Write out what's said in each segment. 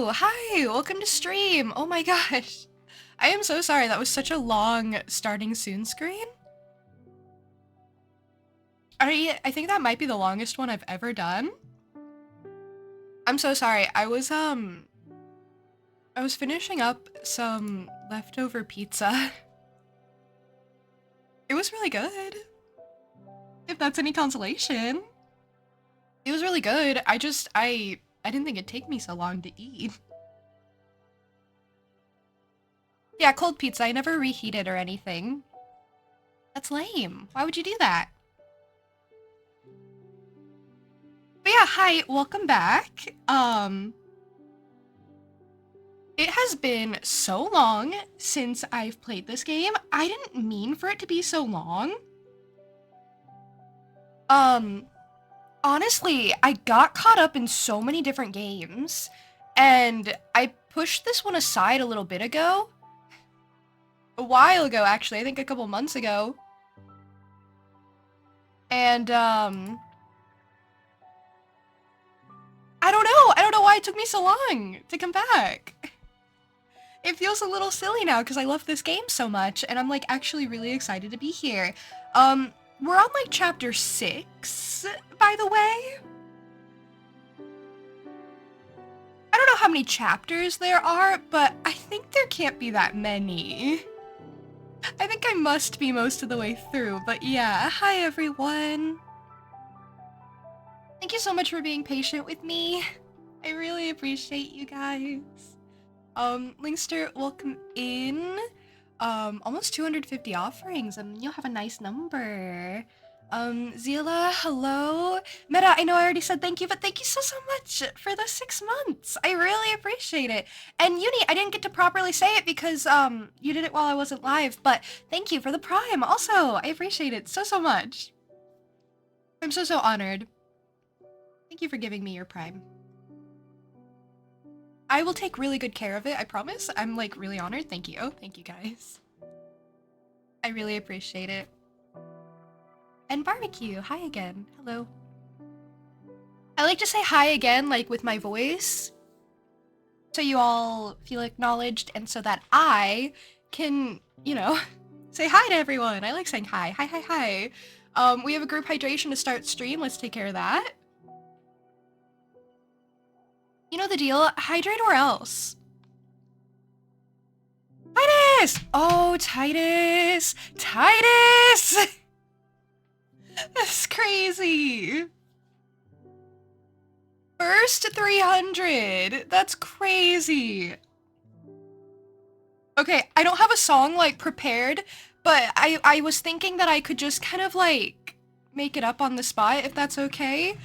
Hello! Hi! Welcome to stream! Oh my gosh. I am so sorry, that was such a long starting soon screen. I think that might be the longest one I've ever done. I'm so sorry. I was finishing up some leftover pizza. It was really good. If that's any consolation. It was really good. I didn't think it'd take me so long to eat. Yeah, cold pizza. I never reheated or anything. That's lame. Why would you do that? But yeah, hi, welcome back. It has been so long since I've played this game. I didn't mean for it to be so long. Honestly, I got caught up in so many different games, and I pushed this one aside a little bit ago. A while ago, actually, I think a couple months ago. And, I don't know why it took me so long to come back. It feels a little silly now because I love this game so much, and I'm like actually really excited to be here. We're on like chapter 6, by the way. I don't know how many chapters there are, but I think there can't be that many. I think I must be most of the way through, but yeah, hi everyone. Thank you so much for being patient with me. I really appreciate you guys. Linkster, welcome in. Almost 250 offerings, and you'll have a nice number. Zila, hello. Meta, I know I already said thank you, but thank you so much for the 6 months. I really appreciate it. And Uni, I didn't get to properly say it because, you did it while I wasn't live, but thank you for the Prime also. I appreciate it so much. I'm so honored. Thank you for giving me your Prime. I will take really good care of it, I promise. I'm like really honored. Thank you. Thank you guys. I really appreciate it. And Barbecue, hi again. Hello. I like to say hi again, like with my voice, so you all feel acknowledged and so that I can, you know, say hi to everyone. I like saying hi. Hi. We have a group hydration to start stream. Let's take care of that. You know the deal. Hydrate or else. Titus! Oh, Titus! Titus! That's crazy. First 300. That's crazy. Okay, I don't have a song like prepared, but I was thinking that I could just kind of like make it up on the spot if that's okay.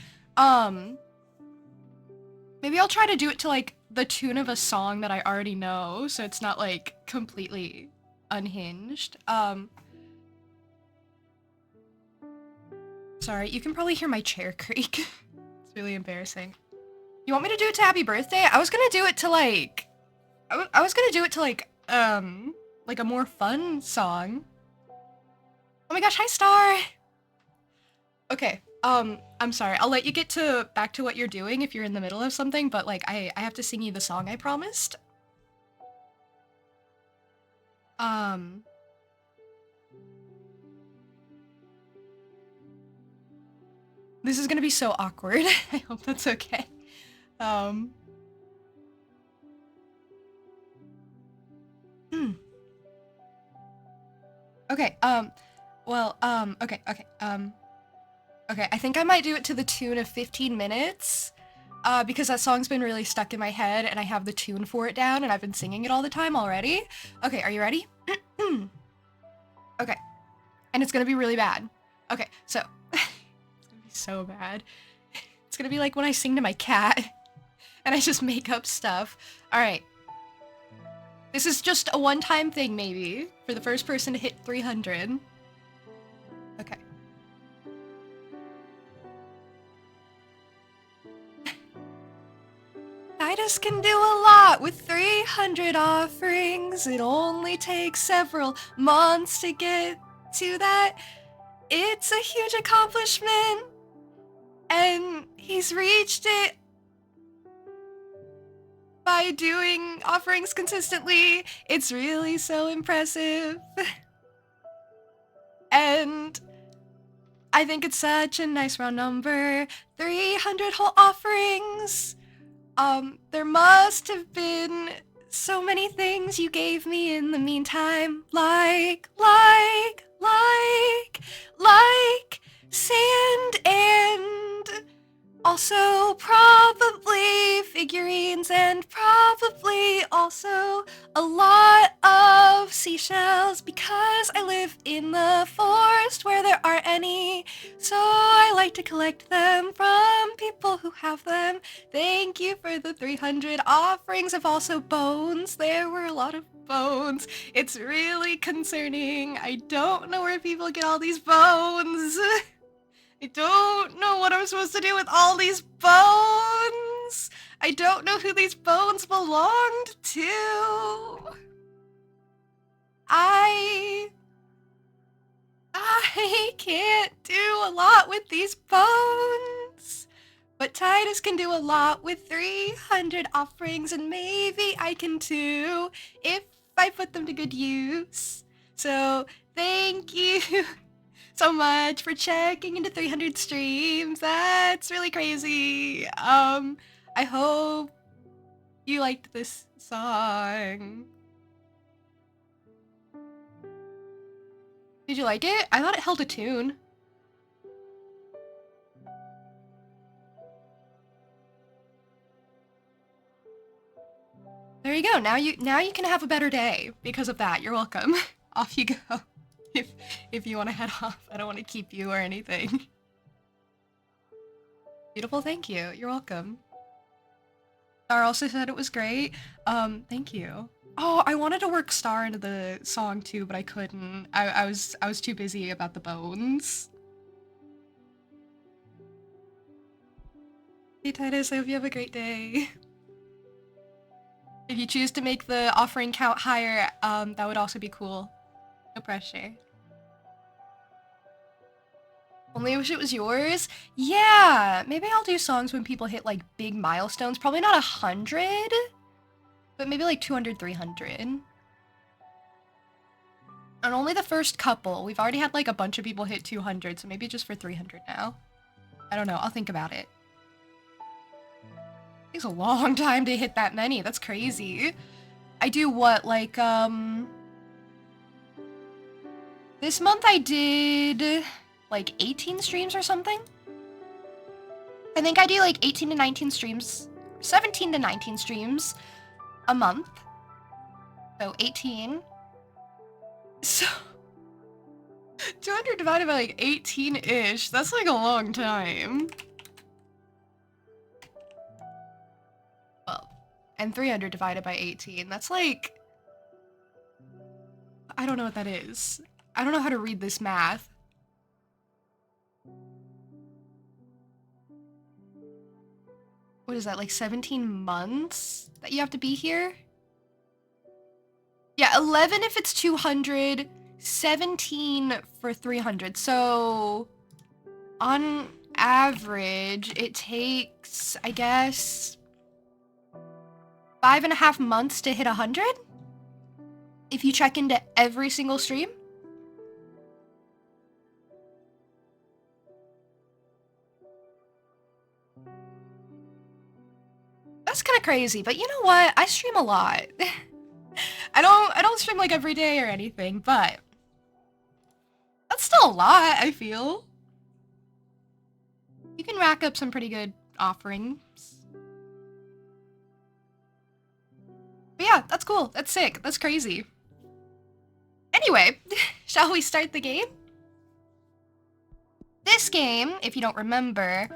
Maybe I'll try to do it to like the tune of a song that I already know, so it's not like completely unhinged. Sorry, you can probably hear my chair creak. It's really embarrassing. You want me to do it to Happy Birthday? I was gonna do it to like... I was gonna do it to like a more fun song. Oh my gosh, hi Star! Okay, I'm sorry. I'll let you get back to what you're doing if you're in the middle of something, but like, I have to sing you the song I promised. This is gonna be so awkward. I hope that's okay. Okay, okay, I think I might do it to the tune of 15 minutes, because that song's been really stuck in my head and I have the tune for it down and I've been singing it all the time already. Okay, are you ready? Okay, and it's gonna be really bad. Okay, so, it's gonna be so bad. It's gonna be like when I sing to my cat and I just make up stuff. All right. This is just a one-time thing, maybe, for the first person to hit 300. Okay. Titus can do a lot with 300 offerings. It only takes several months to get to that. It's a huge accomplishment. And he's reached it by doing offerings consistently. It's really so impressive. And I think it's such a nice round number. 300 whole offerings. There must have been so many things you gave me in the meantime, like sand and also probably figurines and probably also a lot of seashells because I live in the forest where there aren't any, so I like to collect them from people who have them. Thank you for the 300 offerings of also bones. There were a lot of bones. It's really concerning. I don't know where people get all these bones. I don't know what I'm supposed to do with all these bones. I don't know who these bones belonged to. I can't do a lot with these bones. But Titus can do a lot with 300 offerings, and maybe I can too if I put them to good use. So thank you so much for checking into 300 streams. That's really crazy. I hope you liked this song. Did you like it? I thought it held a tune. There you go. Now you can have a better day because of that. You're welcome. Off you go. If you want to head off, I don't want to keep you or anything. Beautiful, thank you. You're welcome. Star also said it was great. Thank you. Oh, I wanted to work Star into the song too, but I couldn't. I was too busy about the bones. Hey Titus, I hope you have a great day. If you choose to make the offering count higher, that would also be cool. No pressure. Only wish it was yours? Yeah, maybe I'll do songs when people hit like big milestones. Probably not 100, but maybe like 200, 300. And only the first couple. We've already had like a bunch of people hit 200, so maybe just for 300 now. I don't know, I'll think about it. It takes a long time to hit that many, that's crazy. I do what, like, this month I did like 18 streams or something. I think I do like 18 to 19 streams, 17 to 19 streams a month. So 18. So 200 divided by like 18-ish, that's like a long time. Well, and 300 divided by 18, that's like, I don't know what that is. I don't know how to read this math. What is that, like 17 months that you have to be here? Yeah, 11 if it's 200, 17 for 300. So on average, it takes, I guess, 5.5 months to hit 100? If you check into every single stream? That's kind of crazy, but you know what? I stream a lot. I don't stream like every day or anything, but that's still a lot, I feel. You can rack up some pretty good offerings. But yeah, that's cool. That's sick. That's crazy. Anyway, shall we start the game? This game, if you don't remember,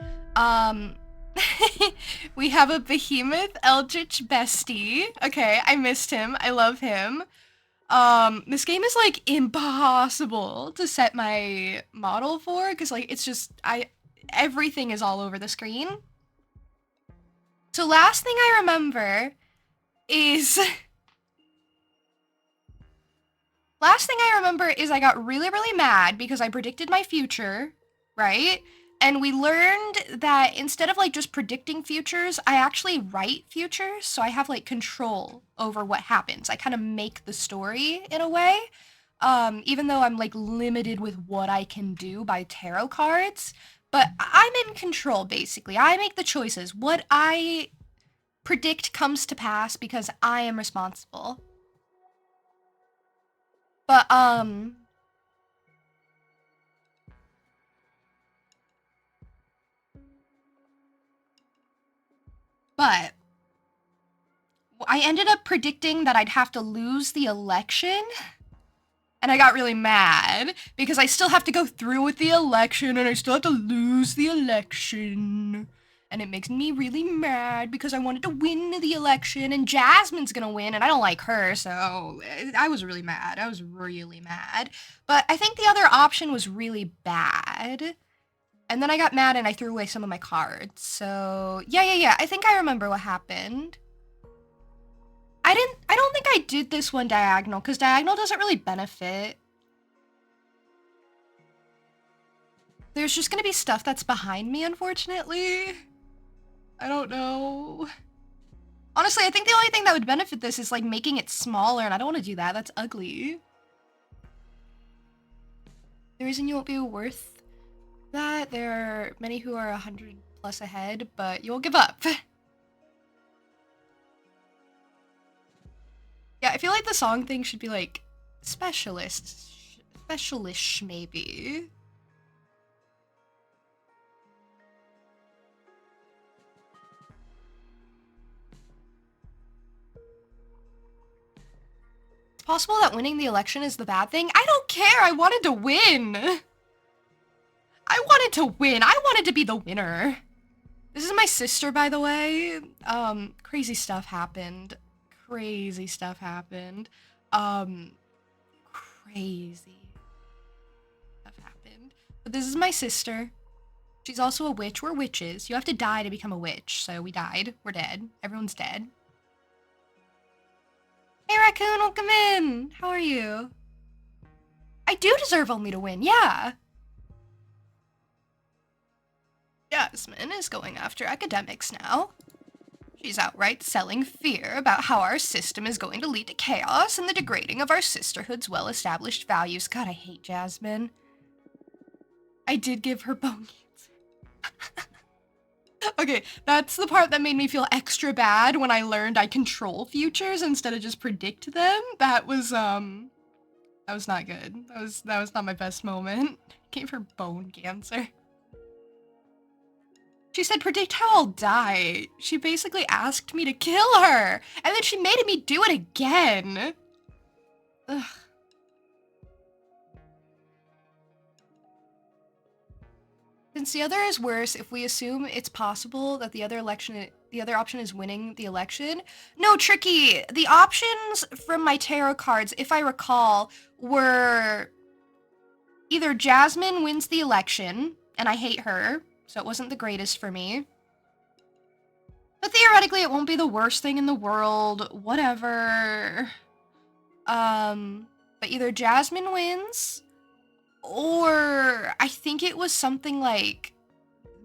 we have a behemoth eldritch bestie. Okay, I missed him. I love him. This game is like impossible to set my model for because like it's just everything is all over the screen. So last thing I remember is I got really, really mad because I predicted my future, right? And we learned that instead of like just predicting futures, I actually write futures. So I have like control over what happens. I kind of make the story in a way. Even though I'm like limited with what I can do by tarot cards, but I'm in control basically. I make the choices. What I predict comes to pass because I am responsible. But but I ended up predicting that I'd have to lose the election. And I got really mad because I still have to go through with the election and I still have to lose the election. And it makes me really mad because I wanted to win the election and Jasmine's gonna win and I don't like her, so I was really mad. I was really mad. But I think the other option was really bad. And then I got mad and I threw away some of my cards. So, yeah. I think I remember what happened. I don't think I did this one diagonal, because diagonal doesn't really benefit. There's just gonna be stuff that's behind me, unfortunately. I don't know. Honestly, I think the only thing that would benefit this is, like, making it smaller, and I don't want to do that. That's ugly. The reason you won't be worth that, there are many who are 100 plus ahead, but you won't give up. Yeah, I feel like the song thing should be like specialish maybe. It's possible that winning the election is the bad thing. I don't care. I wanted to win. I wanted to win. I wanted to be the winner. This is my sister, by the way. Crazy stuff happened. Crazy stuff happened. But this is my sister. She's also a witch. We're witches. You have to die to become a witch. So we died. We're dead. Everyone's dead. Hey, Raccoon, welcome in. How are you? I do deserve only to win, yeah. Jasmine is going after academics now. She's outright selling fear about how our system is going to lead to chaos and the degrading of our sisterhood's well-established values. God, I hate Jasmine. I did give her bone cancer. Okay, that's the part that made me feel extra bad when I learned I control futures instead of just predict them. That was not good. That was not my best moment. Gave her bone cancer. She said, predict how I'll die. She basically asked me to kill her, and then she made me do it again. Ugh. Since the other is worse, if we assume it's possible that the other option is winning the election. No, Tricky, the options from my tarot cards, if I recall, were either Jasmine wins the election, and I hate her, so it wasn't the greatest for me. But theoretically, it won't be the worst thing in the world, whatever. But either Jasmine wins, or I think it was something like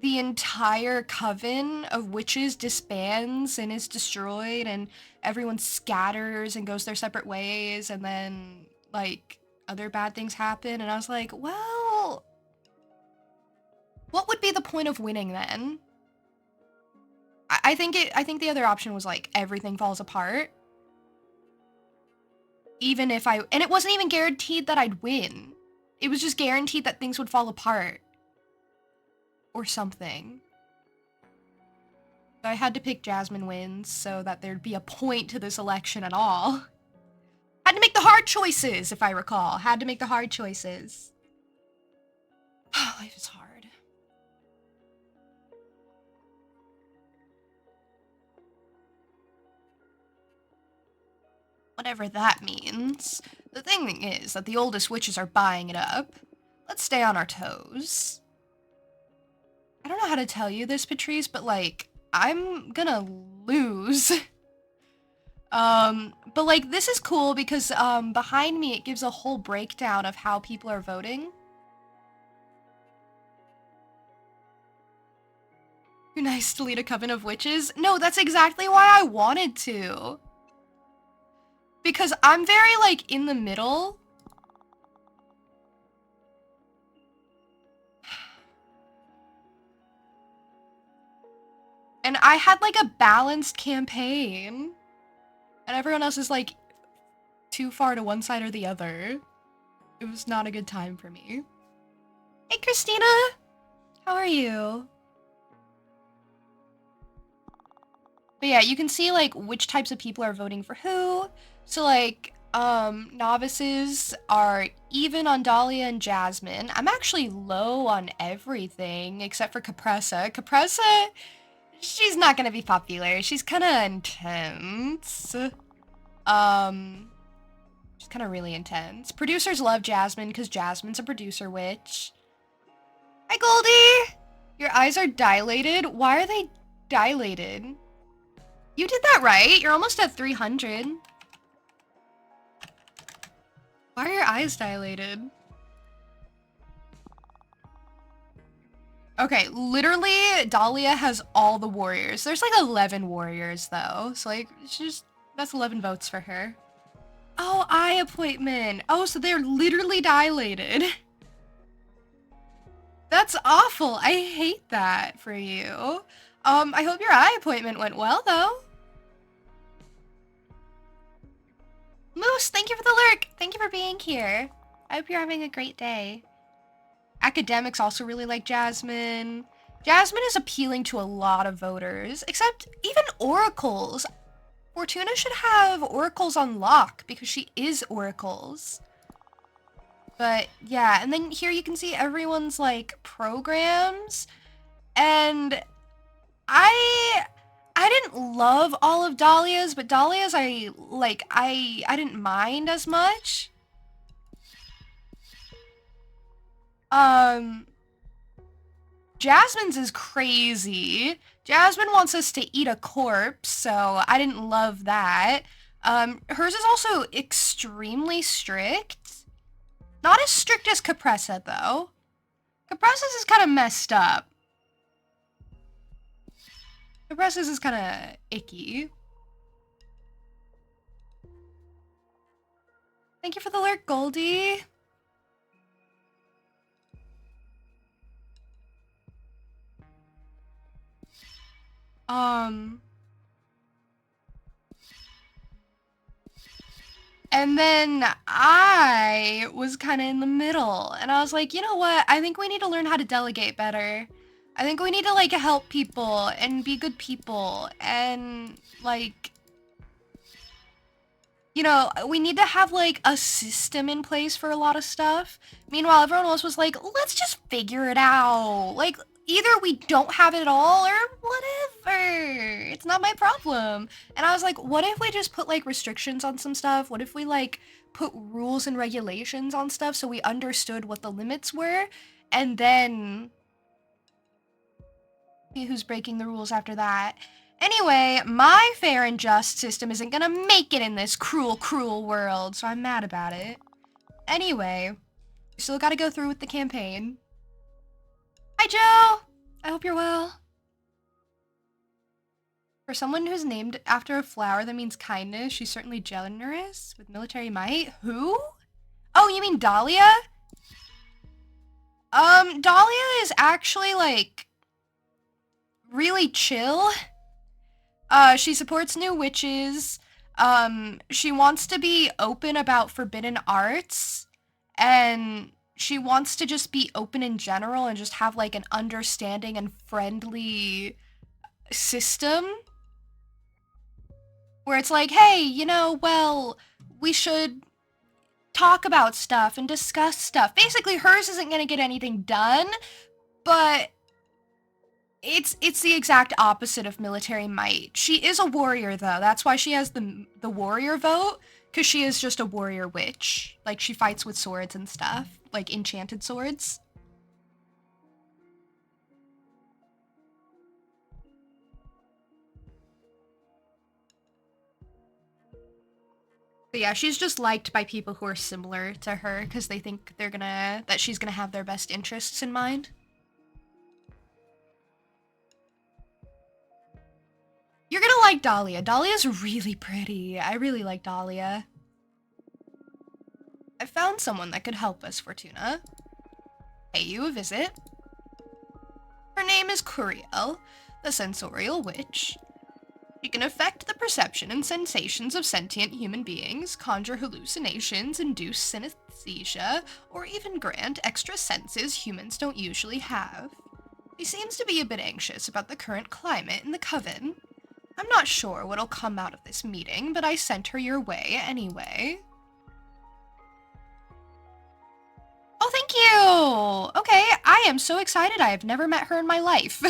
the entire coven of witches disbands and is destroyed and everyone scatters and goes their separate ways and then, like, other bad things happen. And I was like, well, what would be the point of winning then? I think the other option was like everything falls apart. Even if and it wasn't even guaranteed that I'd win. It was just guaranteed that things would fall apart. Or something. So I had to pick Jasmine wins so that there'd be a point to this election at all. Had to make the hard choices, if I recall. Had to make the hard choices. Life is hard. Whatever that means. The thing is that the oldest witches are buying it up. Let's stay on our toes. I don't know how to tell you this, Patrice, but, like, I'm gonna lose. But, like, this is cool because, behind me it gives a whole breakdown of how people are voting. Too nice to lead a coven of witches? No, that's exactly why I wanted to. Because I'm very, like, in the middle. And I had, like, a balanced campaign. And everyone else is, like, too far to one side or the other. It was not a good time for me. Hey, Christina! How are you? But yeah, you can see, like, which types of people are voting for who. So, like, novices are even on Dahlia and Jasmine. I'm actually low on everything except for Capressa. Capressa, she's not gonna be popular. She's kind of intense. She's kind of really intense. Producers love Jasmine because Jasmine's a producer witch. Hi, Goldie! Your eyes are dilated? Why are they dilated? You did that right. You're almost at 300. Why are your eyes dilated? Okay, literally, Dahlia has all the warriors. There's like 11 warriors, though. So, like, that's 11 votes for her. Oh, eye appointment. Oh, so they're literally dilated. That's awful. I hate that for you. I hope your eye appointment went well, though. Moose, thank you for the lurk. Thank you for being here. I hope you're having a great day. Academics also really like Jasmine. Jasmine is appealing to a lot of voters, except even oracles. Fortuna should have oracles on lock because she is oracles. But yeah, and then here you can see everyone's like programs, and I didn't love all of Dahlia's, but Dahlia's I didn't mind as much. Jasmine's is crazy. Jasmine wants us to eat a corpse, so I didn't love that. Hers is also extremely strict. Not as strict as Capressa, though. Capressa's is kind of messed up. Capressa's is kind of icky. Thank you for the lurk, Goldie. And then I was kind of in the middle, and I was like, you know what? I think we need to learn how to delegate better. I think we need to, like, help people and be good people, and, like, you know, we need to have, like, a system in place for a lot of stuff. Meanwhile, everyone else was like, let's just figure it out. Like, either we don't have it all or whatever. It's not my problem. And I was like, what if we just put, like, restrictions on some stuff? What if we, like, put rules and regulations on stuff so we understood what the limits were? And then see who's breaking the rules after that. Anyway, my fair and just system isn't gonna make it in this cruel, cruel world, so I'm mad about it. Anyway, still gotta go through with the campaign. Hi, Joe! I hope you're well. For someone who's named after a flower that means kindness, she's certainly generous with military might. Who? Oh, you mean Dahlia? Dahlia is actually, like, really chill. She supports new witches. She wants to be open about forbidden arts, and she wants to just be open in general and just have, like, an understanding and friendly system where it's like, hey, you know, well, we should talk about stuff and discuss stuff. Basically, hers isn't gonna get anything done, but it's the exact opposite of military might. She is a warrior, though. That's why she has the warrior vote, because she is just a warrior witch. Like, she fights with swords and stuff, like enchanted swords. But yeah, she's just liked by people who are similar to her, because they think that she's gonna have their best interests in mind. like Dahlia. Dahlia's really pretty. I really like Dahlia. I found someone that could help us, Fortuna. Pay you a visit. Her name is Curiel, the Sensorial Witch. She can affect the perception and sensations of sentient human beings, conjure hallucinations, induce synesthesia, or even grant extra senses humans don't usually have. She seems to be a bit anxious about the current climate in the Coven. I'm not sure what'll come out of this meeting, but I sent her your way anyway. Oh, thank you! Okay, I am so excited. I have never met her in my life.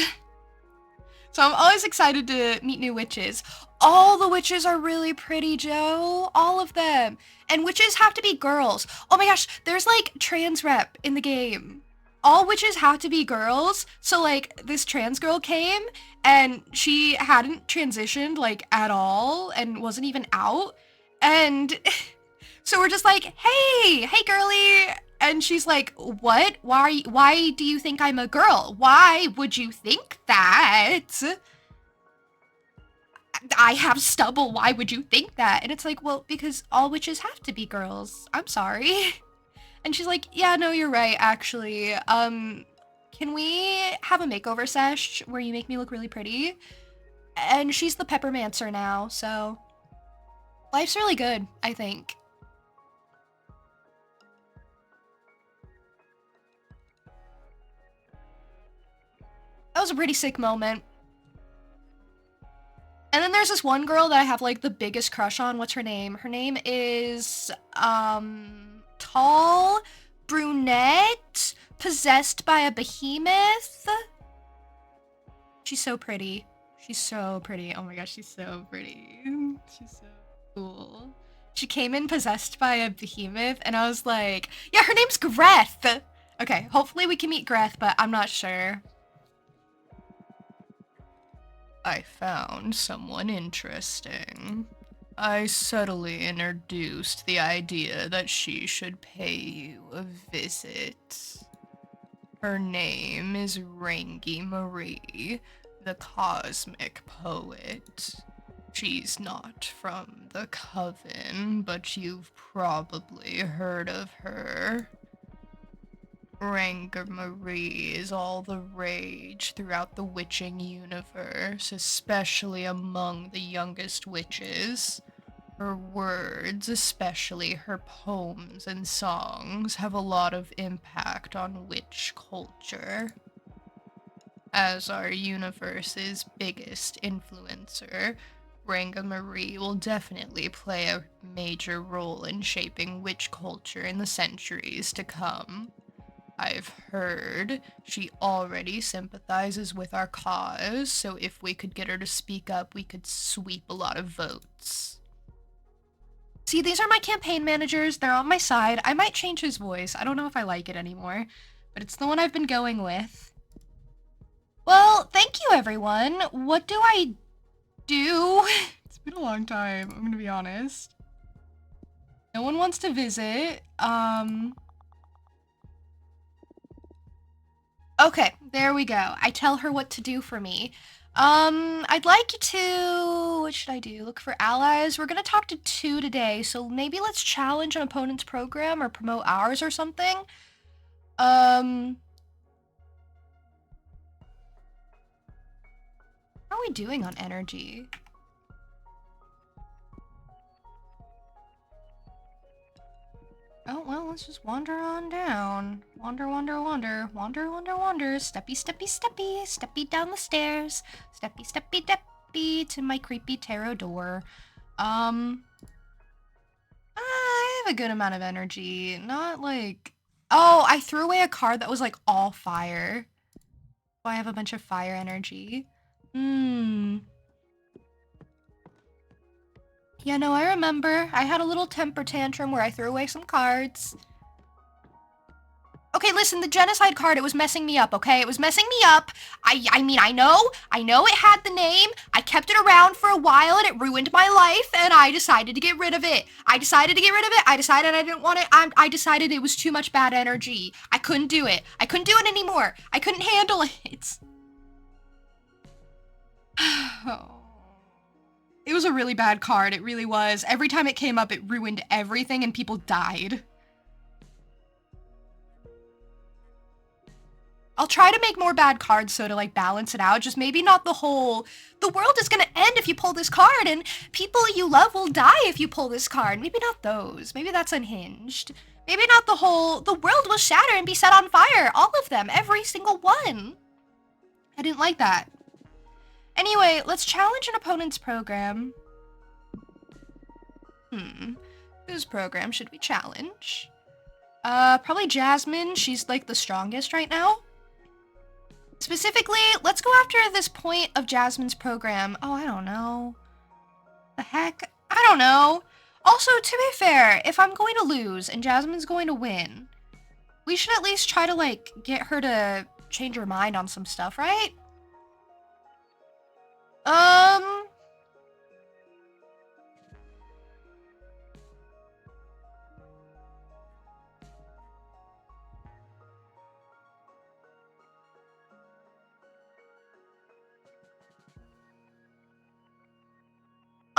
So I'm always excited to meet new witches. All the witches are really pretty, Joe. All of them. And witches have to be girls. Oh my gosh, there's like trans rep in the game. All witches have to be girls. So like this trans girl came and she hadn't transitioned like at all and wasn't even out. And so we're just like, hey girly. And she's like, what? Why do you think I'm a girl? Why would you think that? I have stubble. Why would you think that? And it's like, well, because all witches have to be girls. I'm sorry. And she's like, yeah, no, you're right, actually. Can we have a makeover sesh where you make me look really pretty? And she's the Peppermancer now, so life's really good, I think. That was a pretty sick moment. And then there's this one girl that I have like the biggest crush on. What's her name? Her name is tall, brunette, possessed by a behemoth. She's so pretty. She's so pretty. Oh my gosh, she's so pretty. She's so cool. She came in possessed by a behemoth and I was like, yeah, her name's Greth. Okay, hopefully we can meet Greth, but I'm not sure. I found someone interesting. I subtly introduced the idea that she should pay you a visit. Her name is Rangi Marie, the Cosmic Poet. She's not from the Coven, but you've probably heard of her. Rangi Marie is all the rage throughout the witching universe, especially among the youngest witches. Her words, especially her poems and songs, have a lot of impact on witch culture. As our universe's biggest influencer, Rangi Marie will definitely play a major role in shaping witch culture in the centuries to come. I've heard she already sympathizes with our cause, so if we could get her to speak up, we could sweep a lot of votes. See, these are my campaign managers. They're on my side. I might change his voice. I don't know if I like it anymore, but it's the one I've been going with. Well, thank you, everyone. What do I do? It's been a long time, I'm gonna be honest. No one wants to visit. Okay, there we go. I tell her what to do for me. I'd like you to... What should I do? Look for allies. We're gonna talk to 2 today, so maybe let's challenge an opponent's program or promote ours or something. How are we doing on energy? Oh, well, let's just wander on down. Wander, wander, wander. Wander, wander, wander. Steppy, steppy, steppy. Steppy down the stairs. Steppy, steppy, steppy to my creepy tarot door. I have a good amount of energy. Not like... Oh, I threw away a card that was like all fire. So I have a bunch of fire energy. Yeah, no, I remember. I had a little temper tantrum where I threw away some cards. Okay, listen, the genocide card, it was messing me up, okay? It was messing me up. I mean, I know it had the name. I kept it around for a while and it ruined my life and I decided to get rid of it. I decided I didn't want it. I decided it was too much bad energy. I couldn't do it. I couldn't do it anymore. I couldn't handle it. Oh. It was a really bad card, it really was. Every time it came up, it ruined everything and people died. I'll try to make more bad cards so to like balance it out, just maybe not the whole, the world is gonna end if you pull this card and people you love will die if you pull this card. Maybe not those. Maybe that's unhinged. Maybe not the whole, the world will shatter and be set on fire. All of them, every single one. I didn't like that. Anyway, let's challenge an opponent's program. Whose program should we challenge? Probably Jasmine. She's like the strongest right now. Specifically, let's go after this point of Jasmine's program. Oh, I don't know. The heck? I don't know. Also, to be fair, if I'm going to lose and Jasmine's going to win, we should at least try to, like, get her to change her mind on some stuff, right?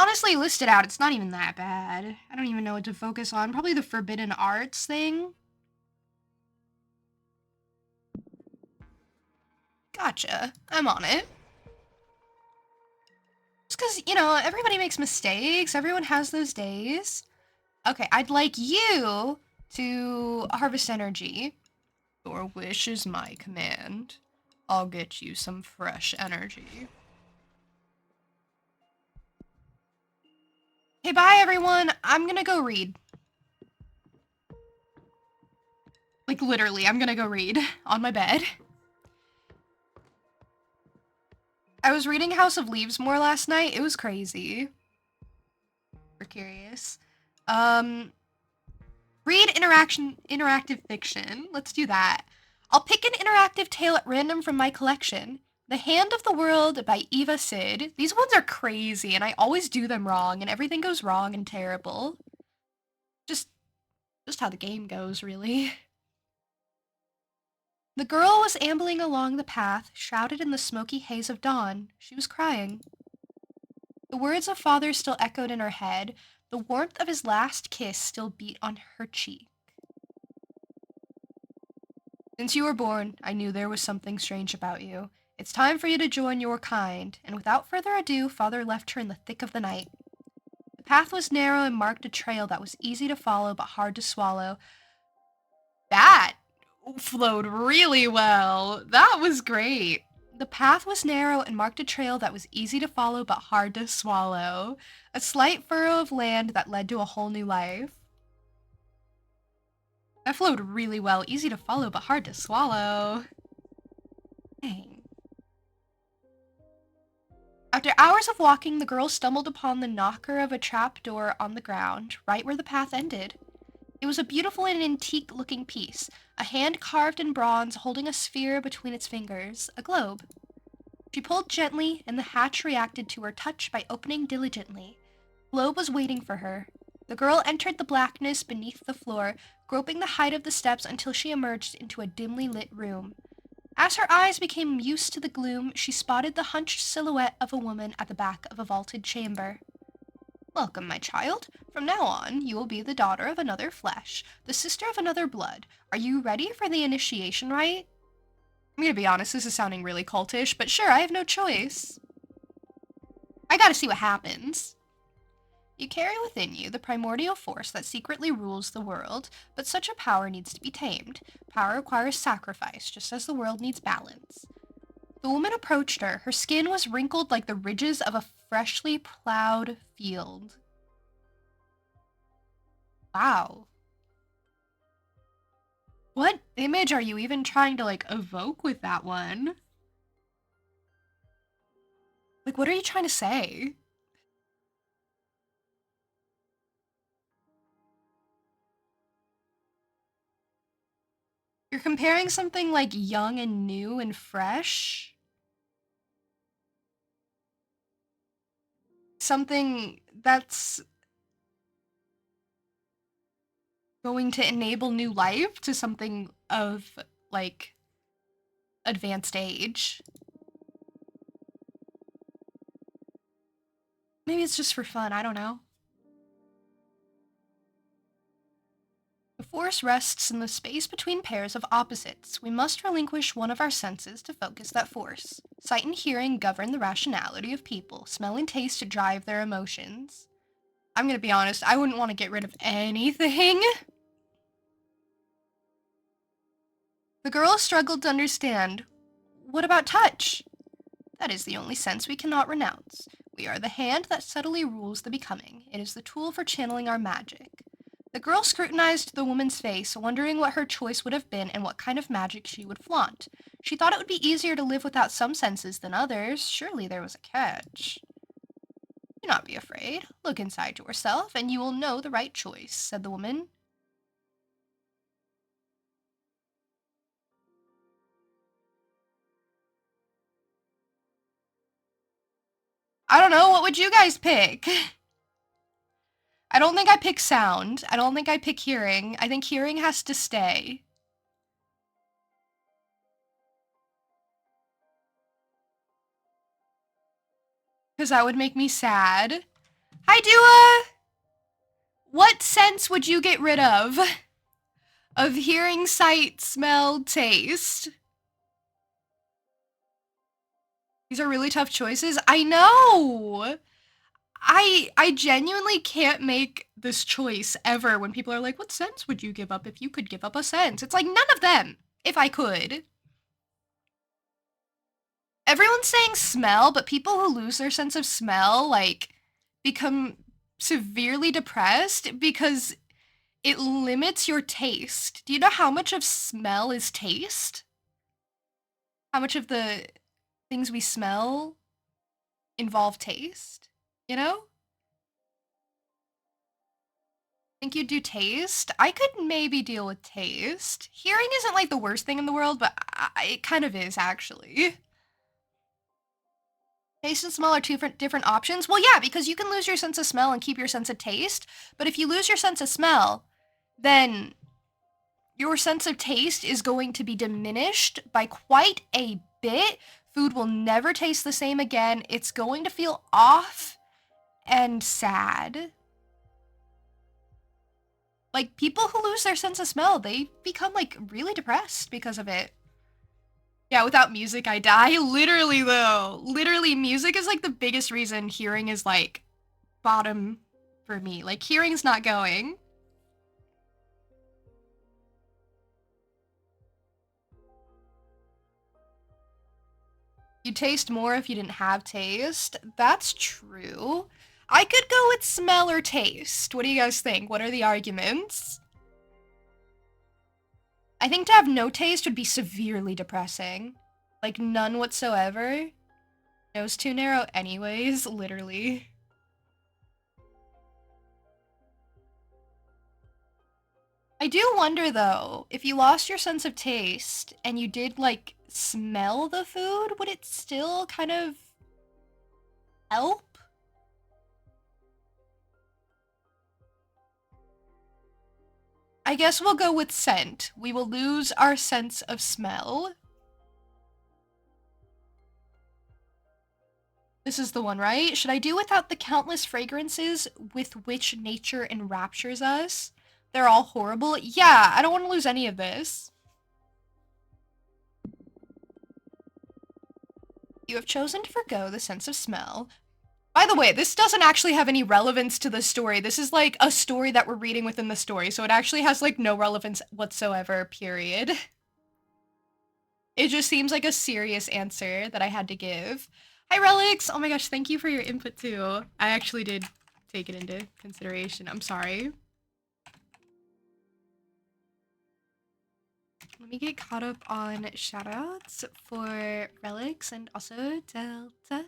Honestly, list it out. It's not even that bad. I don't even know what to focus on. Probably the Forbidden Arts thing. Gotcha. I'm on it. Just because, you know, everybody makes mistakes. Everyone has those days. Okay, I'd like you to harvest energy. Your wish is my command. I'll get you some fresh energy. Hey, bye everyone. I'm gonna go read. Like literally, I'm gonna go read on my bed. I was reading House of Leaves more last night. It was crazy. We're curious. Read interactive fiction. Let's do that. I'll pick an interactive tale at random from my collection. The Hand of the World by Eva Sid. These ones are crazy, and I always do them wrong, and everything goes wrong and terrible. Just how the game goes, really. The girl was ambling along the path, shrouded in the smoky haze of dawn. She was crying. The words of father still echoed in her head. The warmth of his last kiss still beat on her cheek. Since you were born, I knew there was something strange about you. It's time for you to join your kind, and without further ado, father left her in the thick of the night. The path was narrow and marked a trail that was easy to follow but hard to swallow. That flowed really well. That was great. The path was narrow and marked a trail that was easy to follow but hard to swallow. A slight furrow of land that led to a whole new life. That flowed really well. Easy to follow but hard to swallow. Dang. After hours of walking, the girl stumbled upon the knocker of a trap door on the ground, right where the path ended. It was a beautiful and antique-looking piece, a hand carved in bronze holding a sphere between its fingers, a globe. She pulled gently, and the hatch reacted to her touch by opening diligently. The globe was waiting for her. The girl entered the blackness beneath the floor, groping the height of the steps until she emerged into a dimly lit room. As her eyes became used to the gloom, she spotted the hunched silhouette of a woman at the back of a vaulted chamber. Welcome, my child. From now on, you will be the daughter of another flesh, the sister of another blood. Are you ready for the initiation rite? I'm gonna be honest, this is sounding really cultish, but sure, I have no choice. I gotta see what happens. You carry within you the primordial force that secretly rules the world, but such a power needs to be tamed. Power requires sacrifice, just as the world needs balance. The woman approached her. Her skin was wrinkled like the ridges of a freshly plowed field. Wow. What image are you even trying to, like, evoke with that one? Like, what are you trying to say? You're comparing something, like, young and new and fresh? Something that's going to enable new life to something of, like, advanced age. Maybe it's just for fun, I don't know. The force rests in the space between pairs of opposites. We must relinquish one of our senses to focus that force. Sight and hearing govern the rationality of people. Smell and taste drive their emotions. I'm gonna be honest, I wouldn't want to get rid of anything. The girl struggled to understand. What about touch? That is the only sense we cannot renounce. We are the hand that subtly rules the becoming. It is the tool for channeling our magic. The girl scrutinized the woman's face, wondering what her choice would have been and what kind of magic she would flaunt. She thought it would be easier to live without some senses than others. Surely there was a catch. Do not be afraid. Look inside yourself, and you will know the right choice, said the woman. I don't know, what would you guys pick? I don't think I pick sound. I don't think I pick hearing. I think hearing has to stay. Because that would make me sad. Hi, Dua! What sense would you get rid of? Of hearing, sight, smell, taste? These are really tough choices. I know! I genuinely can't make this choice ever when people are like, what sense would you give up if you could give up a sense? It's like, none of them, if I could. Everyone's saying smell, but people who lose their sense of smell, like, become severely depressed because it limits your taste. Do you know how much of smell is taste? How much of the things we smell involve taste? You know? Think you'd do taste? I could maybe deal with taste. Hearing isn't like the worst thing in the world, but it kind of is, actually. Taste and smell are two different options? Well, yeah, because you can lose your sense of smell and keep your sense of taste, but if you lose your sense of smell, then your sense of taste is going to be diminished by quite a bit. Food will never taste the same again. It's going to feel off and sad. Like, people who lose their sense of smell, they become, like, really depressed because of it. Yeah, without music, I die. Literally, though. Literally, music is, like, the biggest reason hearing is, like, bottom for me. Like, hearing's not going. You'd taste more if you didn't have taste. That's true. I could go with smell or taste. What do you guys think? What are the arguments? I think to have no taste would be severely depressing. Like, none whatsoever. Nose too narrow anyways, literally. I do wonder, though, if you lost your sense of taste and you did, like, smell the food, would it still kind of help? I guess we'll go with scent. We will lose our sense of smell. This is the one, right? Should I do without the countless fragrances with which nature enraptures us? They're all horrible. Yeah, I don't want to lose any of this. You have chosen to forgo the sense of smell. By the way, this doesn't actually have any relevance to the story. This is like a story that we're reading within the story, so it actually has like no relevance whatsoever, period. It just seems like a serious answer that I had to give. Hi, Relics! Oh my gosh, thank you for your input too. I actually did take it into consideration. I'm sorry. Let me get caught up on shoutouts for Relics and also Delta.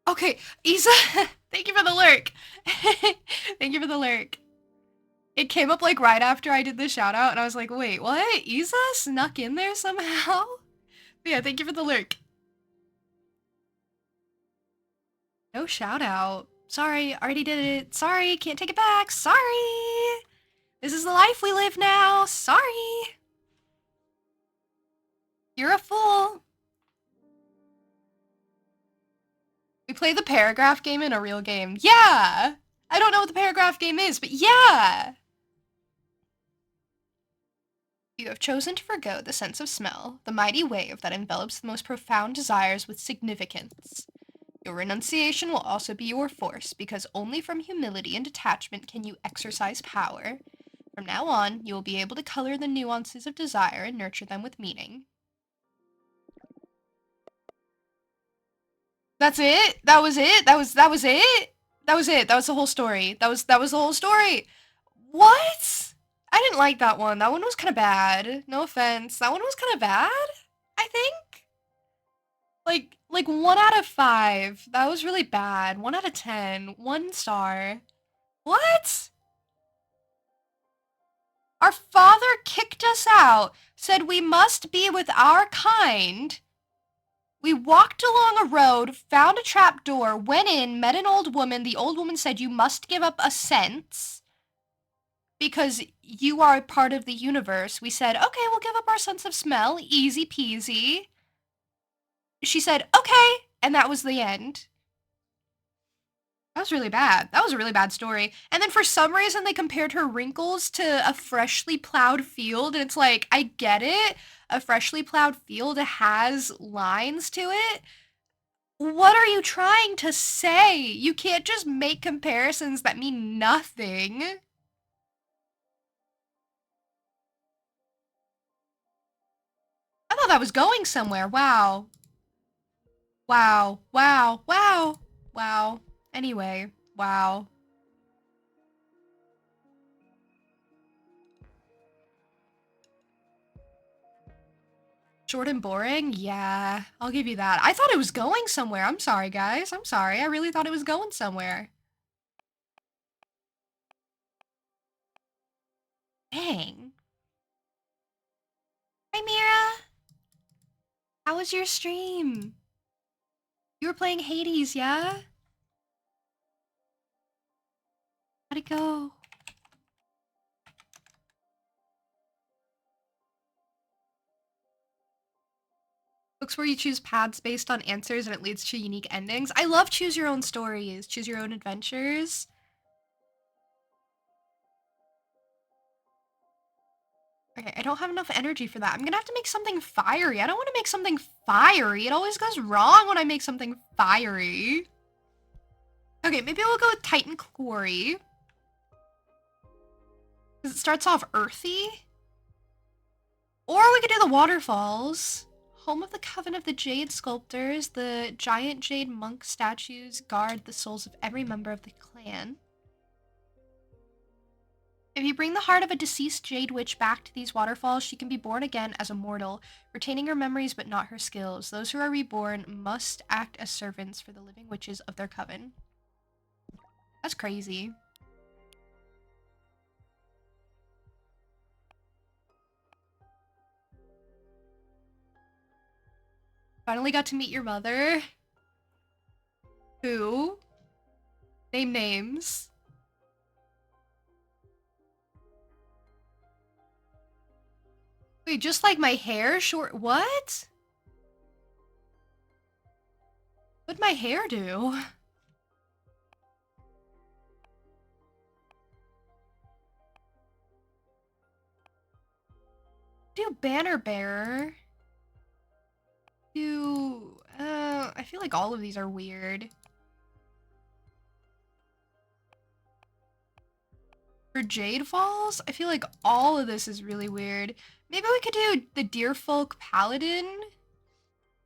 Okay, Isa, thank you for the lurk. Thank you for the lurk. It came up like right after I did the shout out and I was like, wait, what? Isa snuck in there somehow? But yeah, thank you for the lurk. No shout out. Sorry, already did it. Sorry, can't take it back. Sorry. This is the life we live now. Sorry. You're a fool. We play the paragraph game in a real game. Yeah! I don't know what the paragraph game is, but yeah! You have chosen to forgo the sense of smell, the mighty wave that envelops the most profound desires with significance. Your renunciation will also be your force, because only from humility and detachment can you exercise power. From now on, you will be able to color the nuances of desire and nurture them with meaning. That's it? That was it? That was it? That was it. That was the whole story. That was the whole story. What? I didn't like that one. That one was kind of bad. No offense. That one was kind of bad, I think. Like 1 out of 5. That was really bad. 1 out of 10. 1 star. What? Our father kicked us out, said we must be with our kind. We walked along a road, found a trap door, went in, met an old woman. The old woman said you must give up a sense because you are a part of the universe. We said, okay, we'll give up our sense of smell. Easy peasy. She said, okay, and that was the end. That was really bad. That was a really bad story. And then for some reason, they compared her wrinkles to a freshly plowed field. And it's like, I get it. A freshly plowed field has lines to it. What are you trying to say? You can't just make comparisons that mean nothing. I thought that was going somewhere. Wow. Wow. Wow. Wow. Wow. Anyway. Wow. Short and boring? Yeah, I'll give you that. I thought it was going somewhere. I'm sorry, guys. I'm sorry. I really thought it was going somewhere. Dang. Hi, Mira. How was your stream? You were playing Hades, yeah? How'd it go? Books where you choose paths based on answers and it leads to unique endings. I love choose your own stories, choose your own adventures. Okay, I don't have enough energy for that. I'm gonna have to make something fiery. I don't want to make something fiery. It always goes wrong when I make something fiery. Okay, maybe we'll go with Titan Quarry. Because it starts off earthy. Or we could do the waterfalls. Home of the Coven of the Jade Sculptors, the giant jade monk statues guard the souls of every member of the clan. If you bring the heart of a deceased jade witch back to these waterfalls, she can be born again as a mortal, retaining her memories but not her skills. Those who are reborn must act as servants for the living witches of their coven. That's crazy. Finally got to meet your mother. Who? Name names. Wait, just like my hair? Short. What? What'd my hair do? Do banner bearer. Do. I feel like all of these are weird. For Jade Falls, I feel like all of this is really weird. Maybe we could do the Deerfolk Paladin?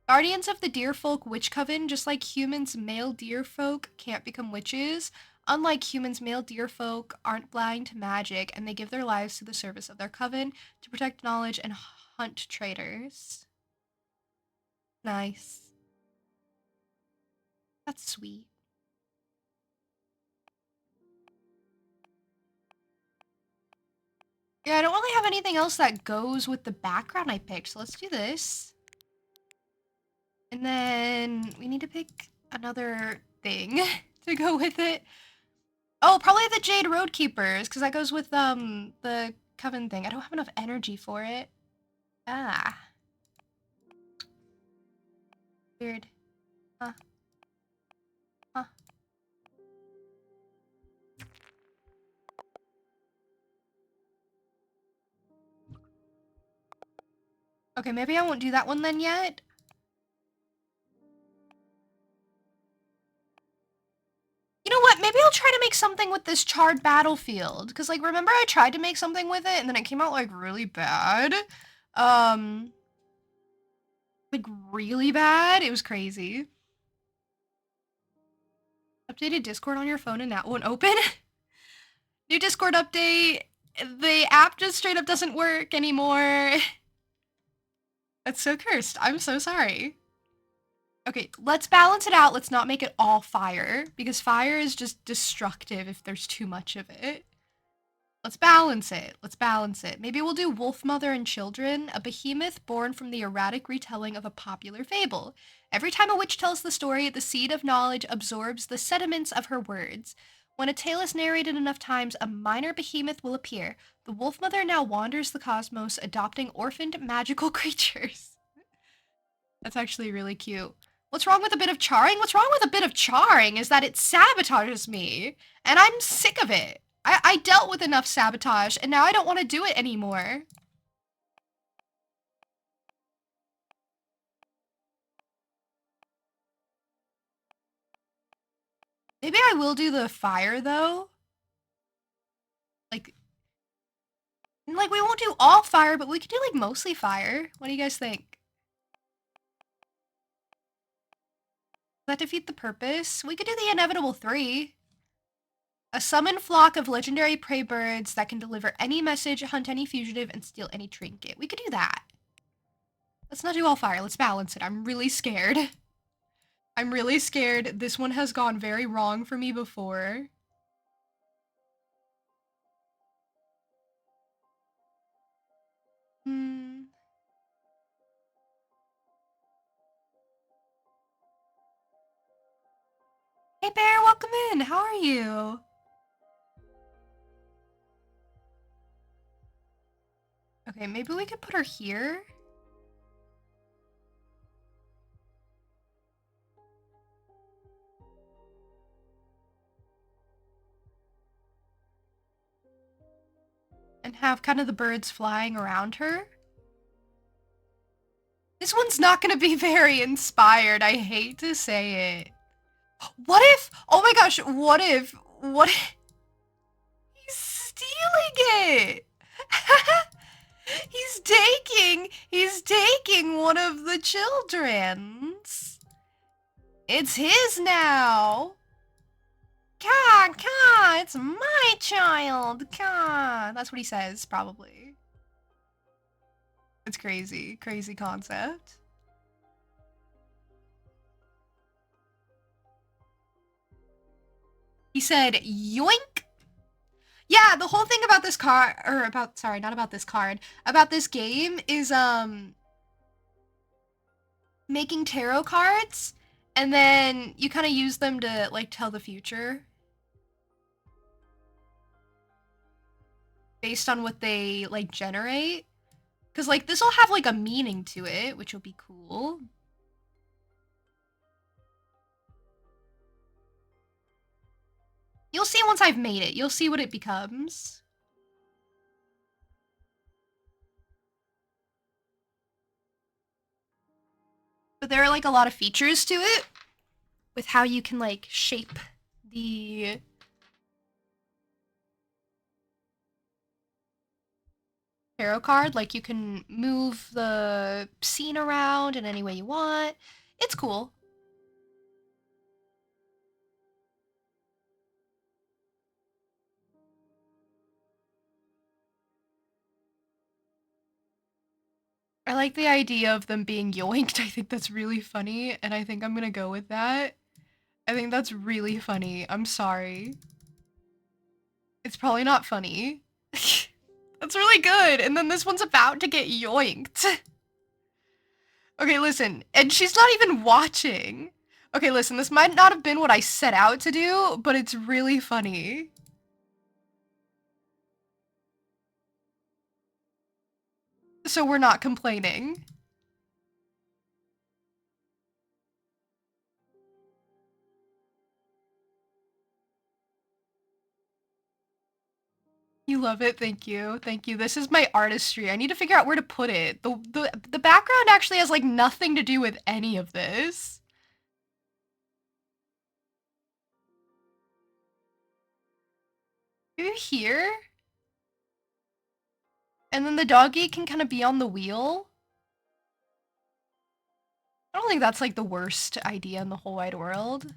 Guardians of the Deerfolk Witch Coven, just like humans, male deerfolk can't become witches. Unlike humans, male deerfolk aren't blind to magic, and they give their lives to the service of their coven to protect knowledge and hunt traitors. Nice. That's sweet. Yeah, I don't really have anything else that goes with the background I picked, so let's do this. And then we need to pick another thing to go with it. Oh, probably the Jade Roadkeepers, because that goes with the Coven thing. I don't have enough energy for it. Ah. Weird. Huh. Okay, maybe I won't do that one then yet. You know what? Maybe I'll try to make something with this charred battlefield. Because, like, remember I tried to make something with it and then it came out, like, really bad? Like, really bad? It was crazy. Updated Discord on your phone and that won't open? New Discord update. The app just straight up doesn't work anymore. That's so cursed. I'm so sorry. Okay, let's balance it out. Let's not make it all fire, because fire is just destructive if there's too much of it. Let's balance it. Let's balance it. Maybe we'll do Wolf Mother and Children, a behemoth born from the erratic retelling of a popular fable. Every time a witch tells the story, the seed of knowledge absorbs the sediments of her words. When a tale is narrated enough times, a minor behemoth will appear. The Wolf Mother now wanders the cosmos, adopting orphaned magical creatures. That's actually really cute. What's wrong with a bit of charring? What's wrong with a bit of charring is that it sabotages me, and I'm sick of it. I dealt with enough sabotage, and now I don't want to do it anymore. Maybe I will do the fire, though. Like, we won't do all fire, but we could do, like, mostly fire. What do you guys think? Does that defeat the purpose? We could do the inevitable 3. A summoned flock of legendary prey birds that can deliver any message, hunt any fugitive, and steal any trinket. We could do that. Let's not do all fire. Let's balance it. I'm really scared. I'm really scared. This one has gone very wrong for me before. Hmm. Hey Bear, welcome in. How are you? Okay, maybe we could put her here. And have kind of the birds flying around her. This one's not gonna be very inspired. I hate to say it. What if? Oh my gosh, what if? What if? He's stealing it! He's taking one of the children's. It's his now. Ka, it's my child. Ka. That's what he says, probably. It's crazy. Crazy concept. He said, yoink. Yeah, the whole thing about this card, or about, sorry, not about this card, about this game is, making tarot cards, and then you kind of use them to, like, tell the future. Based on what they, like, generate. Because, like, this will have, like, a meaning to it, which will be cool. You'll see once I've made it. You'll see what it becomes. But there are, like, a lot of features to it with how you can, like, shape the tarot card. Like, you can move the scene around in any way you want. It's cool. I like the idea of them being yoinked. I think that's really funny, and I think I'm gonna go with that. I think that's really funny. I'm sorry. It's probably not funny. That's really good. And then this one's about to get yoinked. Okay, listen. And she's not even watching. Okay, listen. This might not have been what I set out to do, but it's really funny. So we're not complaining. You love it. Thank you. Thank you. This is my artistry. I need to figure out where to put it. The background actually has like nothing to do with any of this. Maybe here? And then the doggy can kind of be on the wheel. I don't think that's like the worst idea in the whole wide world.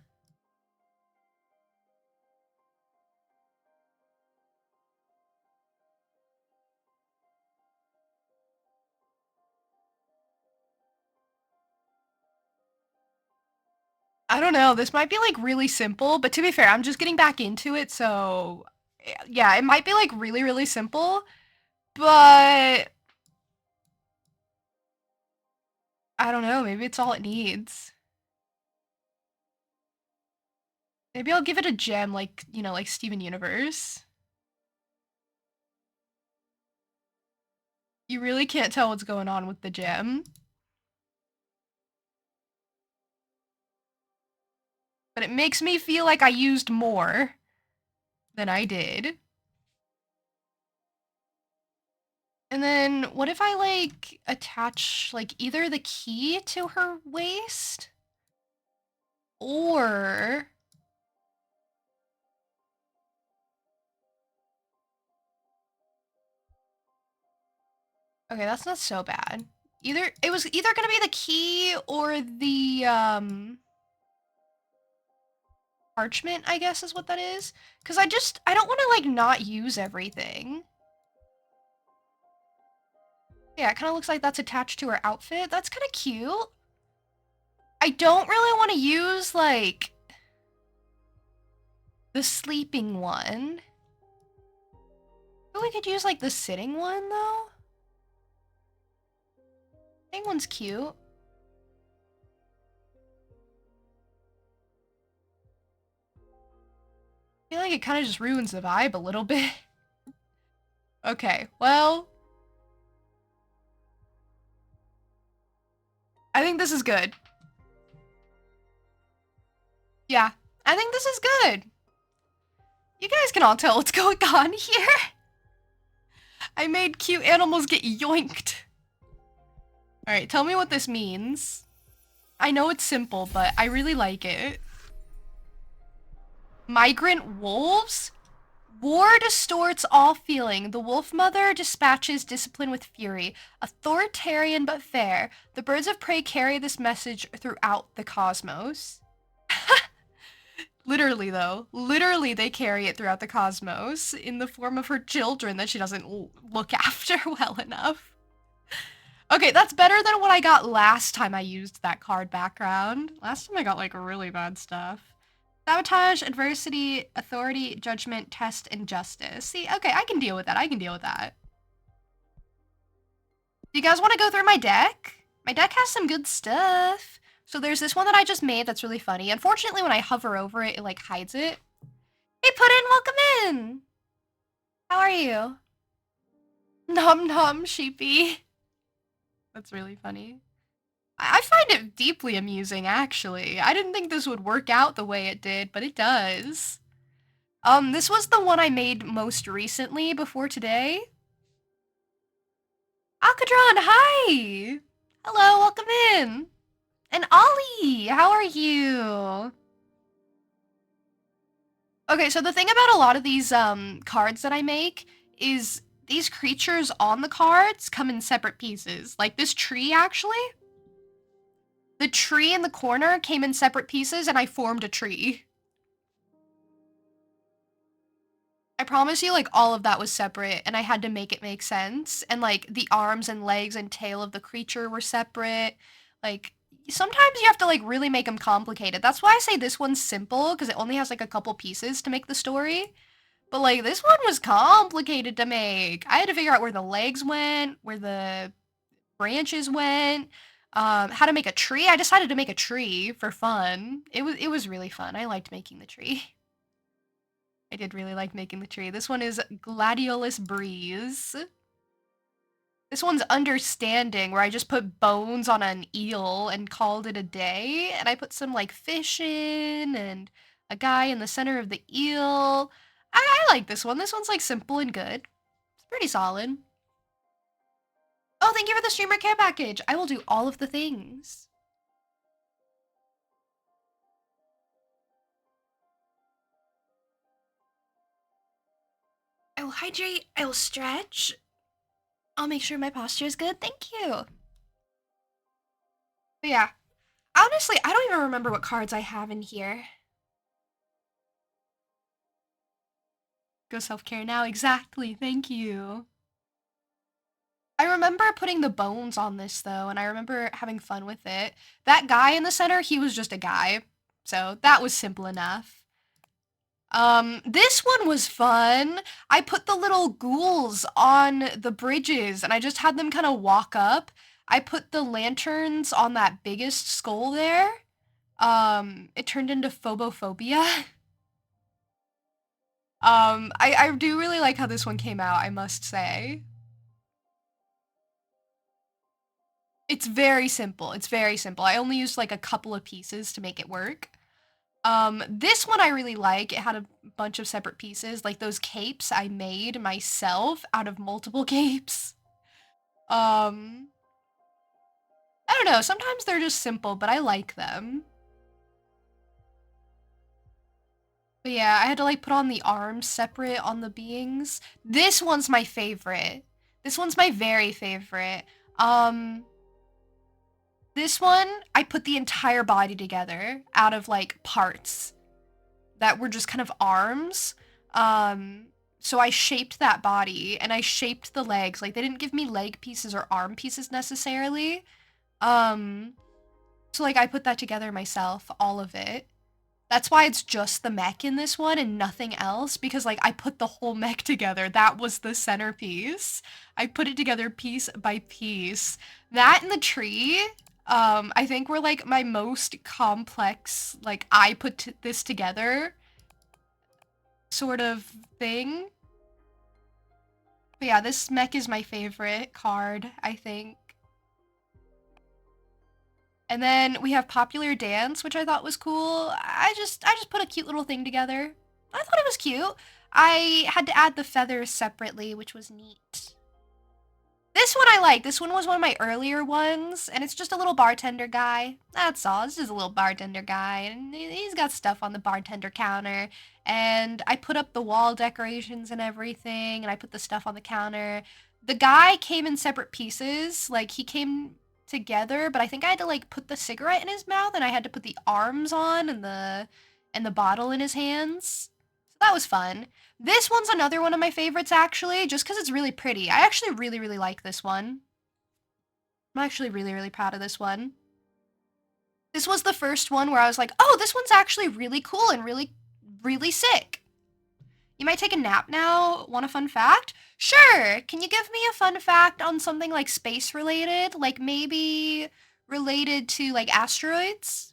I don't know. This might be like really simple, but to be fair, I'm just getting back into it, so yeah, it might be like really, really simple, but I don't know. Maybe it's all it needs. Maybe I'll give it a gem like, you know, like Steven Universe. You really can't tell what's going on with the gem. But it makes me feel like I used more than I did. And then what if I like attach like either the key to her waist or okay, that's not so bad. It was either gonna be the key or the parchment, I guess is what that is. Cause I don't wanna like not use everything. Yeah, it kinda looks like that's attached to her outfit. That's kinda cute. I don't really wanna use like the sleeping one. But we could use like the sitting one though. Sitting one's cute. I feel like it kind of just ruins the vibe a little bit. Okay, well, I think this is good. Yeah, I think this is good. You guys can all tell what's going on here. I made cute animals get yoinked. Alright, tell me what this means. I know it's simple, but I really like it. Migrant wolves? War distorts all feeling. The wolf mother dispatches discipline with fury. Authoritarian but fair. The birds of prey carry this message throughout the cosmos. Literally, though. Literally, they carry it throughout the cosmos in the form of her children that she doesn't look after well enough. Okay, that's better than what I got last time I used that card background. Last time I got, like, really bad stuff. Sabotage, adversity, authority, judgment, test, and justice. See, okay, I can deal with that. I can deal with that. Do you guys want to go through my deck? My deck has some good stuff. So there's this one that I just made that's really funny. Unfortunately, when I hover over it, it like hides it. Hey, Puddin', welcome in! How are you? Nom nom, sheepy. That's really funny. I find it deeply amusing, actually. I didn't think this would work out the way it did, but it does. This was the one I made most recently before today. Alcadron, hi! Hello, welcome in! And Ollie, how are you? Okay, so the thing about a lot of these cards that I make is these creatures on the cards come in separate pieces. Like this tree, actually. The tree in the corner came in separate pieces and I formed a tree. I promise you, like, all of that was separate, and I had to make it make sense. And, like, the arms and legs and tail of the creature were separate. Like, sometimes you have to, like, really make them complicated. That's why I say this one's simple, because it only has, like, a couple pieces to make the story. But, like, this one was complicated to make. I had to figure out where the legs went, where the branches went, how to make a tree. I decided to make a tree for fun. It was really fun. I liked making the tree. I did really like making the tree. This one is Gladiolus Breeze. This one's Understanding, where I just put bones on an eel and called it a day. And I put some, like, fish in and a guy in the center of the eel. I like this one. This one's like simple and good. It's pretty solid. Oh, thank you for the streamer care package. I will do all of the things. I will hydrate. I will stretch. I'll make sure my posture is good. Thank you. But yeah, honestly, I don't even remember what cards I have in here. Go self-care now. Exactly. Thank you. I remember putting the bones on this though, and I remember having fun with it. That guy in the center, he was just a guy. So that was simple enough. This one was fun. I put the little ghouls on the bridges and I just had them kind of walk up. I put the lanterns on that biggest skull there. It turned into phobophobia. I do really like how this one came out, I must say. It's very simple. It's very simple. I only used like a couple of pieces to make it work. This one I really like. It had a bunch of separate pieces. Like those capes I made myself out of multiple capes. I don't know. Sometimes they're just simple, but I like them. But yeah, I had to like put on the arms separate on the beings. This one's my favorite. This one's my very favorite. This one, I put the entire body together out of like parts that were just kind of arms. So I shaped that body and I shaped the legs. Like they didn't give me leg pieces or arm pieces necessarily. So like I put that together myself, all of it. That's why it's just the mech in this one and nothing else, because like I put the whole mech together. That was the centerpiece. I put it together piece by piece. That and the tree, I think were like my most complex, like I put this together sort of thing. But yeah, this mech is my favorite card, I think. And then we have Popular Dance, which I thought was cool. I just put a cute little thing together. I thought it was cute. I had to add the feathers separately, which was neat. This one I like. This one was one of my earlier ones, and it's just a little bartender guy. That's all. This is a little bartender guy, and he's got stuff on the bartender counter. And I put up the wall decorations and everything, and I put the stuff on the counter. The guy came in separate pieces. Like, he came together, but I think I had to, like, put the cigarette in his mouth, and I had to put the arms on and the bottle in his hands. So that was fun. This one's another one of my favorites, actually, just because it's really pretty. I actually really, really like this one. I'm actually really, really proud of this one. This was the first one where I was like, oh, this one's actually really cool and really, really sick. You might take a nap now. Want a fun fact? Sure. Can you give me a fun fact on something like space related? Like maybe related to like asteroids?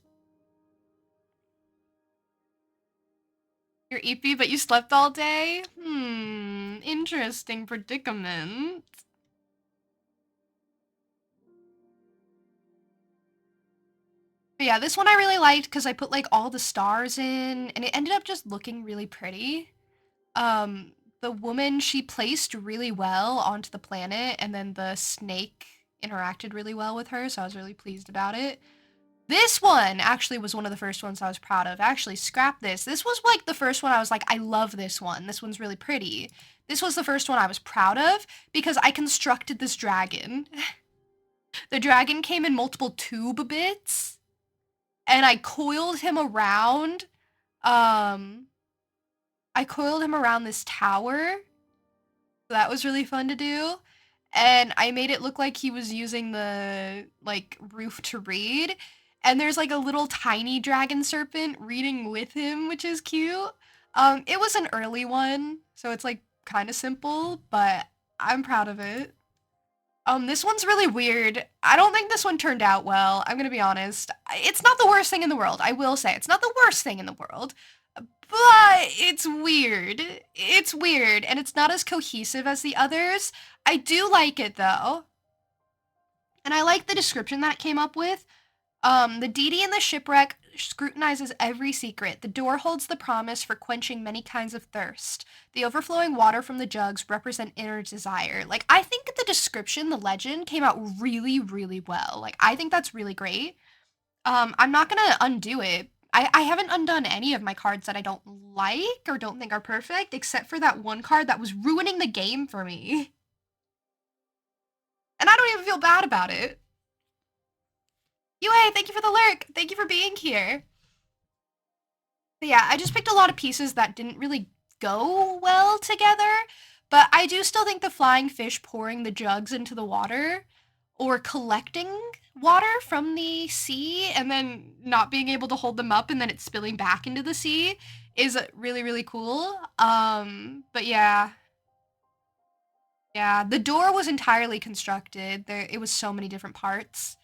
You're EP, but you slept all day? Interesting predicament. But yeah, this one I really liked because I put like all the stars in and it ended up just looking really pretty. The woman, she placed really well onto the planet and then the snake interacted really well with her, so I was really pleased about it. This one actually was one of the first ones I was proud of. Actually, scrap this. This was like the first one I was like, I love this one. This one's really pretty. This was the first one I was proud of because I constructed this dragon. The dragon came in multiple tube bits and I coiled him around. I coiled him around this tower. So that was really fun to do. And I made it look like he was using the like roof to read. And there's like a little tiny dragon serpent reading with him, which is cute. It was an early one, so it's like kind of simple, but I'm proud of it. This one's really weird. I don't think this one turned out well. I'm gonna be honest. It's not the worst thing in the world. I will say it's not the worst thing in the world, but it's weird. It's weird, and it's not as cohesive as the others. I do like it though, and I like the description that it came up with. The Dee Dee and the scrutinizes every secret. The door holds the promise for quenching many kinds of thirst. The overflowing water from the jugs represent inner desire. Like, I think the description, the legend, came out really, really well. Like, I think that's really great. I'm not gonna undo it. I haven't undone any of my cards that I don't like or don't think are perfect, except for that one card that was ruining the game for me. And I don't even feel bad about it. Yue, thank you for the lurk. Thank you for being here. But yeah, I just picked a lot of pieces that didn't really go well together, but I do still think the flying fish pouring the jugs into the water or collecting water from the sea and then not being able to hold them up and then it's spilling back into the sea is really, really cool. But yeah. Yeah, the door was entirely constructed. It was so many different parts.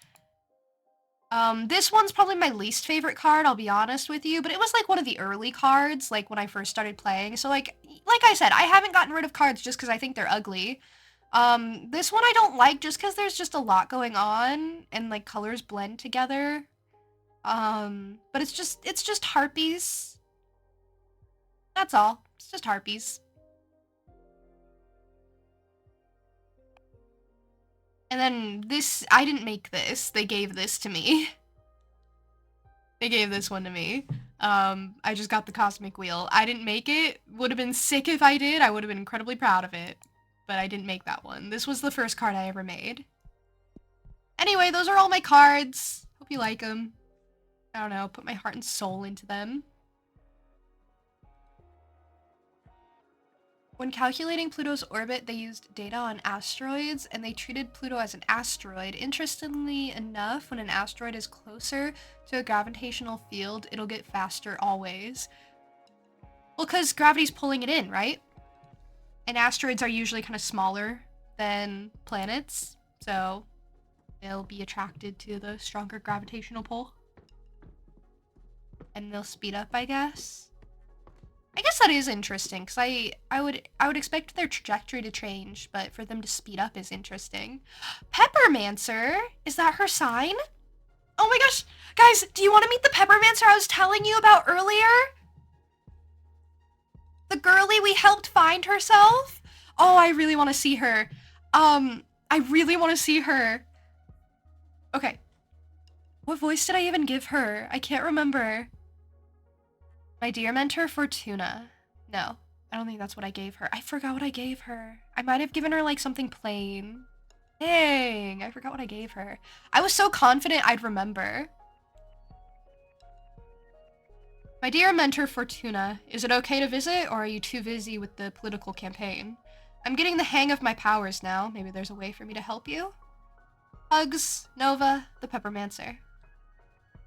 This one's probably my least favorite card, I'll be honest with you, but it was like one of the early cards, like when I first started playing. So like I said, I haven't gotten rid of cards just because I think they're ugly. This one I don't like just because there's just a lot going on and like colors blend together. But it's just harpies. That's all. It's just harpies. And then this, I didn't make this. They gave this to me. They gave this one to me. I just got the Cosmic Wheel. I didn't make it. Would have been sick if I did. I would have been incredibly proud of it. But I didn't make that one. This was the first card I ever made. Anyway, those are all my cards. Hope you like them. I don't know, put my heart and soul into them. When calculating Pluto's orbit, they used data on asteroids, and they treated Pluto as an asteroid. Interestingly enough, when an asteroid is closer to a gravitational field, it'll get faster always. Well, because gravity's pulling it in, right? And asteroids are usually kind of smaller than planets, so they'll be attracted to the stronger gravitational pull. And they'll speed up, I guess. I guess that is interesting, because I would expect their trajectory to change, but for them to speed up is interesting. Peppermancer? Is that her sign? Oh my gosh! Guys, do you want to meet the Peppermancer I was telling you about earlier? The girly we helped find herself? Oh, I really want to see her. I really want to see her. Okay. What voice did I even give her? I can't remember. My dear mentor, Fortuna. No, I don't think that's what I gave her. I forgot what I gave her. I might have given her, like, something plain. Dang, I forgot what I gave her. I was so confident I'd remember. My dear mentor, Fortuna, is it okay to visit, or are you too busy with the political campaign? I'm getting the hang of my powers now. Maybe there's a way for me to help you? Hugs, Nova, the Peppermancer.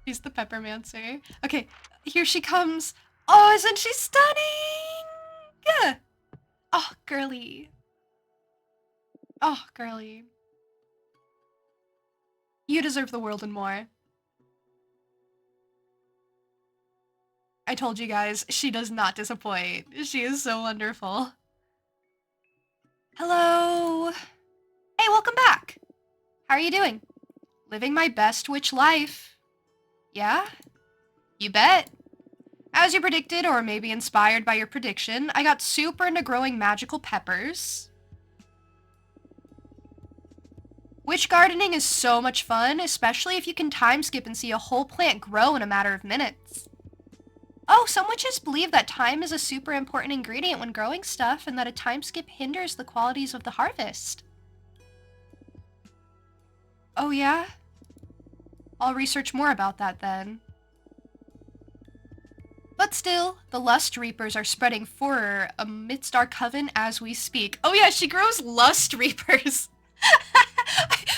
She's the Peppermancer. Okay, here she comes. Oh, isn't she stunning? Yeah. Oh, girly. Oh, girly. You deserve the world and more. I told you guys, she does not disappoint. She is so wonderful. Hello. Hey, welcome back. How are you doing? Living my best witch life. Yeah? You bet. As you predicted, or maybe inspired by your prediction, I got super into growing magical peppers. Witch gardening is so much fun, especially if you can time skip and see a whole plant grow in a matter of minutes. Oh, some witches believe that time is a super important ingredient when growing stuff, and that a time skip hinders the qualities of the harvest. Oh yeah? I'll research more about that then. But still, the Lust Reapers are spreading furor amidst our coven as we speak. Oh yeah, she grows Lust Reapers.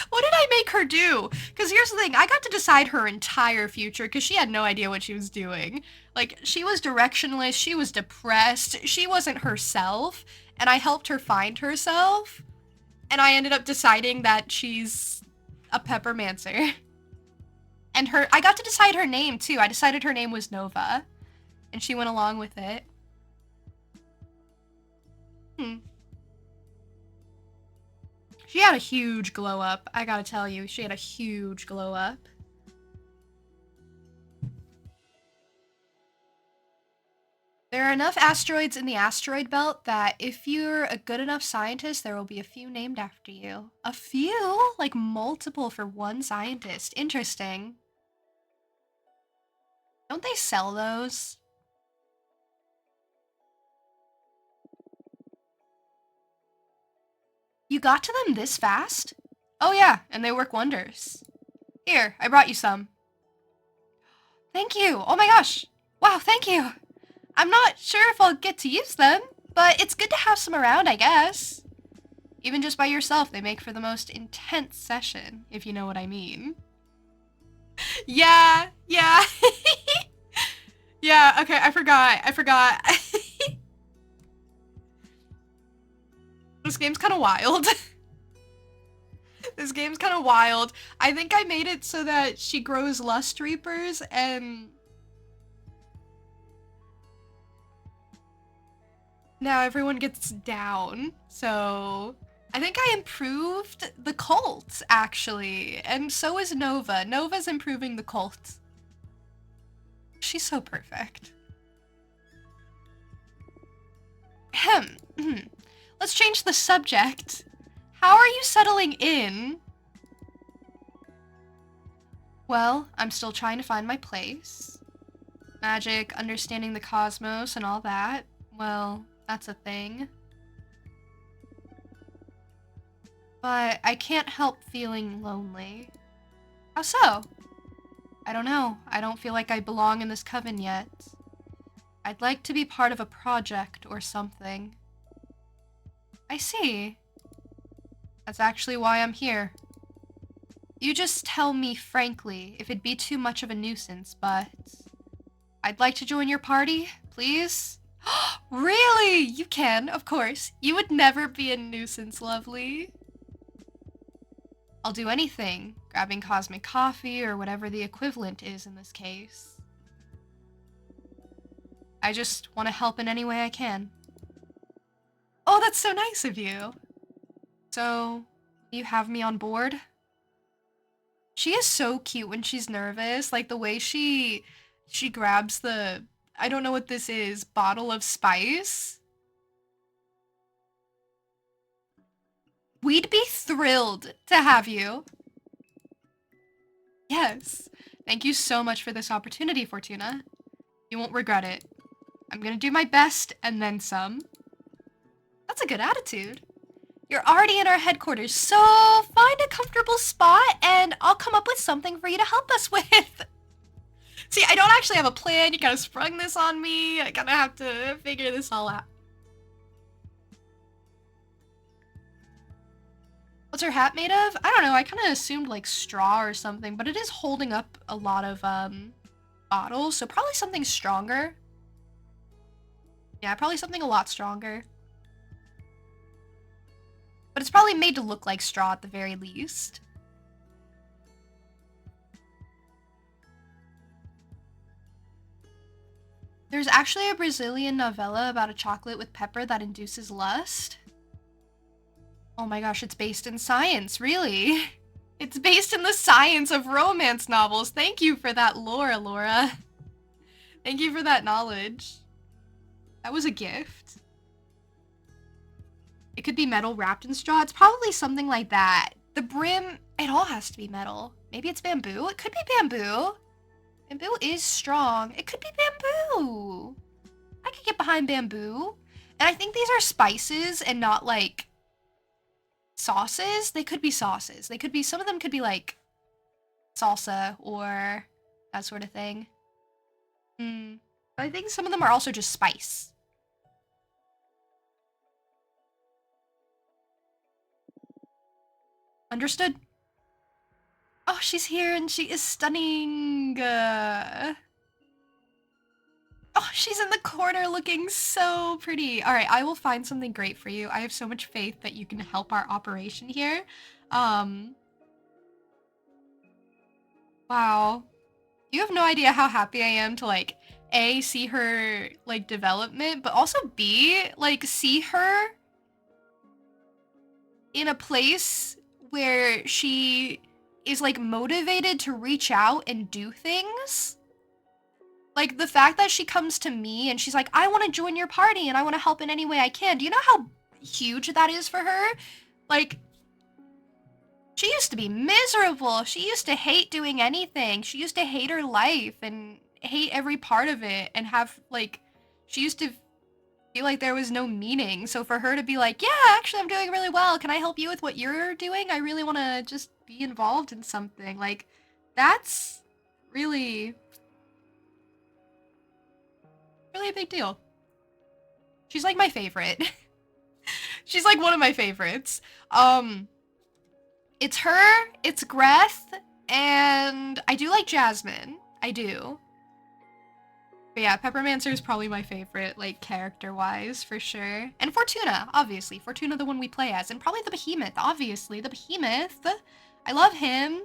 What did I make her do? Because here's the thing, I got to decide her entire future because she had no idea what she was doing. Like, she was directionless, she was depressed, she wasn't herself, and I helped her find herself, and I ended up deciding that she's a Peppermancer. And I got to decide her name too. I decided her name was Nova, and she went along with it. She had a huge glow up, I gotta tell you. She had a huge glow up. There are enough asteroids in the asteroid belt that if you're a good enough scientist, there will be a few named after you. A few? Like multiple for one scientist. Interesting. Don't they sell those? You got to them this fast? Oh yeah, and they work wonders. Here, I brought you some. Thank you. Oh my gosh. Wow, thank you. I'm not sure if I'll get to use them, but it's good to have some around, I guess. Even just by yourself, they make for the most intense session, if you know what I mean. Yeah. Yeah, okay, I forgot. This game's kind of wild. This game's kind of wild. I think I made it so that she grows Lust Reapers and now everyone gets down. So I think I improved the cult, actually. And so is Nova. Nova's improving the cult. She's so perfect. Ahem. Let's change the subject. How are you settling in? Well, I'm still trying to find my place. Magic, understanding the cosmos and all that. Well, that's a thing. But I can't help feeling lonely. How so? I don't know. I don't feel like I belong in this coven yet. I'd like to be part of a project or something. I see. That's actually why I'm here. You just tell me frankly if it'd be too much of a nuisance, but I'd like to join your party, please? Really? You can, of course. You would never be a nuisance, lovely. I'll do anything, grabbing cosmic coffee or whatever the equivalent is in this case. I just want to help in any way I can. Oh, that's so nice of you. So, you have me on board? She is so cute when she's nervous, like the way she grabs the, I don't know what this is, bottle of spice. We'd be thrilled to have you. Yes. Thank you so much for this opportunity, Fortuna. You won't regret it. I'm gonna do my best and then some. That's a good attitude. You're already in our headquarters, so find a comfortable spot and I'll come up with something for you to help us with. See, I don't actually have a plan. You kind of sprung this on me. I kind of have to figure this all out. What's her hat made of? I don't know. I kind of assumed like straw or something, but it is holding up a lot of bottles, so probably something stronger. Yeah, probably something a lot stronger. But it's probably made to look like straw at the very least. There's actually a Brazilian novella about a chocolate with pepper that induces lust. Oh my gosh, it's based in science, really? It's based in the science of romance novels. Thank you for that lore, Laura. Thank you for that knowledge. That was a gift. It could be metal wrapped in straw. It's probably something like that. The brim, it all has to be metal. Maybe it's bamboo. It could be bamboo. Bamboo is strong. It could be bamboo. I could get behind bamboo. And I think these are spices and not like sauces. They could be sauces. They could be, some of them could be like salsa or that sort of thing. But I think some of them are also just spice. Understood. Oh, she's here and she is stunning. Oh, she's in the corner looking so pretty. All right, I will find something great for you. I have so much faith that you can help our operation here. Wow. You have no idea how happy I am to like A, see her like development, but also B, like see her in a place where she is like motivated to reach out and do things. Like, the fact that she comes to me and she's like, I want to join your party and I want to help in any way I can. Do you know how huge that is for her? Like, she used to be miserable. She used to hate doing anything. She used to hate her life and hate every part of it and have, like, she used to feel like there was no meaning. So for her to be like, yeah, actually, I'm doing really well. Can I help you with what you're doing? I really want to just be involved in something. Like, that's really, really a big deal. She's like my favorite. She's like one of my favorites. It's her, it's Greth, and I do like Jasmine. I do. But yeah, Peppermancer is probably my favorite, like, character-wise, for sure. And Fortuna, obviously. Fortuna, the one we play as. And probably the Behemoth, obviously. The Behemoth. I love him.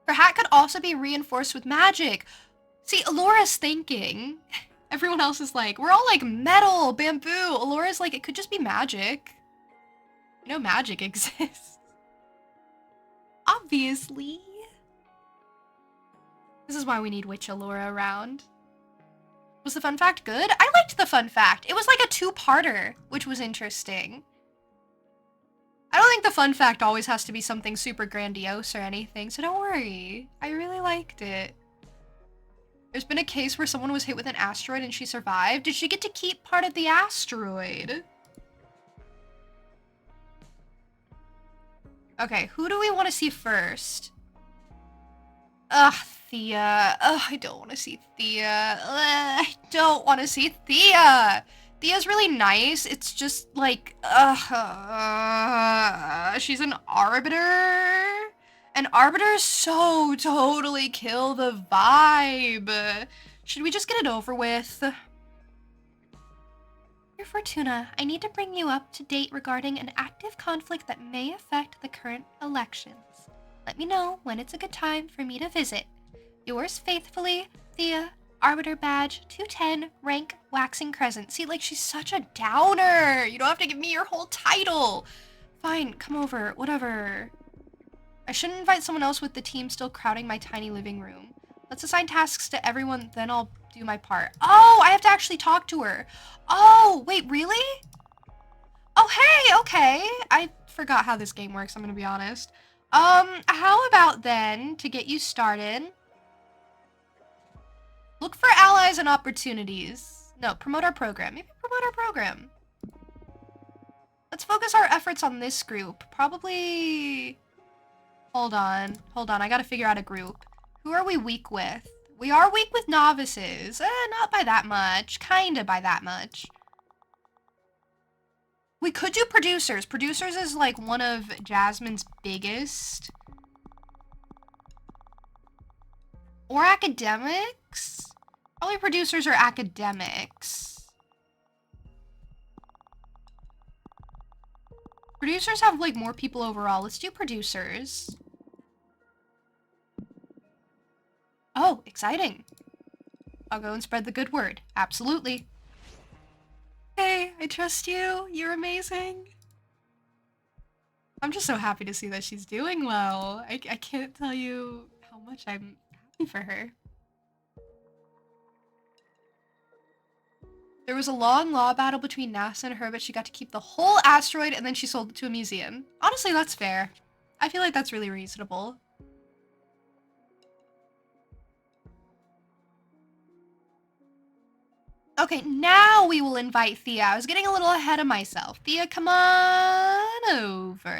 Her hat could also be reinforced with magic. See, Alora's thinking. Everyone else is like, we're all like metal, bamboo. Alora's like, it could just be magic. You know magic exists. Obviously. This is why we need Witch Alora around. Was the fun fact good? I liked the fun fact. It was like a two-parter, which was interesting. I don't think the fun fact always has to be something super grandiose or anything, so don't worry. I really liked it. There's been a case where someone was hit with an asteroid and she survived. Did she get to keep part of the asteroid? Okay, who do we want to see first? Ugh, Thea. Ugh, I don't want to see Thea. Ugh, I don't want to see Thea. Thea's really nice. It's just like, she's an arbiter. And arbiters so totally kill the vibe. Should we just get it over with? Dear Fortuna, I need to bring you up to date regarding an active conflict that may affect the current elections. Let me know when it's a good time for me to visit. Yours faithfully, Thea, Arbiter Badge, 210, rank, Waxing Crescent. See, like, she's such a downer. You don't have to give me your whole title. Fine, come over, whatever. I shouldn't invite someone else with the team still crowding my tiny living room. Let's assign tasks to everyone, then I'll do my part. Oh, I have to actually talk to her. Oh, wait, really? Oh, hey, okay. I forgot how this game works, I'm gonna be honest. How about then, to get you started, look for allies and opportunities. No, promote our program. Maybe promote our program. Let's focus our efforts on this group. Probably... Hold on. I gotta figure out a group. Who are we weak with? We are weak with novices. Not by that much. Kinda by that much. We could do producers. Producers is like one of Jasmine's biggest. Or academics? Probably producers or academics. Producers have like more people overall. Let's do producers. Oh, exciting. I'll go and spread the good word. Absolutely. Hey, I trust you. You're amazing. I'm just so happy to see that she's doing well. I can't tell you how much I'm happy for her. There was a long law battle between NASA and her, but she got to keep the whole asteroid and then she sold it to a museum. Honestly, that's fair. I feel like that's really reasonable. Okay, now we will invite Thea. I was getting a little ahead of myself. Thea, come on over.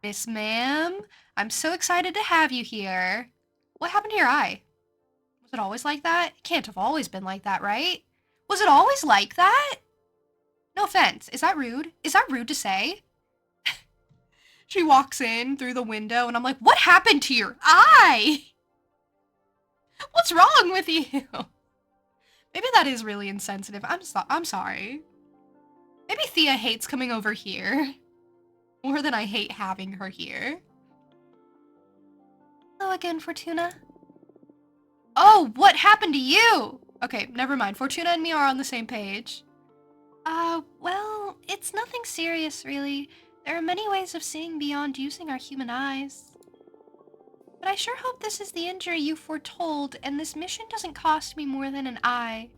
Miss Ma'am, I'm so excited to have you here. What happened to your eye? Was it always like that? It can't have always been like that, right? Was it always like that? No offense. Is that rude? Is that rude to say? She walks in through the window and I'm like, what happened to your eye? What's wrong with you? Maybe that is really insensitive. I'm sorry. Maybe Thea hates coming over here more than I hate having her here. Hello again, Fortuna. Oh, what happened to you? Okay, never mind. Fortuna and me are on the same page. Well, it's nothing serious, really. There are many ways of seeing beyond using our human eyes. But I sure hope this is the injury you foretold, and this mission doesn't cost me more than an eye.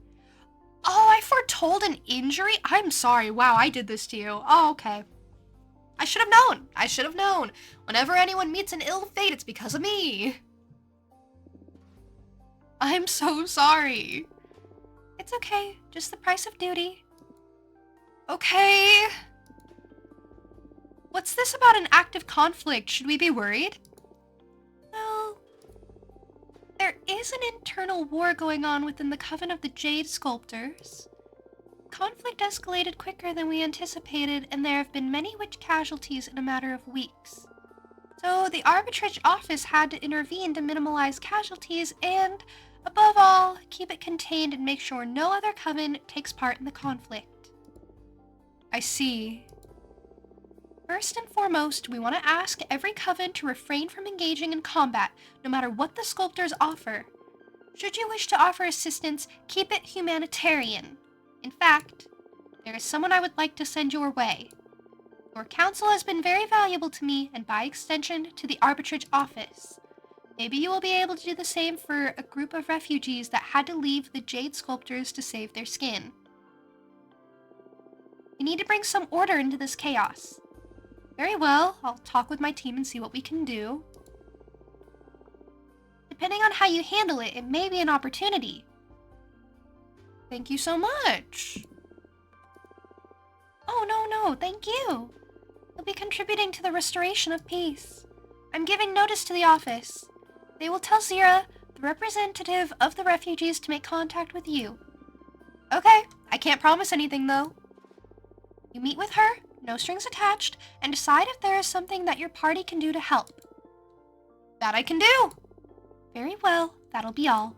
Oh, I foretold an injury? I'm sorry. Wow, I did this to you. Oh, okay. I should have known. I should have known. Whenever anyone meets an ill fate, it's because of me. I'm so sorry. It's okay. Just the price of duty. Okay. What's this about an active conflict? Should we be worried? Well, there is an internal war going on within the Coven of the Jade Sculptors. Conflict escalated quicker than we anticipated, and there have been many witch casualties in a matter of weeks. So the Arbitrage Office had to intervene to minimize casualties and, above all, keep it contained and make sure no other coven takes part in the conflict. I see. First and foremost, we want to ask every coven to refrain from engaging in combat, no matter what the sculptors offer. Should you wish to offer assistance, keep it humanitarian. In fact, there is someone I would like to send your way. Your counsel has been very valuable to me, and by extension, to the Arbitrage Office. Maybe you will be able to do the same for a group of refugees that had to leave the Jade Sculptors to save their skin. We need to bring some order into this chaos. Very well, I'll talk with my team and see what we can do. Depending on how you handle it, it may be an opportunity. Thank you so much. Oh, no, thank you. You'll be contributing to the restoration of peace. I'm giving notice to the office. They will tell Zira, the representative of the refugees, to make contact with you. Okay, I can't promise anything though. You meet with her, no strings attached, and decide if there is something that your party can do to help. That I can do. Very well, that'll be all.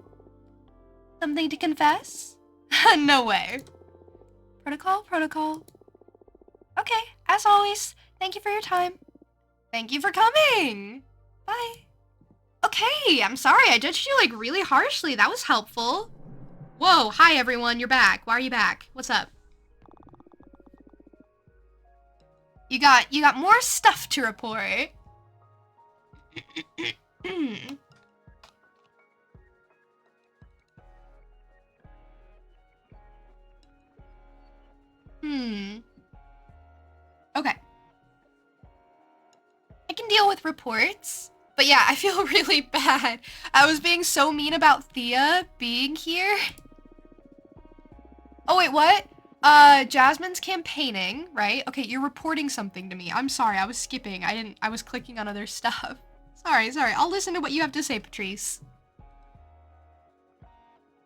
Something to confess? No way. Protocol. Okay, as always, thank you for your time. Thank you for coming. Bye. Okay, I'm sorry, I judged you like really harshly. That was helpful. Whoa, hi everyone, you're back. Why are you back? What's up? You got more stuff to report. Okay. I can deal with reports. But yeah, I feel really bad. I was being so mean about Thea being here. Oh wait, what? Jasmine's campaigning, right? Okay, you're reporting something to me. I'm sorry, I was skipping. I was clicking on other stuff. Sorry. I'll listen to what you have to say, Patrice.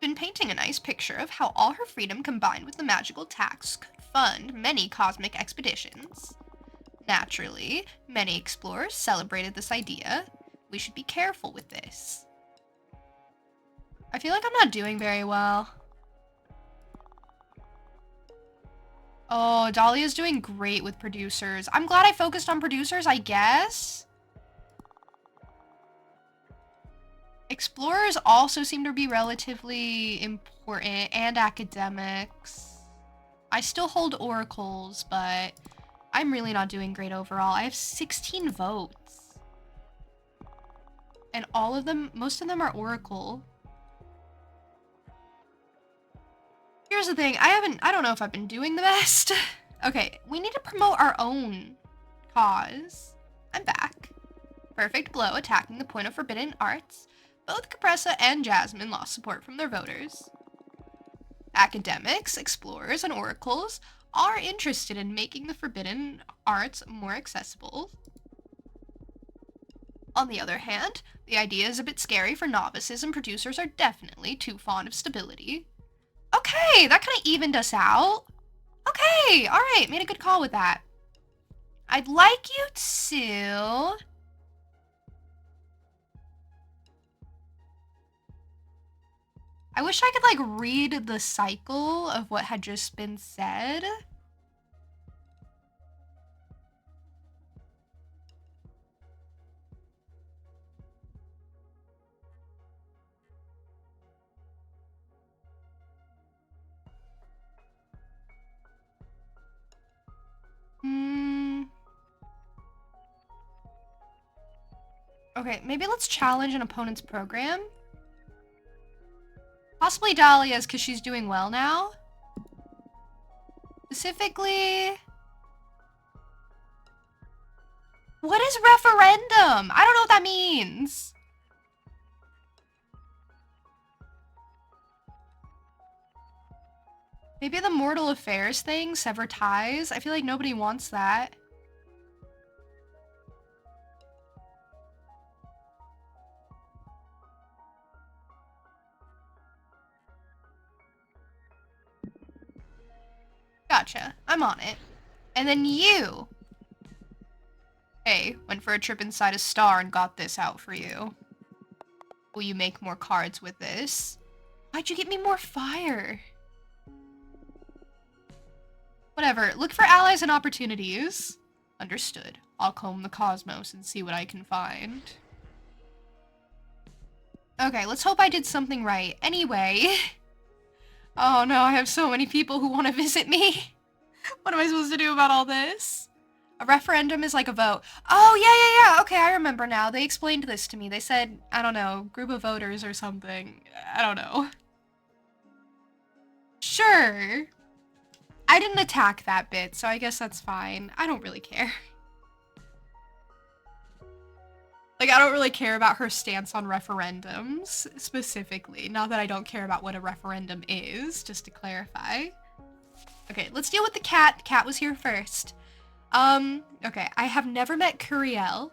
Been painting a nice picture of how all her freedom combined with the magical tax could fund many cosmic expeditions. Naturally, many explorers celebrated this idea. We should be careful with this. I feel like I'm not doing very well. Oh, Dahlia's doing great with producers. I'm glad I focused on producers, I guess. Explorers also seem to be relatively important, and academics. I still hold oracles, but I'm really not doing great overall. I have 16 votes. And all of them, most of them are oracle. Here's the thing, I don't know if I've been doing the best. Okay, we need to promote our own cause. I'm back. Perfect blow attacking the point of forbidden arts. Both Capressa and Jasmine lost support from their voters. Academics, explorers, and oracles are interested in making the forbidden arts more accessible. On the other hand, the idea is a bit scary for novices, and producers are definitely too fond of stability. Okay, that kind of evened us out. Okay, alright, made a good call with that. I'd like you to... I wish I could, like, read the cycle of what had just been said. Okay, maybe let's challenge an opponent's program. Possibly Dahlia's because she's doing well now. Specifically... What is referendum? I don't know what that means. Maybe the mortal affairs thing, sever ties. I feel like nobody wants that. Gotcha. I'm on it. And then you. Hey, went for a trip inside a star and got this out for you. Will you make more cards with this? Why'd you get me more fire? Whatever. Look for allies and opportunities. Understood. I'll comb the cosmos and see what I can find. Okay, let's hope I did something right. Anyway. Oh no, I have so many people who want to visit me. What am I supposed to do about all this? A referendum is like a vote. Oh, yeah. Okay, I remember now. They explained this to me. They said, I don't know, group of voters or something. I don't know. Sure. I didn't attack that bit, so I guess that's fine. I don't really care. Like, I don't really care about her stance on referendums, specifically. Not that I don't care about what a referendum is, just to clarify. Okay, let's deal with the cat. The cat was here first. Okay, I have never met Curiel.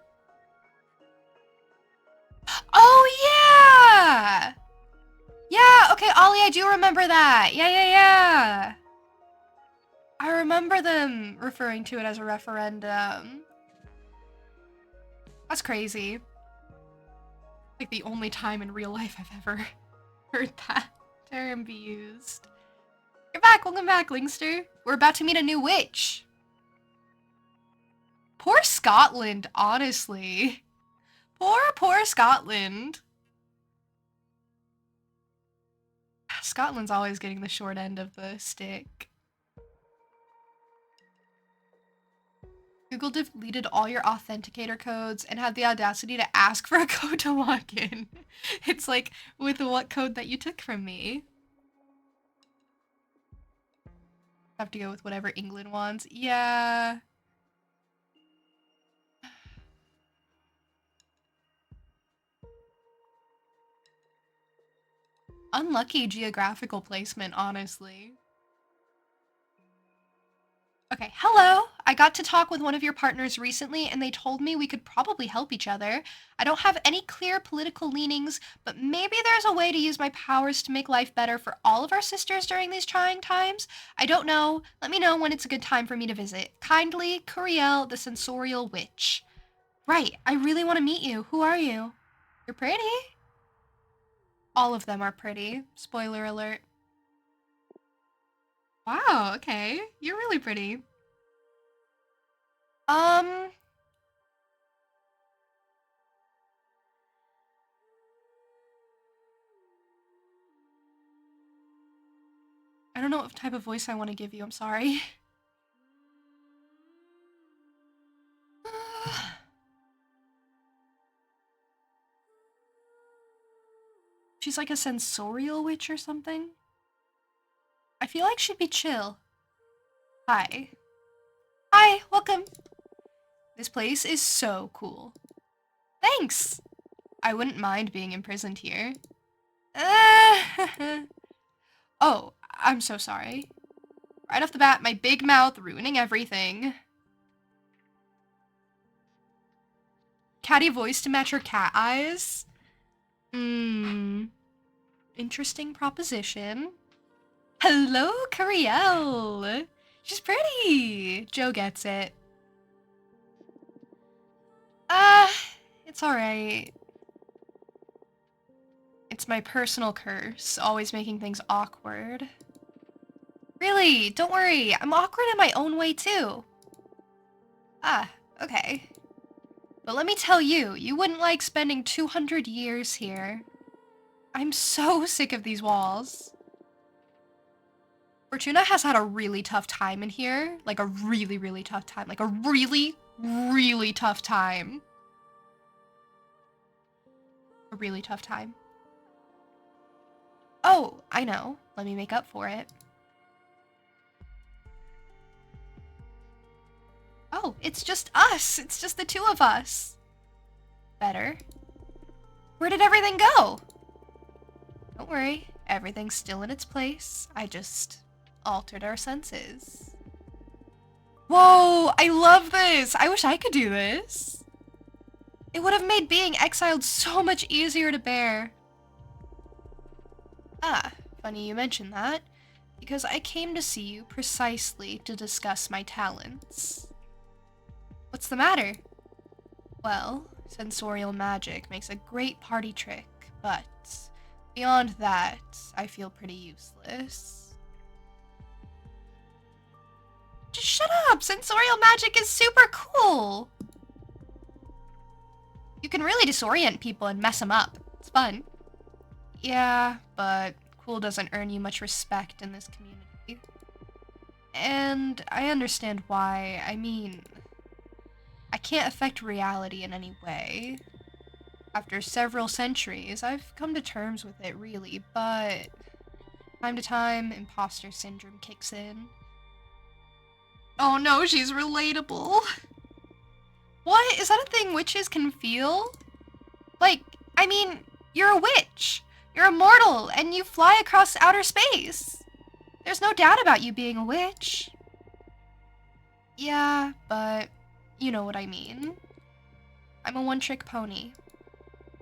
Oh, yeah! Yeah, okay, Ollie, I do remember that. Yeah. I remember them referring to it as a referendum. That's crazy. Like the only time in real life I've ever heard that term be used. You're back, welcome back, Lingster. We're about to meet a new witch. Poor Scotland, honestly. Poor Scotland. Scotland's always getting the short end of the stick. Google deleted all your authenticator codes and had the audacity to ask for a code to log in. It's like, with what code that you took from me. Have to go with whatever England wants. Yeah. Unlucky geographical placement, honestly. Okay, hello! I got to talk with one of your partners recently and they told me we could probably help each other. I don't have any clear political leanings, but maybe there's a way to use my powers to make life better for all of our sisters during these trying times? I don't know. Let me know when it's a good time for me to visit. Kindly, Curiel, the Sensorial Witch. Right, I really want to meet you. Who are you? You're pretty. All of them are pretty. Spoiler alert. Wow, okay. You're really pretty. I don't know what type of voice I want to give you, I'm sorry. She's like a sensorial witch or something? I feel like she'd be chill. Hi. Hi, welcome. This place is so cool. Thanks! I wouldn't mind being imprisoned here. Oh, I'm so sorry. Right off the bat, my big mouth ruining everything. Catty voice to match her cat eyes? Interesting proposition. Hello, Curiel! She's pretty! Joe gets it. It's alright. It's my personal curse, always making things awkward. Really, don't worry, I'm awkward in my own way too. Ah, okay. But let me tell you, you wouldn't like spending 200 years here. I'm so sick of these walls. Fortuna has had a really tough time in here. Like a really tough time. Like a really tough time. a really tough time. Oh, I know. Let me make up for it. Oh, it's just us. It's just the two of us. Better. Where did everything go? Don't worry. Everything's still in its place. I just altered our senses. Whoa, I love this. I wish I could do this. It would have made being exiled so much easier to bear. Ah, funny you mention that, because I came to see you precisely to discuss my talents. What's the matter? Well, sensorial magic makes a great party trick, but beyond that, I feel pretty useless. Just shut up! Sensorial magic is super cool! You can really disorient people and mess them up. It's fun. Yeah, but cool doesn't earn you much respect in this community. And I understand why. I mean, I can't affect reality in any way. After several centuries, I've come to terms with it, really, but time to time, imposter syndrome kicks in. Oh no, she's relatable. What? Is that a thing witches can feel? Like, I mean, you're a witch. You're immortal, and you fly across outer space. There's no doubt about you being a witch. Yeah, but you know what I mean. I'm a one-trick pony.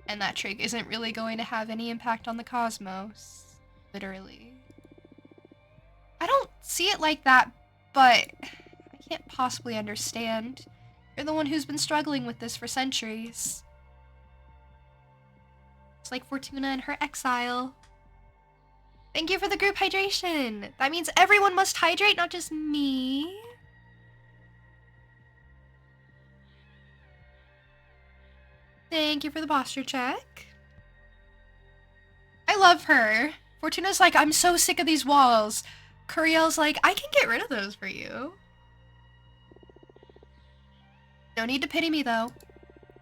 And that trick isn't really going to have any impact on the cosmos. Literally. I don't see it like that, but I can't possibly understand. You're the one who's been struggling with this for centuries. It's like Fortuna and her exile. Thank you for the group hydration. That means everyone must hydrate, not just me. Thank you for the posture check. I love her. Fortuna's like, I'm so sick of these walls. Curiel's like, I can get rid of those for you. No need to pity me, though.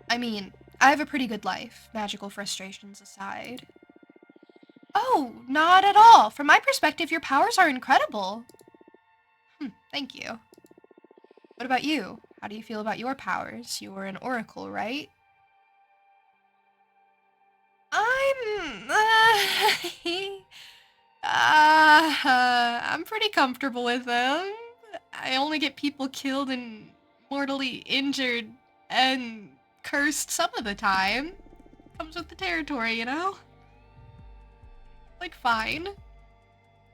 I mean, I have a pretty good life, magical frustrations aside. Oh, not at all. From my perspective, your powers are incredible. Thank you. What about you? How do you feel about your powers? You were an oracle, right? I'm pretty comfortable with them. I only get people killed and mortally injured and cursed some of the time. Comes with the territory, you know? Like, fine.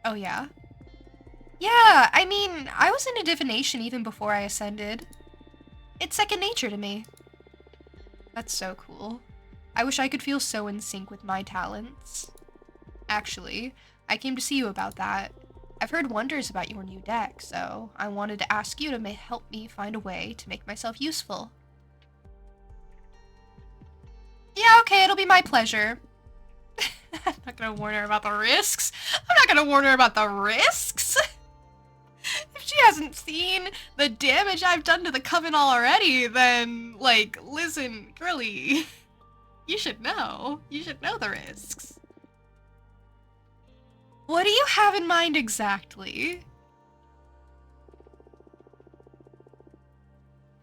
Oh, yeah? Yeah, I mean, I was into divination even before I ascended. It's second nature to me. That's so cool. I wish I could feel so in sync with my talents. Actually, I came to see you about that. I've heard wonders about your new deck, so I wanted to ask you to help me find a way to make myself useful. Yeah, okay, it'll be my pleasure. I'm not gonna warn her about the risks. I'm not gonna warn her about the risks! If she hasn't seen the damage I've done to the Coven already, then, like, listen, girly, you should know. You should know the risks. What do you have in mind exactly?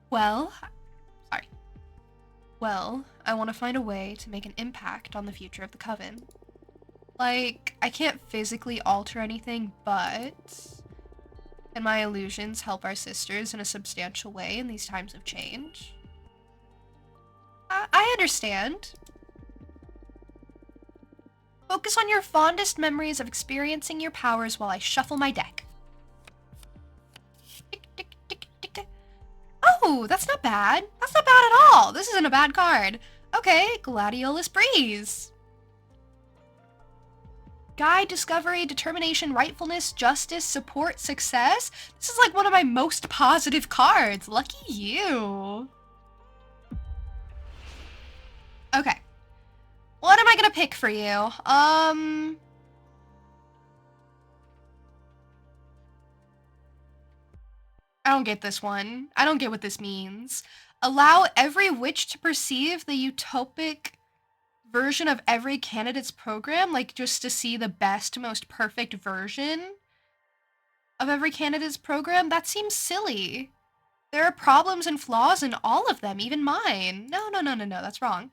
Well, I want to find a way to make an impact on the future of the Coven. Like, I can't physically alter anything, but can my illusions help our sisters in a substantial way in these times of change? I understand. Focus on your fondest memories of experiencing your powers while I shuffle my deck. Tick, tick, tick, tick, tick. Oh, that's not bad. That's not bad at all. This isn't a bad card. Okay, Gladiolus Breeze. Guide, discovery, determination, rightfulness, justice, support, success. This is like one of my most positive cards. Lucky you. Okay. What am I gonna pick for you? I don't get this one. I don't get what this means. Allow every witch to perceive the utopic version of every candidate's program, like just to see the best, most perfect version of every candidate's program, that seems silly. There are problems and flaws in all of them, even mine. No, no, no, no, no, that's wrong.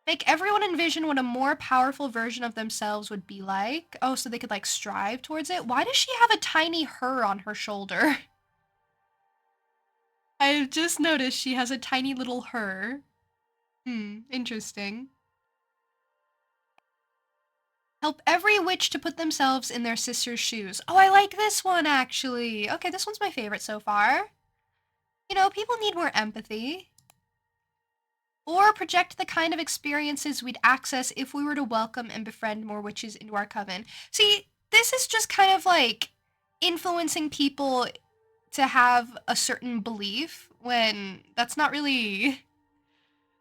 Make everyone envision what a more powerful version of themselves would be like. Oh, so they could like strive towards it? Why does she have a tiny her on her shoulder? I've just noticed she has a tiny little her. Interesting. Help every witch to put themselves in their sister's shoes. Oh, I like this one, actually. Okay, this one's my favorite so far. You know, people need more empathy. Or project the kind of experiences we'd access if we were to welcome and befriend more witches into our coven. See, this is just kind of like influencing people to have a certain belief when that's not really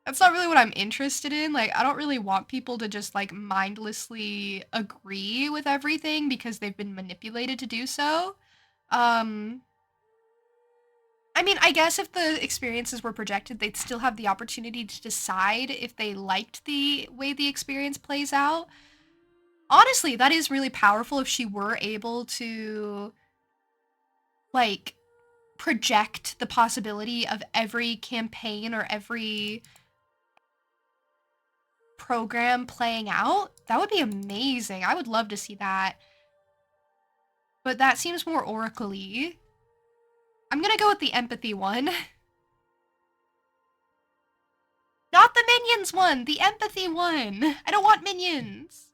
what I'm interested in. Like, I don't really want people to just like mindlessly agree with everything because they've been manipulated to do so. I mean, I guess if the experiences were projected, they'd still have the opportunity to decide if they liked the way the experience plays out. Honestly, that is really powerful if she were able to, like, project the possibility of every campaign or every program playing out. That would be amazing. I would love to see that. But that seems more oracle-y. I'm gonna go with the empathy one. Not the minions one! The empathy one! I don't want minions!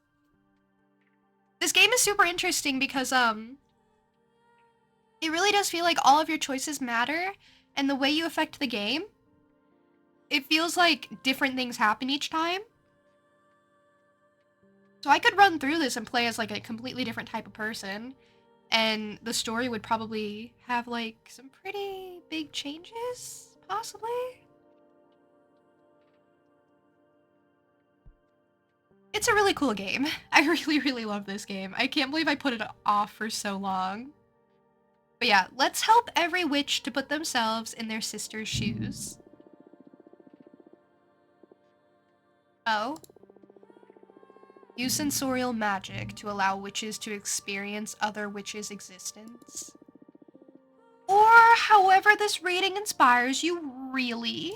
This game is super interesting because, it really does feel like all of your choices matter, and the way you affect the game, it feels like different things happen each time. So I could run through this and play as, like, a completely different type of person, and the story would probably have, like, some pretty big changes, possibly? It's a really cool game. I really, really love this game. I can't believe I put it off for so long. But yeah, let's help every witch to put themselves in their sister's shoes. Oh. Use sensorial magic to allow witches to experience other witches' existence. Or however this reading inspires you, really.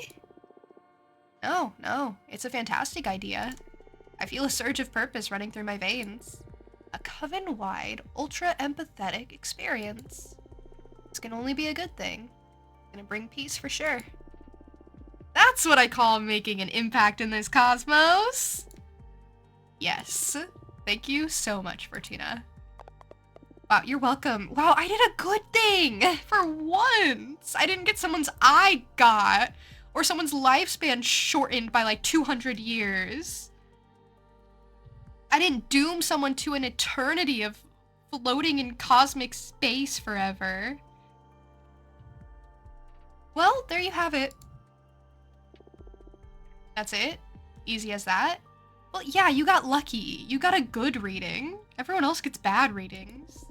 No, no, it's a fantastic idea. I feel a surge of purpose running through my veins. A coven-wide, ultra-empathetic experience. This can only be a good thing. Gonna bring peace for sure. That's what I call making an impact in this cosmos! Yes. Thank you so much, Fortuna. Wow, you're welcome. Wow, I did a good thing! For once! I didn't get someone's eye got, or someone's lifespan shortened by like 200 years. I didn't doom someone to an eternity of floating in cosmic space forever. Well, there you have it. That's it? Easy as that? Well, yeah, you got lucky. You got a good reading. Everyone else gets bad readings.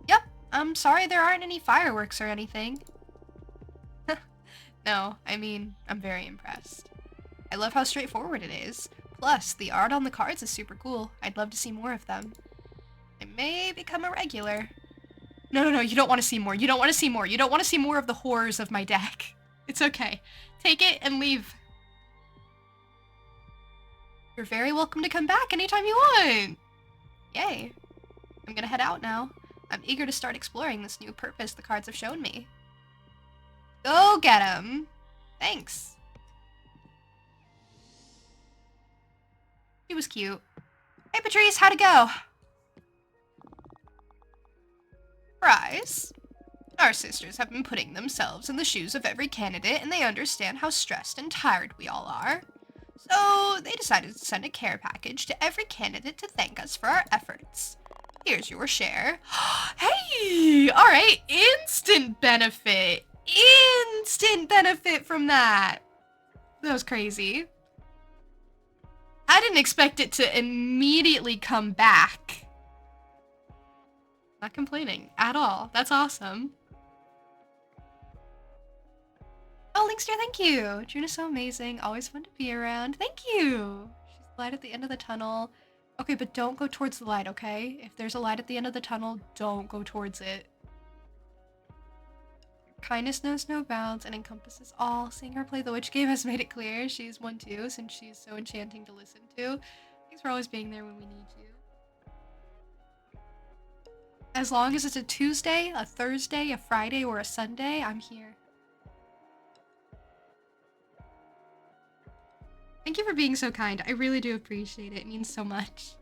Yep, I'm sorry there aren't any fireworks or anything. No, I mean, I'm very impressed. I love how straightforward it is. Plus, the art on the cards is super cool. I'd love to see more of them. I may become a regular. No, no, no, you don't want to see more. You don't want to see more. You don't want to see more of the horrors of my deck. It's okay. Take it and leave. You're very welcome to come back anytime you want. Yay. I'm gonna head out now. I'm eager to start exploring this new purpose the cards have shown me. Go get 'em. Thanks. She was cute. Hey, Patrice, how'd it go? Surprise. Our sisters have been putting themselves in the shoes of every candidate, and they understand how stressed and tired we all are. So they decided to send a care package to every candidate to thank us for our efforts. Here's your share. Hey! Alright, instant benefit! Instant benefit from that! That was crazy. I didn't expect it to immediately come back. Not complaining at all. That's awesome. Oh, Linkster, thank you. Juna's so amazing. Always fun to be around. Thank you. She's Light at the end of the tunnel. Okay, but don't go towards the light, okay? If there's a light at the end of the tunnel, don't go towards it. Kindness knows no bounds and encompasses all. Seeing her play the witch game has made it clear she's one too, since she's so enchanting to listen to. Thanks for always being there when we need you. As long as it's a Tuesday, a Thursday, a Friday, or a Sunday, I'm here. Thank you for being so kind. I really do appreciate it. It means so much.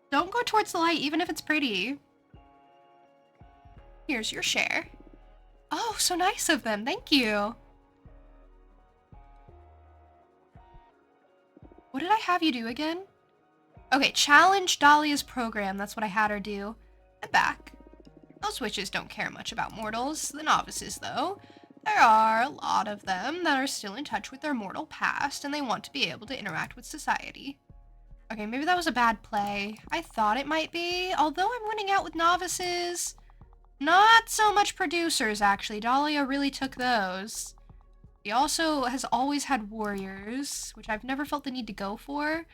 Don't go towards the light, even if it's pretty. Here's your share. Oh, so nice of them. Thank you. What did I have you do again? Okay, challenge Dahlia's program. That's what I had her do. I'm back. Those witches don't care much about mortals. The novices, though. There are a lot of them that are still in touch with their mortal past, and they want to be able to interact with society. Okay, maybe that was a bad play. I thought it might be, although I'm winning out with novices. Not so much producers, actually. Dahlia really took those. He also has always had warriors, which I've never felt the need to go for.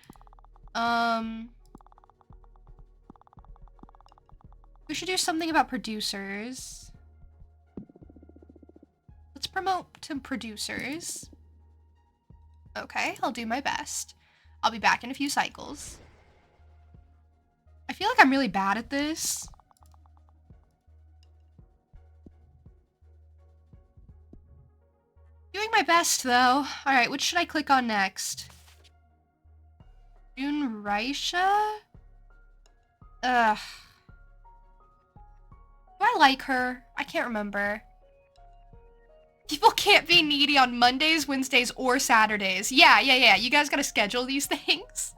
We should do something about producers. Let's promote to producers. Okay, I'll do my best. I'll be back in a few cycles. I feel like I'm really bad at this. Doing my best, though. Alright, what should I click on next? Junraisha? Ugh. Do I like her? I can't remember. People can't be needy on Mondays, Wednesdays, or Saturdays. Yeah. You guys gotta schedule these things.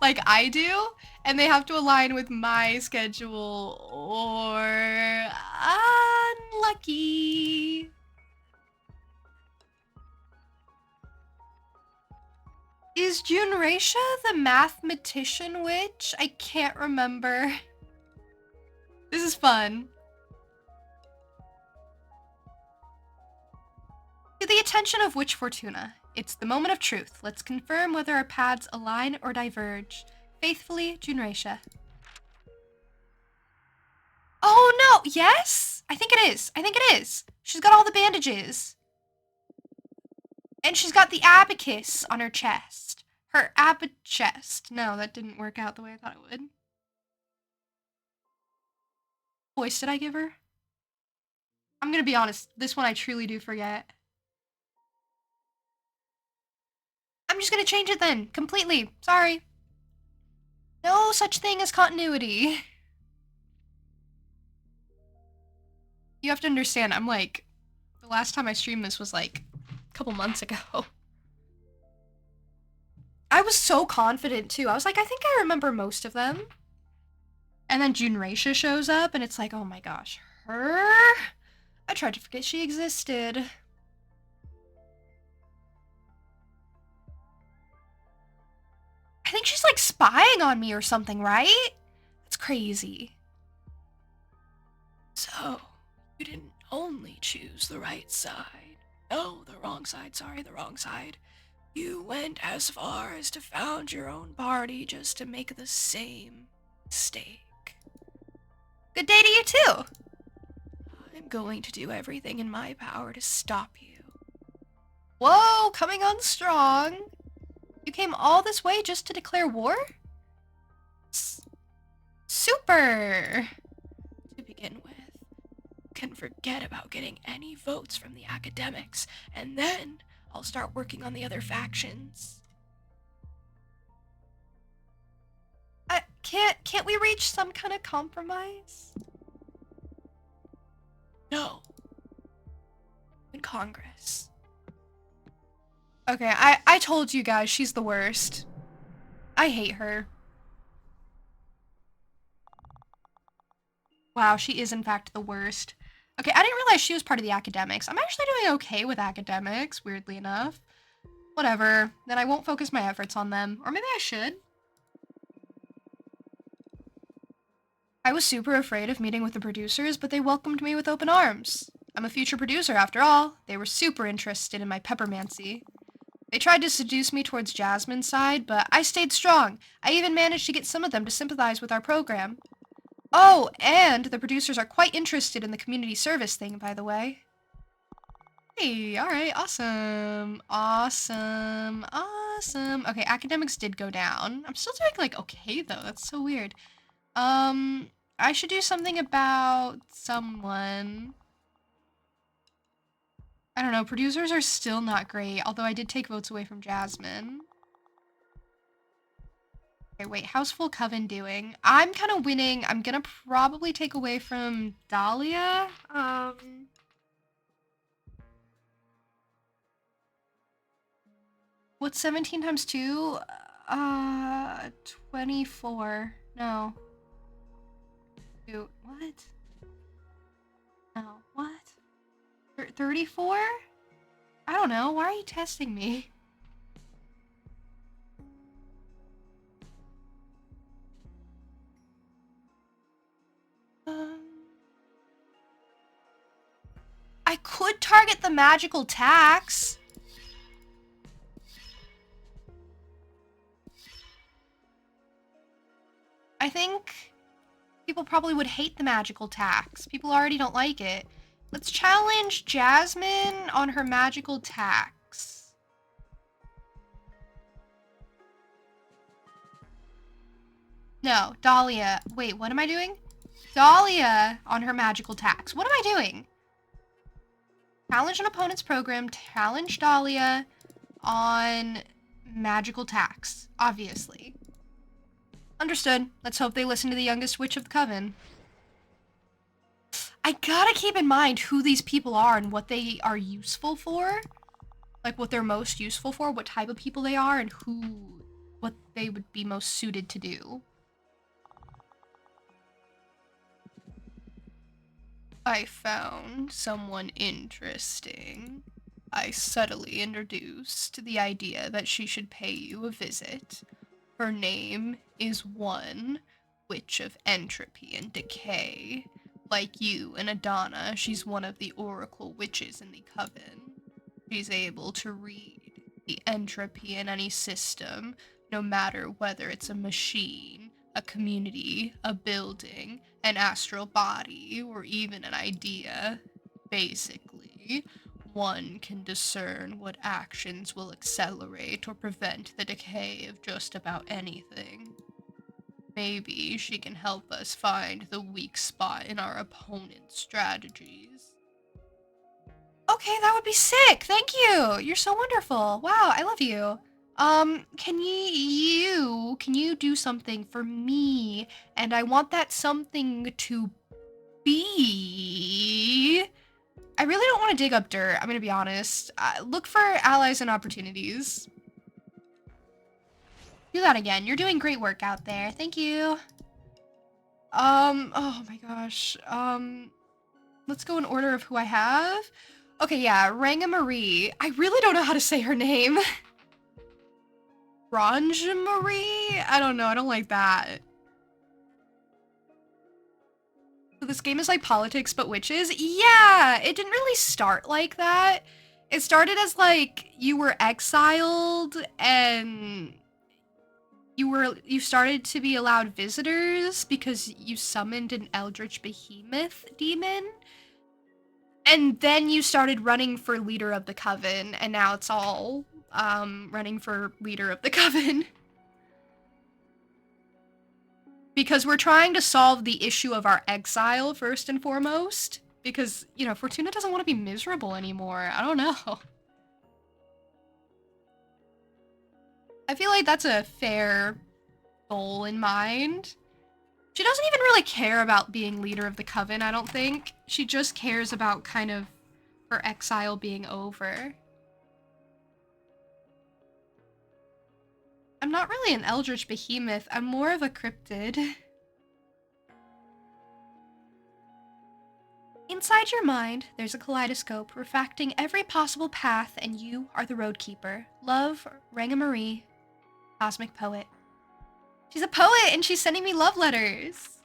Like I do. And they have to align with my schedule or... unlucky. Is Junraisha the mathematician witch? I can't remember. This is fun. To the attention of Witch Fortuna. It's the moment of truth. Let's confirm whether our paths align or diverge. Faithfully, Junraisha. Oh no! Yes? I think it is. She's got all the bandages. And she's got the abacus on her chest. Her chest. No, that didn't work out the way I thought it would. What voice did I give her? I'm gonna be honest, this one I truly do forget. I'm just gonna change it then, completely. Sorry. No such thing as continuity. You have to understand, I'm like, the last time I streamed this was like a couple months ago. I was so confident too. I was like, I think I remember most of them. And then Junraisha shows up and it's like, oh my gosh, her? I tried to forget she existed. I think she's like spying on me or something, right? That's crazy. So, you didn't only choose the right side. No, the wrong side, sorry, the wrong side. You went as far as to found your own party just to make the same mistake. Good day to you too! I'm going to do everything in my power to stop you. Whoa, coming on strong. You came all this way just to declare war? Super! To begin with, you can forget about getting any votes from the academics, and then I'll start working on the other factions. Can't we reach some kind of compromise? No. In Congress. Okay, I told you guys she's the worst. I hate her. Wow, she is in fact the worst. Okay, I didn't realize she was part of the academics. I'm actually doing okay with academics, weirdly enough. Whatever, then I won't focus my efforts on them. Or maybe I should. I was super afraid of meeting with the producers, but they welcomed me with open arms. I'm a future producer after all. They were super interested in my peppermancy. They tried to seduce me towards Jasmine's side, but I stayed strong. I even managed to get some of them to sympathize with our program. Oh, and the producers are quite interested in the community service thing, by the way. Hey, alright, awesome. Awesome. Awesome. Okay, academics did go down. I'm still doing, like, okay, though. That's so weird. I should do something about someone. I don't know, producers are still not great, although I did take votes away from Jasmine. Okay, wait, how's Full Coven doing? I'm kind of winning. I'm gonna probably take away from Dahlia. What's 17 times 2? 24. No. Shoot, what? No, what? 34? I don't know. Why are you testing me? I could target the magical tax. I think people probably would hate the magical tax. People already don't like it. Let's challenge Jasmine on her magical tax. No, Dahlia. Wait, what am I doing? Dahlia on her magical tax. What am I doing? Challenge an opponent's program. Challenge Dahlia on magical tax. Obviously. Understood. Let's hope they listen to the youngest witch of the coven. I gotta keep in mind who these people are and what they are useful for. Like, what they're most useful for, what type of people they are, and what they would be most suited to do. I found someone interesting. I subtly introduced the idea that she should pay you a visit. Her name is One, Witch of Entropy and Decay. Like you and Adana, she's one of the Oracle Witches in the Coven. She's able to read the entropy in any system, no matter whether it's a machine, a community, a building, an astral body, or even an idea. Basically, One can discern what actions will accelerate or prevent the decay of just about anything. Maybe she can help us find the weak spot in our opponent's strategies. Okay, that would be sick. Thank you. You're so wonderful. Wow, I love you. Can you do something for me? And I want that something to be... I really don't want to dig up dirt, I'm gonna be honest. Look for allies and opportunities. Do that again. You're doing great work out there. Thank you. Oh my gosh. Let's go in order of who I have. Okay, yeah, Ranga Marie. I really don't know how to say her name. Ranja Marie? I don't know, I don't like that. So this game is like politics but witches? Yeah, it didn't really start like that. It started as like you were exiled and you started to be allowed visitors because you summoned an eldritch behemoth demon. And then you started running for leader of the coven, and now it's all running for leader of the coven. Because we're trying to solve the issue of our exile first and foremost. Because, you know, Fortuna doesn't want to be miserable anymore. I don't know. I feel like that's a fair goal in mind. She doesn't even really care about being leader of the coven, I don't think. She just cares about kind of her exile being over. I'm not really an eldritch behemoth. I'm more of a cryptid. Inside your mind, there's a kaleidoscope refracting every possible path, and you are the roadkeeper. Love, Ranga Marie, Cosmic Poet. She's a poet, and she's sending me love letters.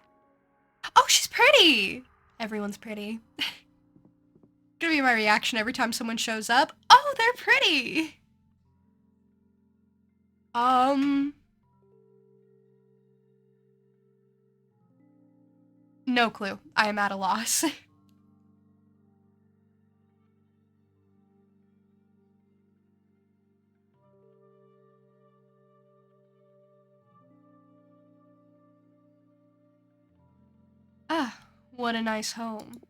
Oh, she's pretty! Everyone's pretty. gonna be my reaction every time someone shows up. Oh, they're pretty. No clue. I am at a loss. Ah, what a nice home.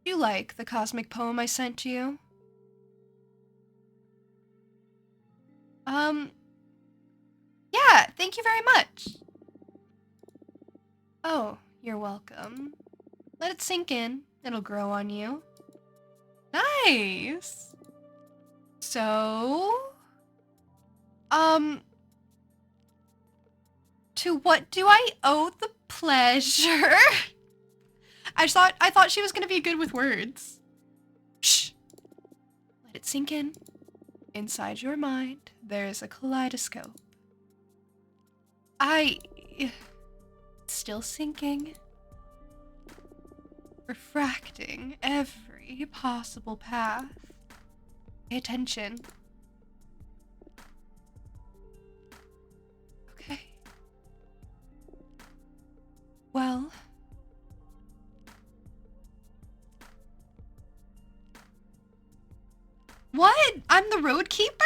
You like the cosmic poem I sent you? Um, yeah, thank you very much. Oh, you're welcome. Let it sink in. It'll grow on you. Nice. So, um, to what do I owe the pleasure? I thought she was gonna be good with words. Shh. Let it sink in. Inside your mind, there's a kaleidoscope. Still sinking. Refracting every possible path. Pay attention. Okay. Well. What? I'm the road keeper?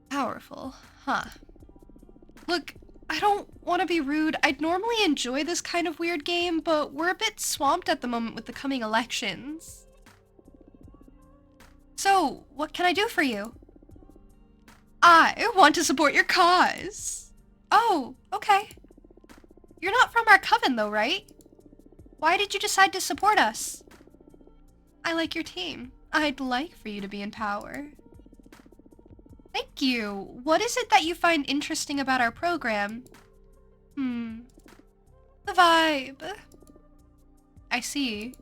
Powerful, huh? Look, I don't want to be rude. I'd normally enjoy this kind of weird game, but we're a bit swamped at the moment with the coming elections. So, what can I do for you? I want to support your cause. Oh, okay. You're not from our coven though, right? Why did you decide to support us? I like your team. I'd like for you to be in power. Thank you. What is it that you find interesting about our program? The vibe. I see.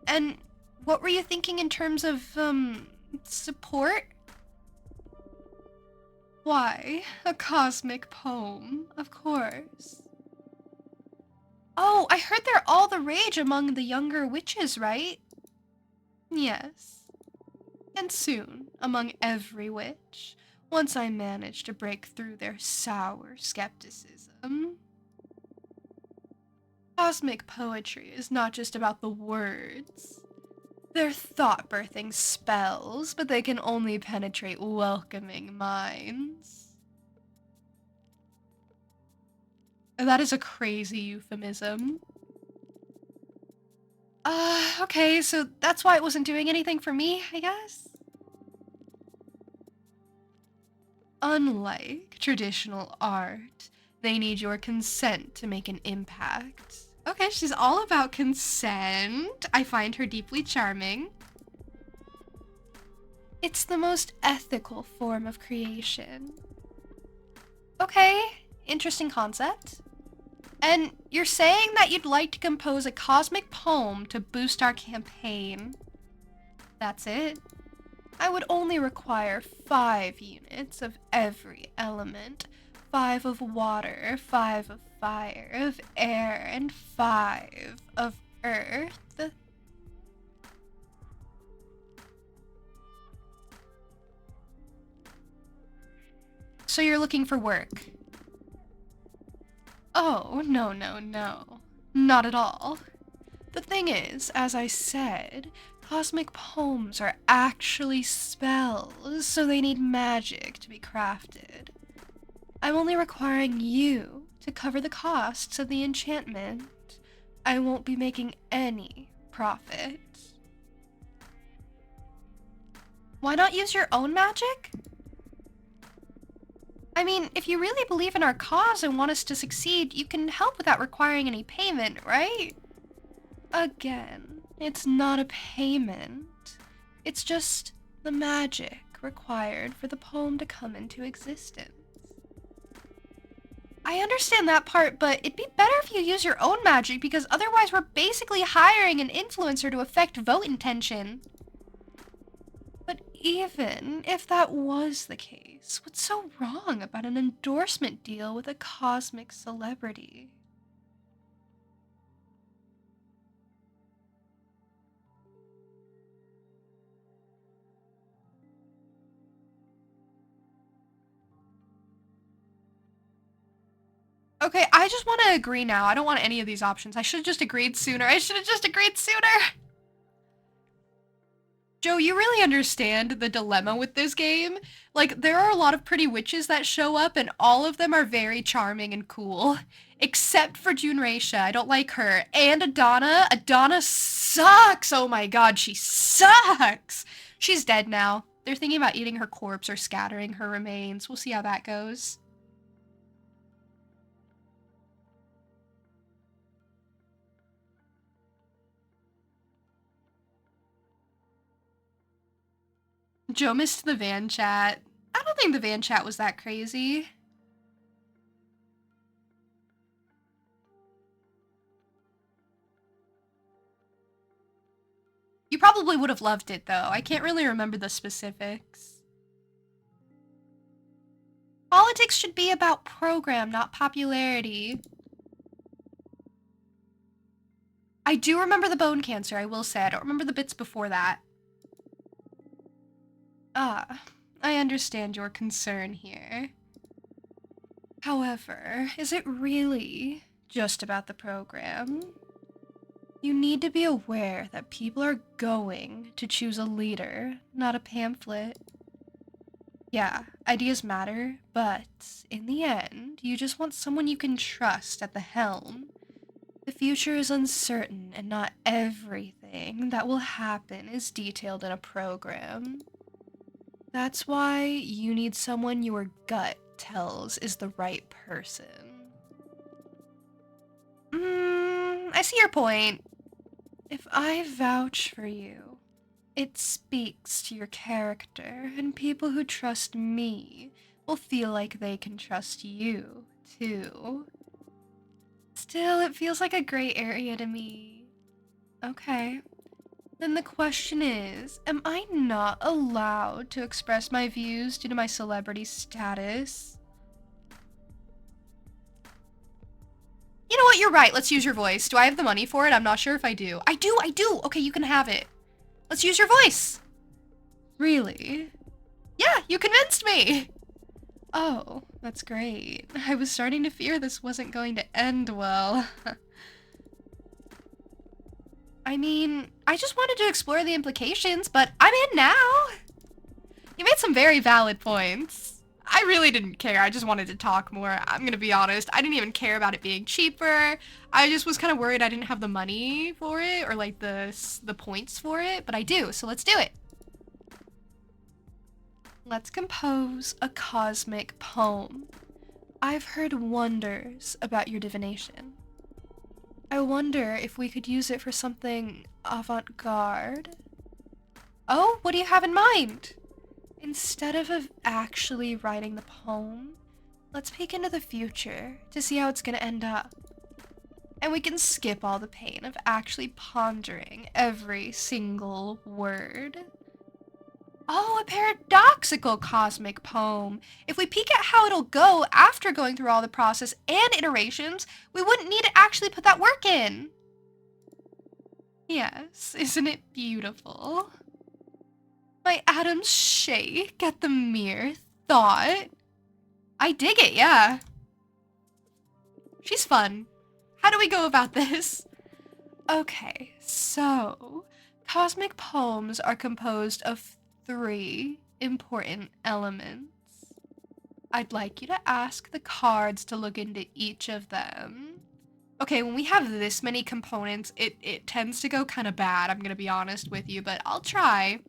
And what were you thinking in terms of, support? Why, a cosmic poem, of course. Oh, I heard they're all the rage among the younger witches, right? Yes. And soon, among every witch, once I manage to break through their sour skepticism. Cosmic poetry is not just about the words. They're thought-birthing spells, but they can only penetrate welcoming minds. That is a crazy euphemism. Okay, so that's why it wasn't doing anything for me, I guess? Unlike traditional art, they need your consent to make an impact. Okay, she's all about consent. I find her deeply charming. It's the most ethical form of creation. Okay, interesting concept. And you're saying that you'd like to compose a cosmic poem to boost our campaign. That's it. I would only require 5 units of every element. 5 of water, 5 of fire, of air, and 5 of earth. So you're looking for work? Oh, no, no, no. Not at all. The thing is, as I said, cosmic poems are actually spells, so they need magic to be crafted. I'm only requiring you to cover the costs of the enchantment. I won't be making any profit. Why not use your own magic? I mean, if you really believe in our cause and want us to succeed, you can help without requiring any payment, right? Again, it's not a payment. It's just the magic required for the poem to come into existence. I understand that part, but it'd be better if you use your own magic because otherwise we're basically hiring an influencer to affect vote intention. But even if that was the case, what's so wrong about an endorsement deal with a cosmic celebrity? Okay, I just want to agree now. I don't want any of these options. I should have just agreed sooner. I should have just agreed sooner. Joe, you really understand the dilemma with this game. Like, there are a lot of pretty witches that show up, and all of them are very charming and cool. Except for Junreisha. I don't like her. And Adana. Adana sucks! Oh my god, she sucks! She's dead now. They're thinking about eating her corpse or scattering her remains. We'll see how that goes. Joe missed the van chat. I don't think the van chat was that crazy. You probably would have loved it, though. I can't really remember the specifics. Politics should be about program, not popularity. I do remember the bone cancer, I will say. I don't remember the bits before that. Ah, I understand your concern here. However, is it really just about the program? You need to be aware that people are going to choose a leader, not a pamphlet. Yeah, ideas matter, but in the end, you just want someone you can trust at the helm. The future is uncertain, and not everything that will happen is detailed in a program. That's why you need someone your gut tells is the right person. I see your point. If I vouch for you, it speaks to your character, and people who trust me will feel like they can trust you, too. Still, it feels like a gray area to me. Okay. Then the question is, am I not allowed to express my views due to my celebrity status? You know what, you're right, let's use your voice. Do I have the money for it? I'm not sure if I do. I do! Okay, you can have it. Let's use your voice! Really? Yeah, you convinced me! Oh, that's great. I was starting to fear this wasn't going to end well. I mean, I just wanted to explore the implications, but I'm in now! You made some very valid points. I really didn't care, I just wanted to talk more. I'm gonna be honest, I didn't even care about it being cheaper. I just was kind of worried I didn't have the money for it, or like the points for it, but I do, so let's do it. Let's compose a cosmic poem. I've heard wonders about your divination. I wonder if we could use it for something avant-garde. Oh, what do you have in mind? Instead of actually writing the poem, let's peek into the future to see how it's gonna end up. And we can skip all the pain of actually pondering every single word. Oh, a paradoxical cosmic poem. If we peek at how it'll go after going through all the process and iterations, we wouldn't need to actually put that work in. Yes, isn't it beautiful? My atoms shake at the mere thought. I dig it, yeah. She's fun. How do we go about this? Okay, so cosmic poems are composed of 3 important elements. I'd like you to ask the cards to look into each of them. Okay, when we have this many components, it tends to go kind of bad, I'm gonna be honest with you, but I'll try.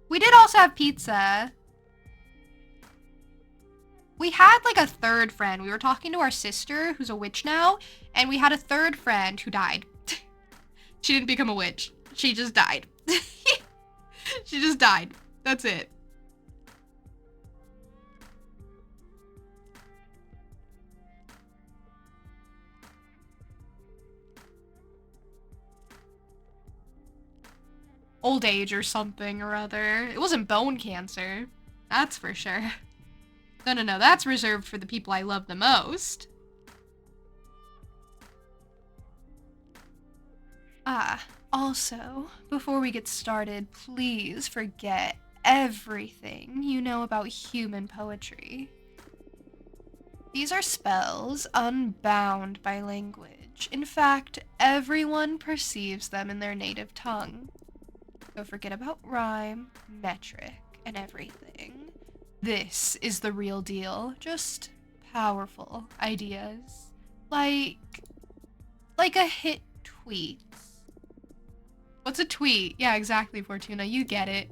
We did also have pizza. We had like a third friend. We were talking to our sister, who's a witch now, and we had a third friend who died. She didn't become a witch. She just died. She just died. That's it. Old age or something or other. It wasn't bone cancer. That's for sure. No, that's reserved for the people I love the most. Also, before we get started, please forget everything you know about human poetry. These are spells unbound by language. In fact, everyone perceives them in their native tongue. So forget about rhyme, metric, and everything. This is the real deal. Just powerful ideas. Like a hit tweet. What's a tweet? Yeah, exactly, Fortuna. You get it.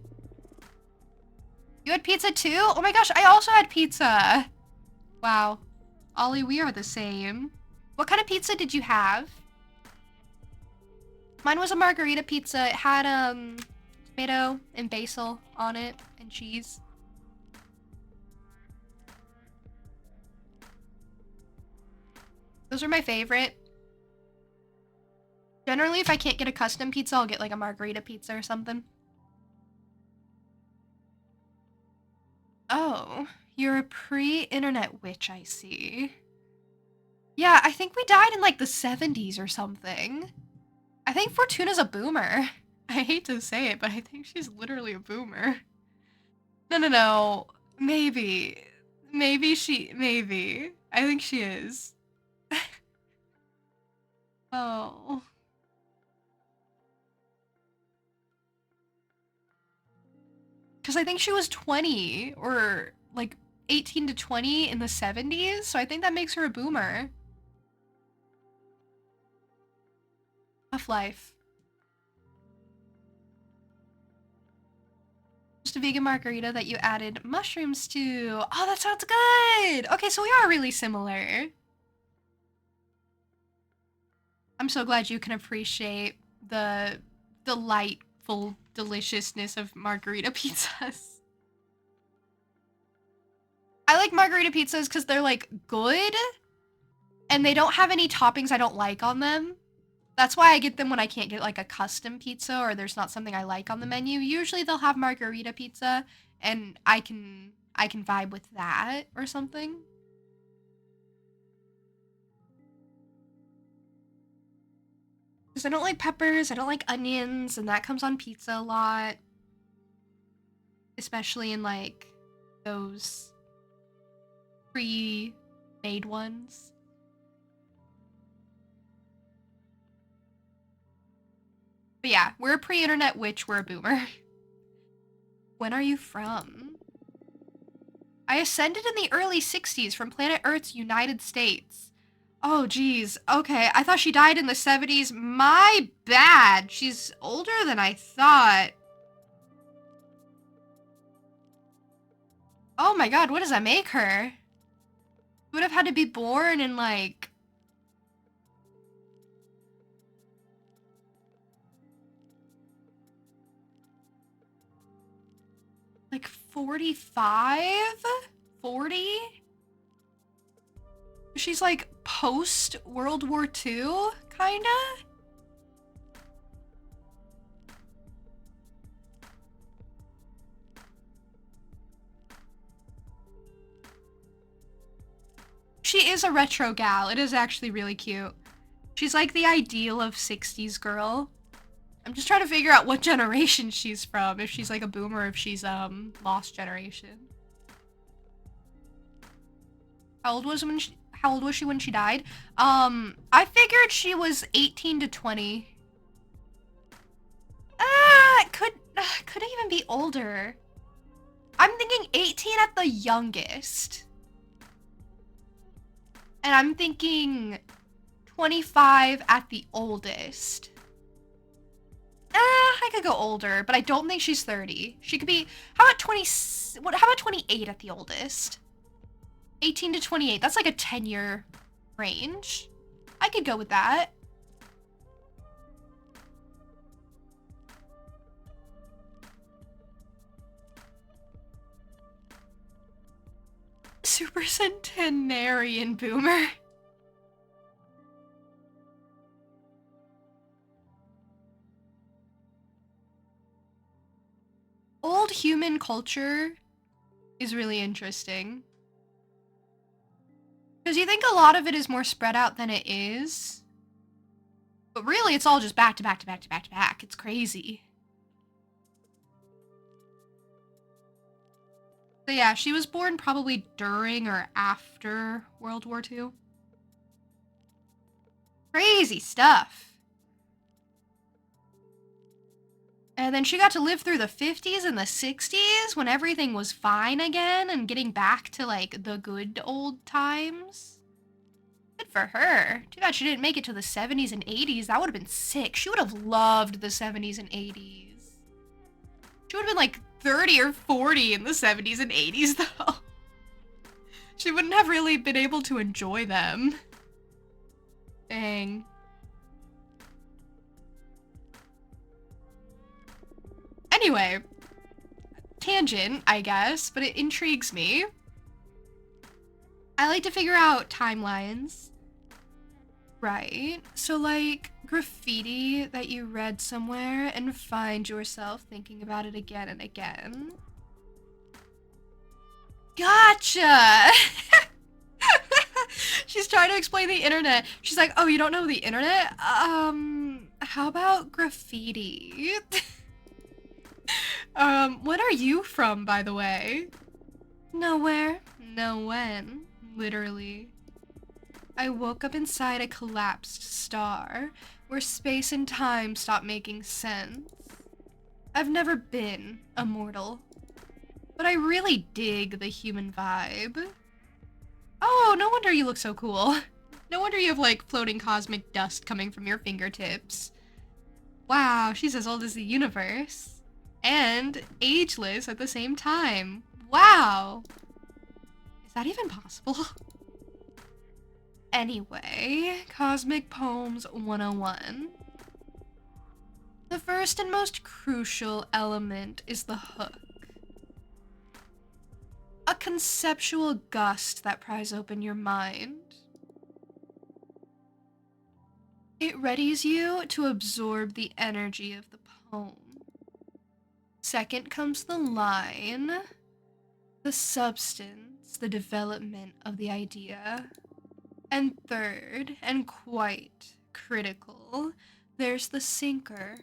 You had pizza too? Oh my gosh, I also had pizza. Wow. Ollie, we are the same. What kind of pizza did you have? Mine was a margarita pizza. It had tomato and basil on it and cheese. Those are my favorite. Generally, if I can't get a custom pizza, I'll get like a margarita pizza or something. Oh, you're a pre-internet witch, I see. Yeah, I think we died in like the 70s or something. I think Fortuna's a boomer. I hate to say it, but I think she's literally a boomer. No. Maybe. Maybe. I think she is. Oh. Because I think she was 20 or like 18 to 20 in the 70s, so I think that makes her a boomer. Tough life. Just a vegan margarita that you added mushrooms to. Oh, that sounds good! Okay, so we are really similar. I'm so glad you can appreciate the delightful deliciousness of margarita pizzas. I like margarita pizzas because they're like good and they don't have any toppings I don't like on them. That's why I get them when I can't get like a custom pizza or there's not something I like on the menu. Usually they'll have margarita pizza and I can vibe with that or something. Because I don't like peppers, I don't like onions, and that comes on pizza a lot. Especially in like those pre-made ones. But yeah, we're a pre-internet witch, we're a boomer. When are you from? I ascended in the early 60s from planet Earth's United States. Oh, geez. Okay, I thought she died in the 70s. My bad. She's older than I thought. Oh my god, what does that make her? Would have had to be born in like... like 45? 40? She's like post World War II, kinda? She is a retro gal. It is actually really cute. She's like the ideal of 60s girl. I'm just trying to figure out what generation she's from. If she's like a boomer or if she's lost generation. How old was she when she died? I figured she was 18 to 20. Could even be older. I'm thinking 18 at the youngest. And I'm thinking 25 at the oldest. I could go older, but I don't think she's 30. She could be, how about 28 at the oldest? 18 to 28, that's like a 10-year range. I could go with that. Super centenarian boomer. Old human culture is really interesting. Because you think a lot of it is more spread out than it is. But really, it's all just back to back to back to back to back. It's crazy. So yeah, she was born probably during or after World War II. Crazy stuff. And then she got to live through the 50s and the 60s when everything was fine again and getting back to like the good old times. Good for her. Too bad she didn't make it to the 70s and 80s. That would have been sick. She would have loved the 70s and 80s. She would have been like 30 or 40 in the 70s and 80s though. She wouldn't have really been able to enjoy them. Dang. Anyway, tangent, I guess, but it intrigues me. I like to figure out timelines. Right. So, like, graffiti that you read somewhere and find yourself thinking about it again and again. Gotcha! She's trying to explain the internet. She's like, oh, you don't know the internet? How about graffiti? When are you from, by the way? Nowhere, no when, literally. I woke up inside a collapsed star, where space and time stopped making sense. I've never been immortal, but I really dig the human vibe. Oh, no wonder you look so cool. No wonder you have, like, floating cosmic dust coming from your fingertips. Wow, she's as old as the universe. And ageless at the same time. Wow! Is that even possible? Anyway, Cosmic Poems 101. The first and most crucial element is the hook. A conceptual gust that pries open your mind. It readies you to absorb the energy of the poem. Second comes the line, the substance, the development of the idea. And third, and quite critical, there's the sinker.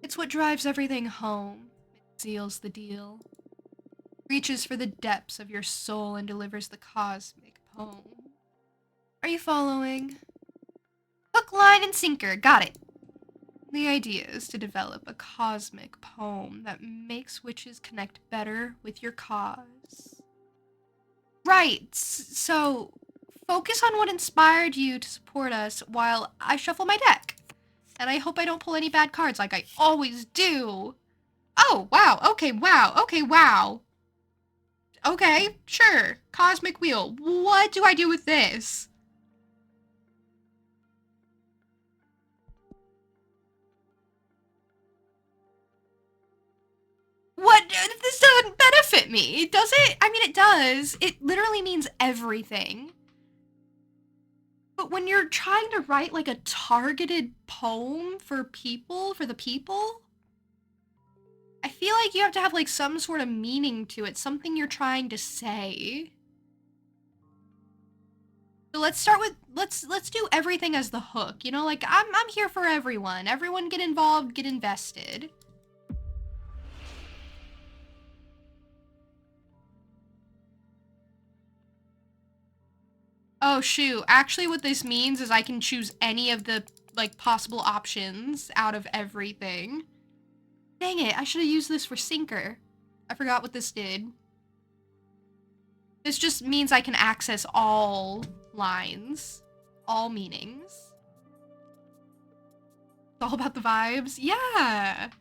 It's what drives everything home. It seals the deal. Reaches for the depths of your soul and delivers the cosmic poem. Are you following? Hook, line, and sinker. Got it. The idea is to develop a cosmic poem that makes witches connect better with your cause. Right, so focus on what inspired you to support us while I shuffle my deck. And I hope I don't pull any bad cards like I always do. Oh, wow, okay, wow, okay, wow. Okay, sure, Cosmic Wheel. What do I do with this? What? This doesn't benefit me, does it? I mean, it does. It literally means everything. But when you're trying to write, like, a targeted poem for people, for the people, I feel like you have to have, like, some sort of meaning to it, something you're trying to say. So let's start with, let's do everything as the hook, you know? Like, I'm here for everyone. Everyone get involved, get invested. Oh, shoot. Actually, what this means is I can choose any of the, like, possible options out of everything. Dang it, I should have used this for sinker. I forgot what this did. This just means I can access all lines, all meanings. It's all about the vibes. Yeah.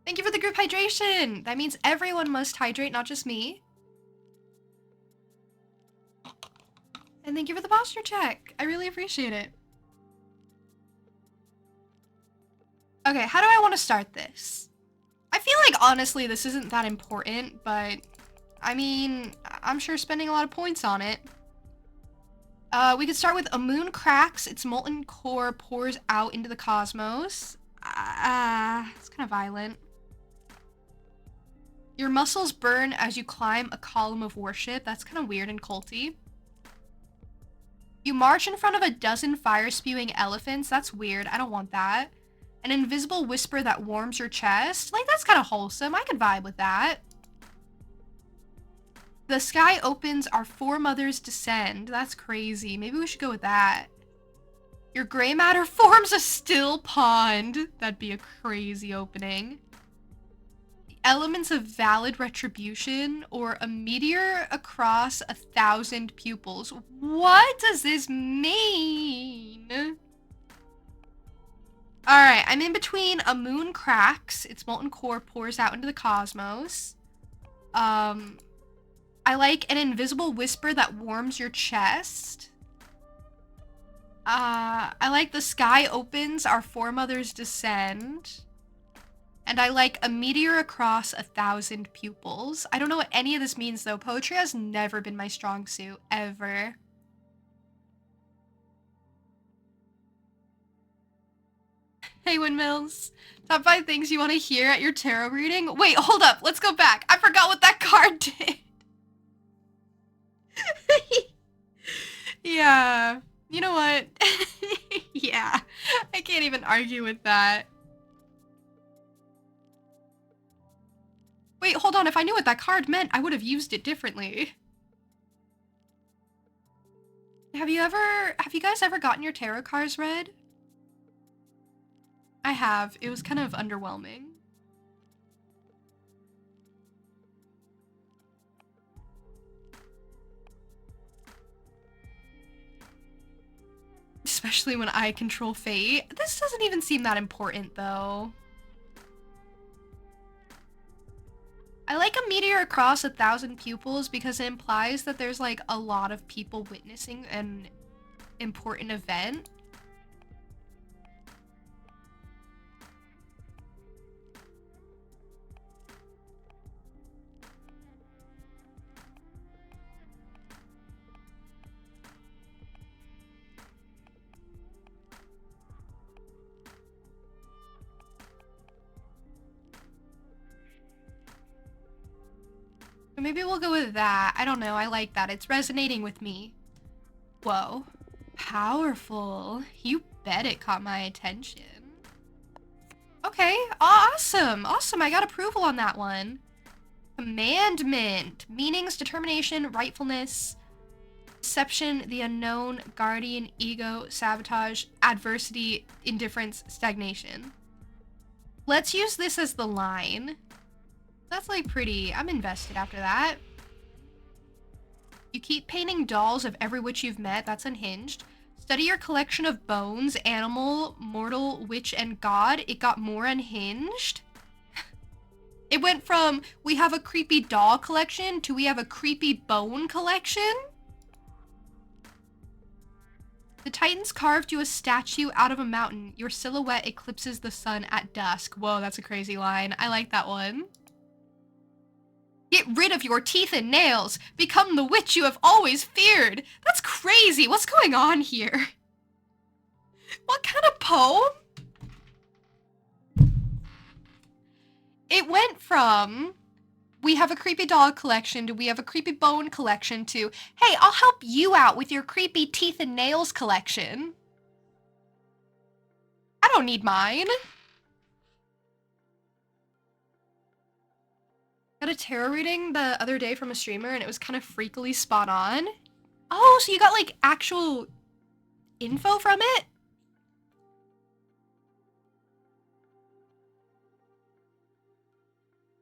Thank you for the group hydration. That means everyone must hydrate, not just me. And thank you for the posture check. I really appreciate it. Okay, how do I want to start this? I feel like, honestly, this isn't that important, but I mean, I'm sure spending a lot of points on it. We could start with a moon cracks, its molten core pours out into the cosmos. It's kind of violent. Your muscles burn as you climb a column of worship. That's kind of weird and culty. You march in front of a dozen fire-spewing elephants. That's weird. I don't want that. An invisible whisper that warms your chest. Like, that's kind of wholesome. I could vibe with that. The sky opens, our foremothers descend. That's crazy. Maybe we should go with that. Your gray matter forms a still pond. That'd be a crazy opening. Elements of valid retribution or a meteor across 1,000 pupils. What does this mean? Alright, I'm in between a moon cracks, its molten core pours out into the cosmos. I like an invisible whisper that warms your chest. I like the sky opens, our foremothers descend. And I like a meteor across 1,000 pupils. I don't know what any of this means though. Poetry has never been my strong suit, ever. Hey, Windmills. Top 5 things you want to hear at your tarot reading? Wait, hold up. Let's go back. I forgot what that card did. Yeah. You know what? Yeah. I can't even argue with that. Wait, hold on. If I knew what that card meant, I would have used it differently. Have you guys ever gotten your tarot cards read? I have. It was kind of underwhelming. Especially when I control fate. This doesn't even seem that important, though. I like a meteor across 1,000 pupils because it implies that there's, like, a lot of people witnessing an important event. Maybe we'll go with that. I don't know. I like that. It's resonating with me. Whoa. Powerful. You bet it caught my attention. Okay. Awesome. Awesome. I got approval on that one. Commandment. Meanings, determination, rightfulness, deception, the unknown, guardian, ego, sabotage, adversity, indifference, stagnation. Let's use this as the line. That's like pretty. I'm invested after that. You keep painting dolls of every witch you've met. That's unhinged. Study your collection of bones, animal, mortal, witch, and god. It got more unhinged. It went from we have a creepy doll collection to we have a creepy bone collection. The Titans carved you a statue out of a mountain. Your silhouette eclipses the sun at dusk. Whoa, that's a crazy line. I like that one. Get rid of your teeth and nails. Become the witch you have always feared. That's crazy. What's going on here? What kind of poem? It went from, we have a creepy dog collection to we have a creepy bone collection to, hey, I'll help you out with your creepy teeth and nails collection. I don't need mine. Got a tarot reading the other day from a streamer and it was kind of freakily spot on. Oh, so you got like actual info from it?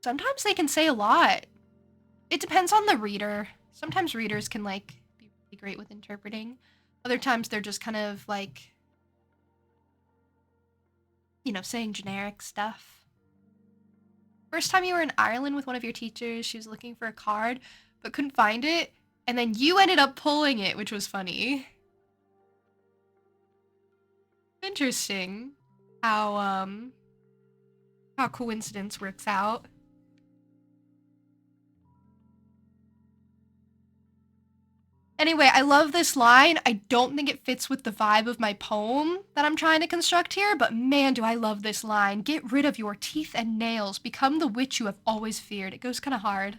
Sometimes they can say a lot. It depends on the reader. Sometimes readers can like be really great with interpreting. Other times they're just kind of like, you know, saying generic stuff. First time you were in Ireland with one of your teachers, she was looking for a card, but couldn't find it, and then you ended up pulling it, which was funny. Interesting how coincidence works out. Anyway, I love this line. I don't think it fits with the vibe of my poem that I'm trying to construct here, but man, do I love this line. Get rid of your teeth and nails. Become the witch you have always feared. It goes kind of hard.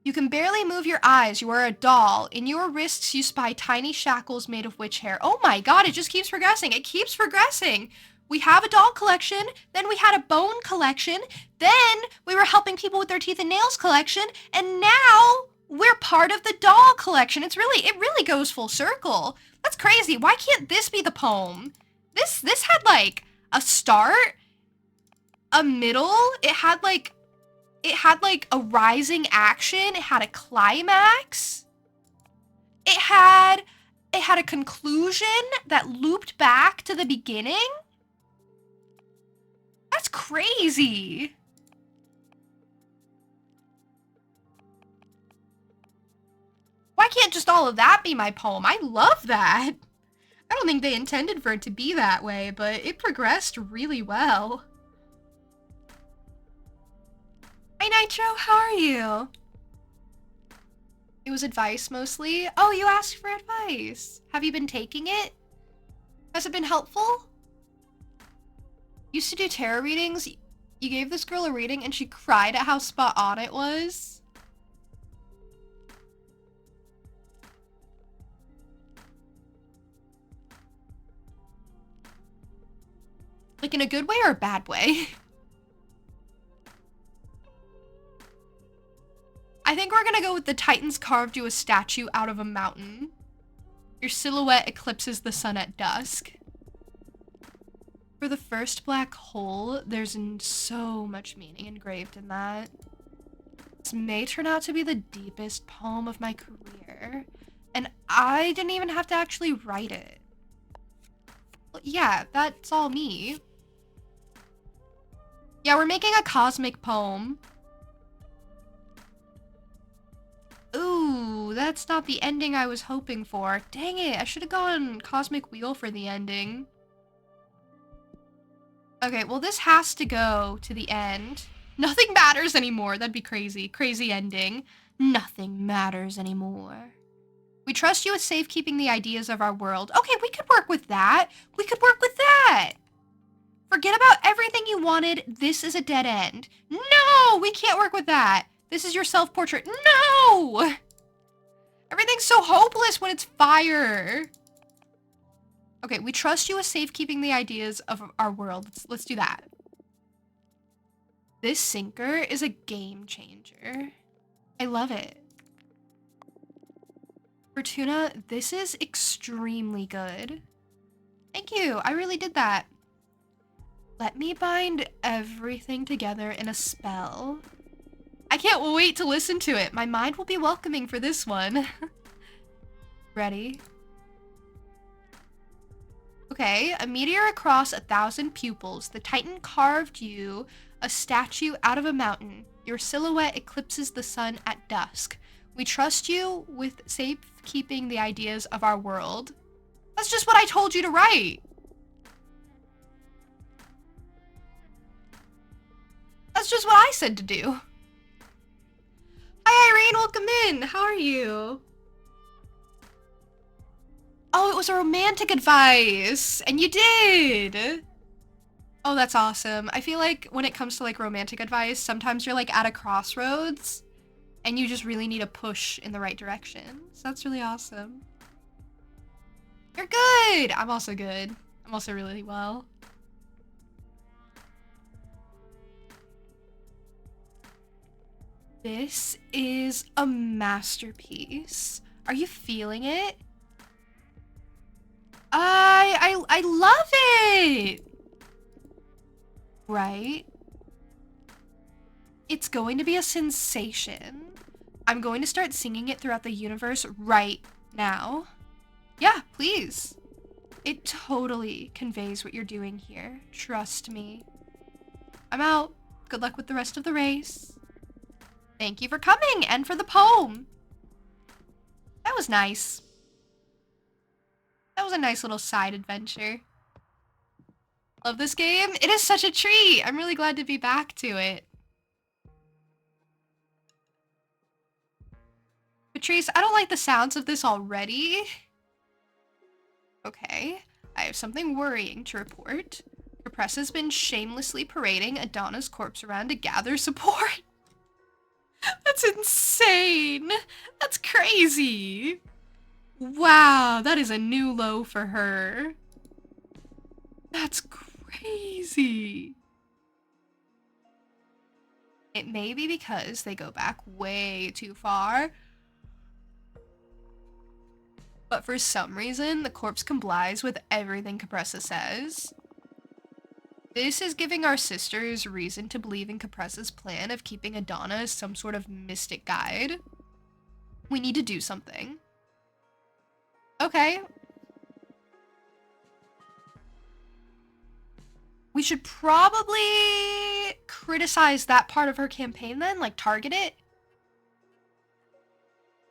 You can barely move your eyes. You are a doll. In your wrists, you spy tiny shackles made of witch hair. Oh my god, it just keeps progressing. It keeps progressing. We have a doll collection, then we had a bone collection, then we were helping people with their teeth and nails collection, and now we're part of the doll collection. It really goes full circle. That's crazy. Why can't this be the poem? This had like a start, a middle, it had like a rising action, it had a climax, it had a conclusion that looped back to the beginning. That's crazy. Why can't just all of that be my poem? I love that. I don't think they intended for it to be that way, but it progressed really well. Hi Nitro, how are you? It was advice mostly. Oh, you asked for advice. Have you been taking it? Has it been helpful? Used to do tarot readings. You gave this girl a reading and she cried at how spot on it was. Like in a good way or a bad way? I think we're gonna go with the Titans carved you a statue out of a mountain. Your silhouette eclipses the sun at dusk. For the first black hole, there's so much meaning engraved in that. This may turn out to be the deepest poem of my career, and I didn't even have to actually write it. Well, yeah, that's all me. Yeah, we're making a cosmic poem. Ooh, that's not the ending I was hoping for. Dang it, I should have gone Cosmic Wheel for the ending. Okay, well this has to go to the end. Nothing matters anymore. That'd be crazy. Crazy ending. Nothing matters anymore. We trust you with safekeeping the ideas of our world. Okay, we could work with that. We could work with that. Forget about everything you wanted. This is a dead end. No, we can't work with that. This is your self-portrait. No! Everything's so hopeless when it's fire. Okay, we trust you with safekeeping the ideas of our world. Let's do that. This sinker is a game changer. I love it. Fortuna, this is extremely good. Thank you. I really did that. Let me bind everything together in a spell. I can't wait to listen to it. My mind will be welcoming for this one. Ready? Okay, a meteor across 1,000 pupils. The Titan carved you a statue out of a mountain. Your silhouette eclipses the sun at dusk. We trust you with safekeeping the ideas of our world. That's just what I told you to write. That's just what I said to do. Hi Irene, welcome in. How are you? Oh, it was a romantic advice, and you did. Oh, that's awesome. I feel like when it comes to like romantic advice, sometimes you're like at a crossroads and you just really need a push in the right direction. So that's really awesome. You're good. I'm also good. I'm also really well. This is a masterpiece. Are you feeling it? I love it. Right? It's going to be a sensation. I'm going to start singing it throughout the universe right now. Yeah, please. It totally conveys what you're doing here. Trust me. I'm out. Good luck with the rest of the race. Thank you for coming and for the poem. That was nice. That was a nice little side adventure. Love this game. It is such a treat. I'm really glad to be back to it. Patrice, I don't like the sounds of this already. Okay, I have something worrying to report. The press has been shamelessly parading Adana's corpse around to gather support. That's insane. That's crazy. Wow, that is a new low for her. That's crazy. It may be because they go back way too far, but for some reason, the corpse complies with everything Capressa says. This is giving our sisters reason to believe in Capressa's plan of keeping Adana as some sort of mystic guide. We need to do something. Okay. We should probably criticize that part of her campaign then, like target it.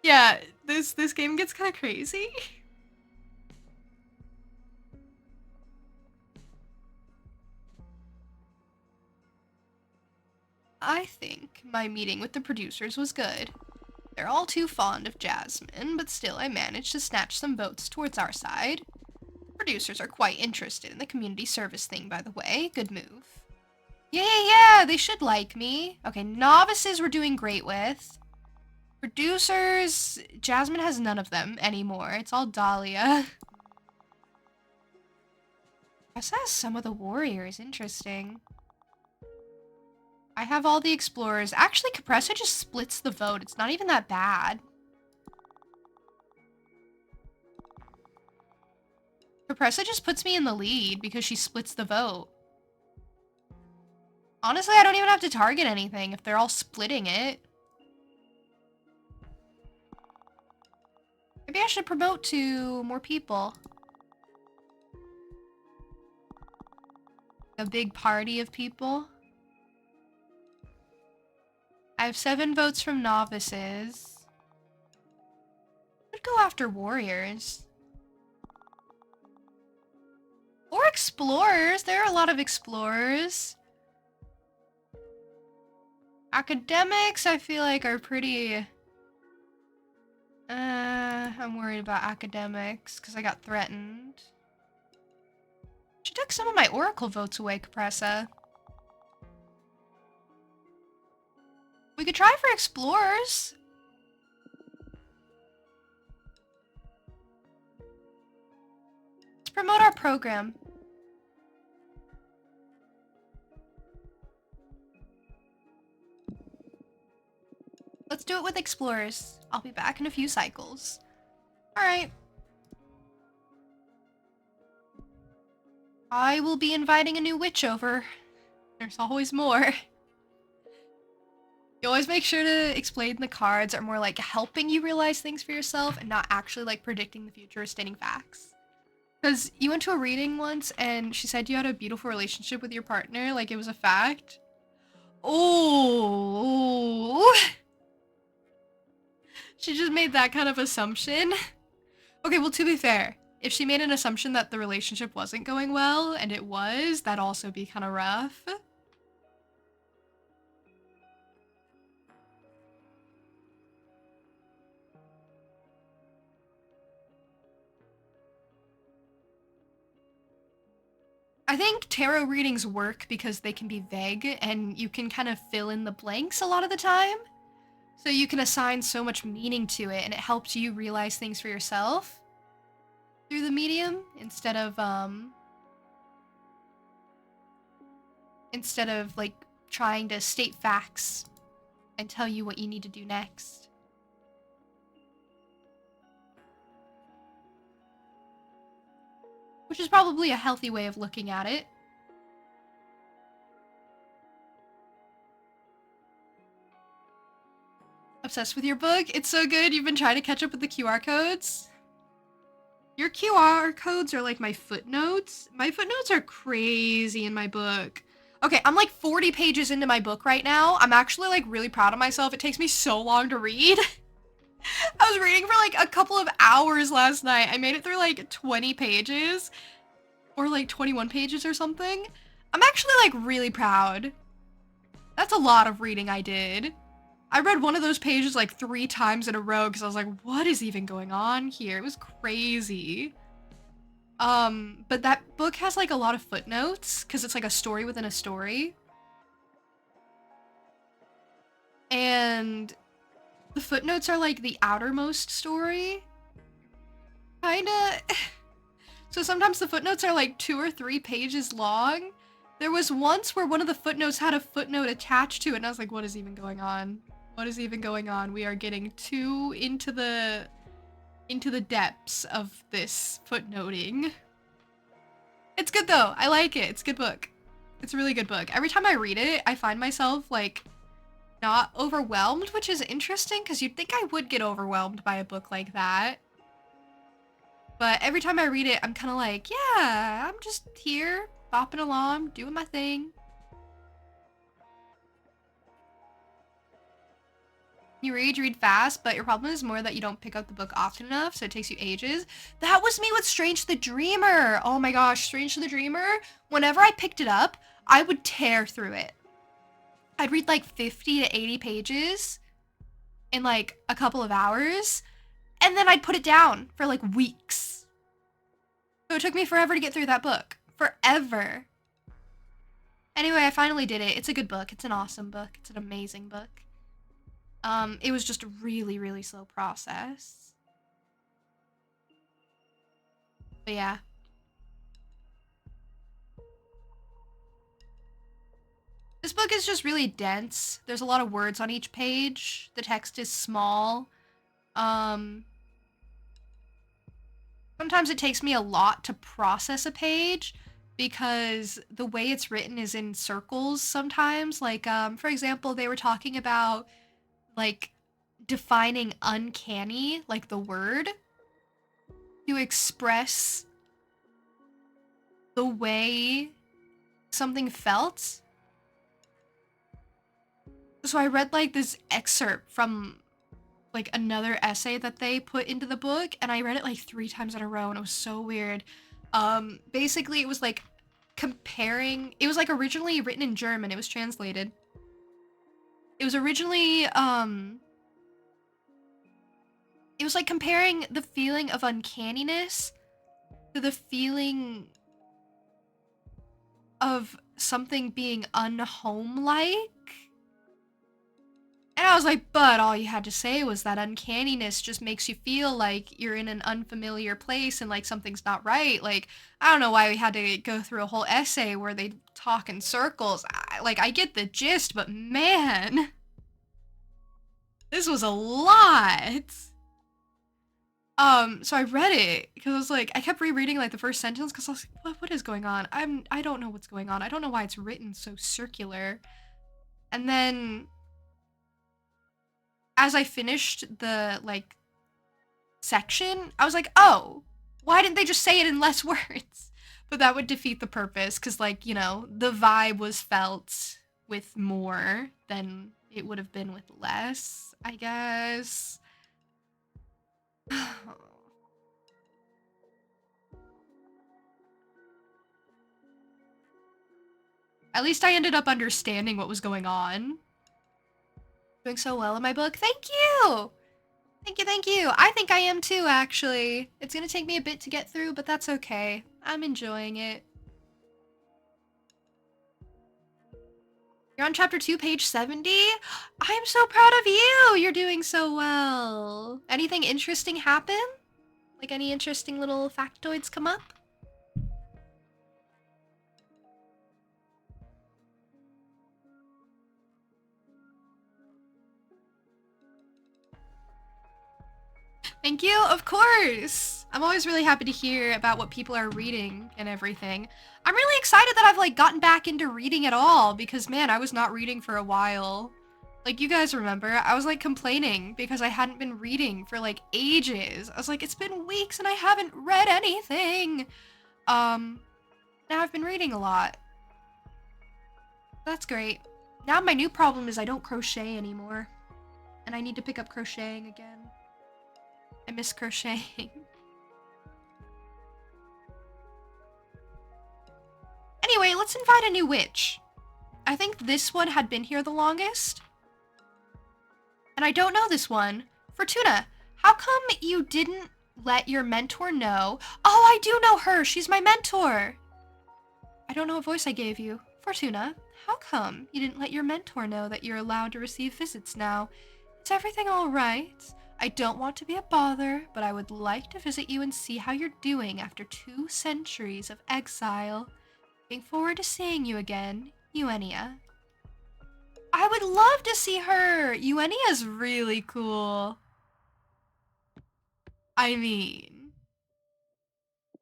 Yeah, this game gets kind of crazy. I think my meeting with the producers was good. They're all too fond of Jasmine, but still I managed to snatch some votes towards our side. Producers are quite interested in the community service thing, by the way. Good move. Yeah, they should like me. Okay, novices we're doing great with. Producers, Jasmine has none of them anymore. It's all Dahlia. I saw some of the warriors. Interesting. I have all the explorers. Actually, Capressa just splits the vote. It's not even that bad. Capressa just puts me in the lead because she splits the vote. Honestly, I don't even have to target anything if they're all splitting it. Maybe I should promote to more people. A big party of people. I have 7 votes from novices. I'd go after warriors. Or explorers. There are a lot of explorers. Academics, I feel like, are pretty... I'm worried about academics, because I got threatened. She took some of my oracle votes away, Capressa. We could try for explorers. Let's promote our program. Let's do it with explorers. I'll be back in a few cycles. Alright. I will be inviting a new witch over. There's always more. You always make sure to explain the cards are more like helping you realize things for yourself and not actually like predicting the future or stating facts. Because you went to a reading once and she said you had a beautiful relationship with your partner, like it was a fact. Oh. She just made that kind of assumption. Okay, well, to be fair, if she made an assumption that the relationship wasn't going well, and it was, that'd also be kind of rough. I think tarot readings work because they can be vague, and you can kind of fill in the blanks a lot of the time. So you can assign so much meaning to it, and it helps you realize things for yourself through the medium instead of like trying to state facts and tell you what you need to do next. Which is probably a healthy way of looking at it. Obsessed with your book? It's so good. You've been trying to catch up with the QR codes? Your QR codes are like my footnotes. My footnotes are crazy in my book. Okay, I'm like 40 pages into my book right now. I'm actually like really proud of myself. It takes me so long to read. I was reading for like a couple of hours last night. I made it through like 20 pages or like 21 pages or something. I'm actually like really proud. That's a lot of reading I did. I read one of those pages like 3 times in a row because I was like, what is even going on here? It was crazy. But that book has like a lot of footnotes because it's like a story within a story. And the footnotes are like the outermost story. Kinda. So sometimes the footnotes are like 2 or 3 pages long. There was once where one of the footnotes had a footnote attached to it, and I was like, what is even going on? What is even going on? We are getting too into the depths of this footnoting. It's good though. I like it. It's a good book. It's a really good book. Every time I read it, I find myself like not overwhelmed, which is interesting because you'd think I would get overwhelmed by a book like that. But every time I read it, I'm kind of like, yeah, I'm just here, bopping along, doing my thing. You read fast, but your problem is more that you don't pick up the book often enough, so it takes you ages. That was me with Strange the Dreamer. Oh my gosh, Strange the Dreamer. Whenever I picked it up, I would tear through it. I'd read like 50 to 80 pages in like a couple of hours, and then I'd put it down for like weeks. So it took me forever to get through that book. Forever. Anyway, I finally did it. It's a good book. It's an awesome book. It's an amazing book. It was just a really, really slow process. But yeah. This book is just really dense. There's a lot of words on each page. The text is small. Sometimes it takes me a lot to process a page because the way it's written is in circles sometimes. Like, for example, they were talking about like defining uncanny, like the word, to express the way something felt. So I read like this excerpt from like another essay that they put into the book, and I read it like 3 times in a row, and it was so weird. Basically it was like comparing, it was like originally written in German, it was translated. It was originally, it was like comparing the feeling of uncanniness to the feeling of something being unhome-like. And I was like, but all you had to say was that uncanniness just makes you feel like you're in an unfamiliar place and like something's not right. Like, I don't know why we had to go through a whole essay where they talk in circles. I get the gist, but man, this was a lot. So I read it because I was like, I kept rereading like the first sentence because I was like, what is going on? I don't know what's going on. I don't know why it's written so circular. And then as I finished the like section, I was like, oh, why didn't they just say it in less words? But that would defeat the purpose because, like, you know, the vibe was felt with more than it would have been with less, I guess. At least I ended up understanding what was going on. Doing so well in my book. Thank you! Thank you, thank you. I think I am too, actually. It's gonna take me a bit to get through, but that's okay. I'm enjoying it. You're on chapter 2, page 70? I'm so proud of you! You're doing so well. Anything interesting happen? Like any interesting little factoids come up? Thank you, of course! I'm always really happy to hear about what people are reading and everything. I'm really excited that I've like gotten back into reading at all because man, I was not reading for a while. Like you guys remember, I was like complaining because I hadn't been reading for like ages. I was like, it's been weeks and I haven't read anything. Now I've been reading a lot. That's great. Now my new problem is I don't crochet anymore. And I need to pick up crocheting again. I miss crocheting. Anyway, let's invite a new witch. I think this one had been here the longest. And I don't know this one. Fortuna, how come you didn't let your mentor know? Oh, I do know her. She's my mentor. I don't know what voice I gave you. Fortuna, how come you didn't let your mentor know that you're allowed to receive visits now? Is everything all right? I don't want to be a bother, but I would like to visit you and see how you're doing after 2 centuries of exile. Looking forward to seeing you again, Eugenia. I would love to see her! Eugenia's really cool. I mean,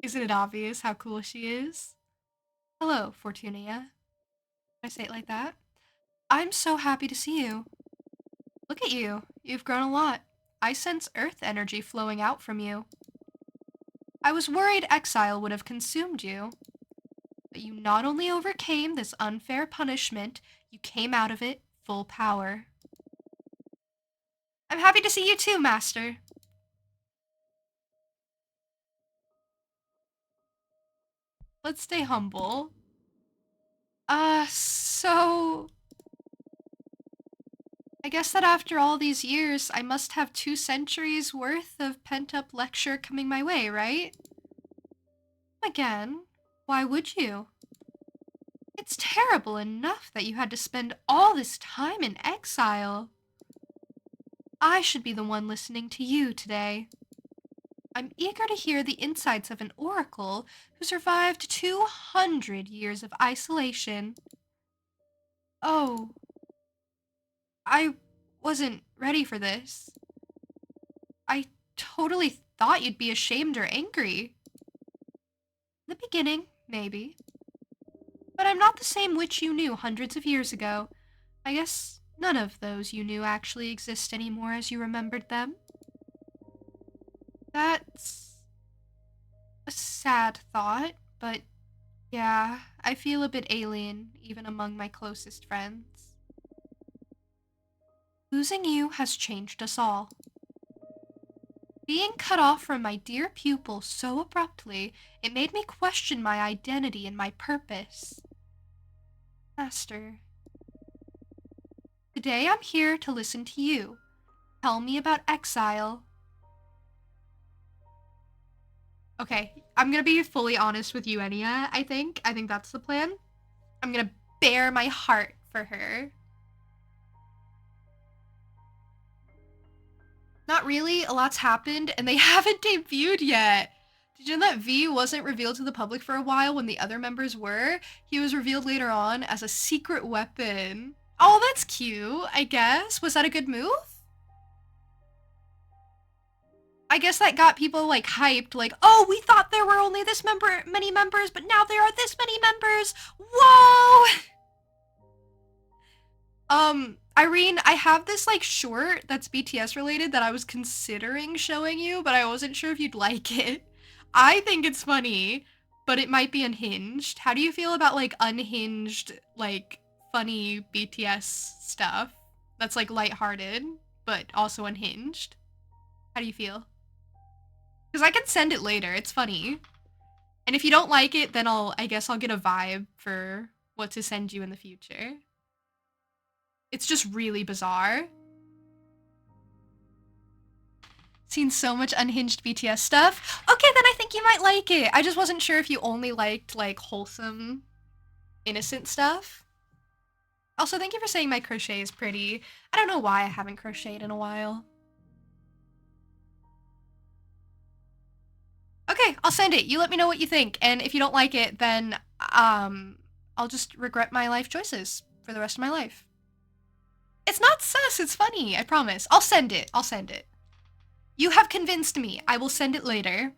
isn't it obvious how cool she is? Hello, Fortunia. Did I say it like that? I'm so happy to see you. Look at you. You've grown a lot. I sense earth energy flowing out from you. I was worried exile would have consumed you. But you not only overcame this unfair punishment, you came out of it full power. I'm happy to see you too, Master. Let's stay humble. So... I guess that after all these years, I must have 2 centuries worth of pent-up lecture coming my way, right? Again, why would you? It's terrible enough that you had to spend all this time in exile. I should be the one listening to you today. I'm eager to hear the insights of an oracle who survived 200 years of isolation. Oh, I wasn't ready for this. I totally thought you'd be ashamed or angry. In the beginning, maybe. But I'm not the same witch you knew hundreds of years ago. I guess none of those you knew actually exist anymore as you remembered them. That's a sad thought, but yeah, I feel a bit alien, even among my closest friends. Losing you has changed us all. Being cut off from my dear pupil so abruptly, it made me question my identity and my purpose. Master, today I'm here to listen to you. Tell me about exile. Okay, I'm gonna be fully honest with you, Enya, I think. I think that's the plan. I'm gonna bare my heart for her. Not really, a lot's happened, and they haven't debuted yet. Did you know that V wasn't revealed to the public for a while when the other members were? He was revealed later on as a secret weapon. Oh, that's cute, I guess. Was that a good move? I guess that got people like hyped, like, oh, we thought there were only many members, but now there are this many members. Whoa! Irene, I have this like short that's BTS related that I was considering showing you, but I wasn't sure if you'd like it. I think it's funny, but it might be unhinged. How do you feel about like unhinged, like funny BTS stuff that's like lighthearted, but also unhinged? How do you feel? Because I can send it later. It's funny. And if you don't like it, then I guess I'll get a vibe for what to send you in the future. It's just really bizarre. Seen so much unhinged BTS stuff. Okay, then I think you might like it. I just wasn't sure if you only liked like wholesome, innocent stuff. Also, thank you for saying my crochet is pretty. I don't know why I haven't crocheted in a while. Okay, I'll send it. You let me know what you think. And if you don't like it, then I'll just regret my life choices for the rest of my life. It's not sus, it's funny, I promise. I'll send it. I'll send it. You have convinced me. I will send it later.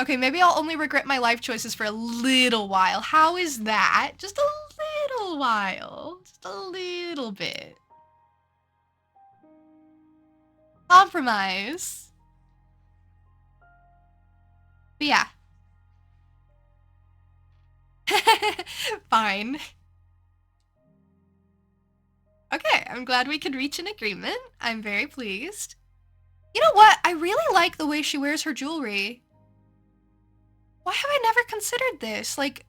Okay, maybe I'll only regret my life choices for a little while. How is that? Just a little while. Just a little bit. Compromise. But yeah. Fine. Okay, I'm glad we could reach an agreement. I'm very pleased. You know what? I really like the way she wears her jewelry. Why have I never considered this? Like,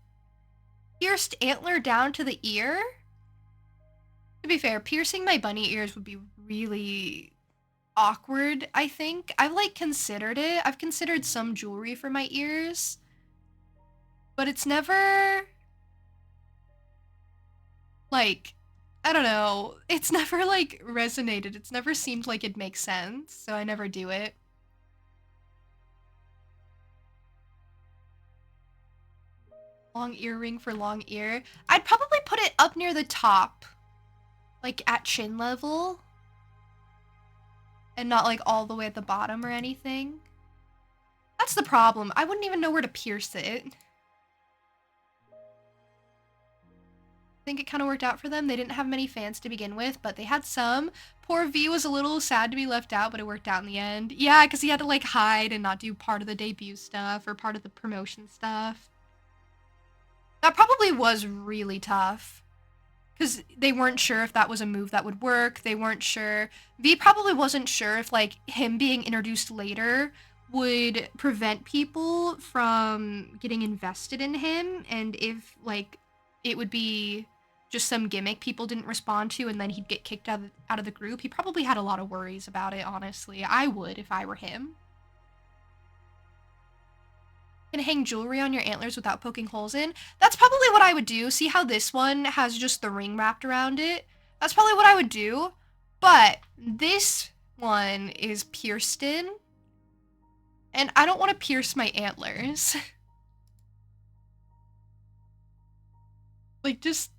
pierced antler down to the ear? To be fair, piercing my bunny ears would be really awkward, I think. I've, like, considered it. I've considered some jewelry for my ears. But it's never... like, I don't know. It's never like resonated. It's never seemed like it makes sense, so I never do it. Long earring for long ear. I'd probably put it up near the top, like at chin level, and not like all the way at the bottom or anything. That's the problem. I wouldn't even know where to pierce it. I think it kind of worked out for them. They didn't have many fans to begin with, but they had some. Poor V was a little sad to be left out, but it worked out in the end. Yeah, because he had to like hide and not do part of the debut stuff or part of the promotion stuff. That probably was really tough. Because they weren't sure if that was a move that would work. They weren't sure. V probably wasn't sure if like him being introduced later would prevent people from getting invested in him, and if like it would be just some gimmick people didn't respond to and then he'd get kicked out of the group. He probably had a lot of worries about it, honestly. I would if I were him. Can hang jewelry on your antlers without poking holes in. That's probably what I would do. See how this one has just the ring wrapped around it? That's probably what I would do. But this one is pierced in. And I don't want to pierce my antlers. Like, just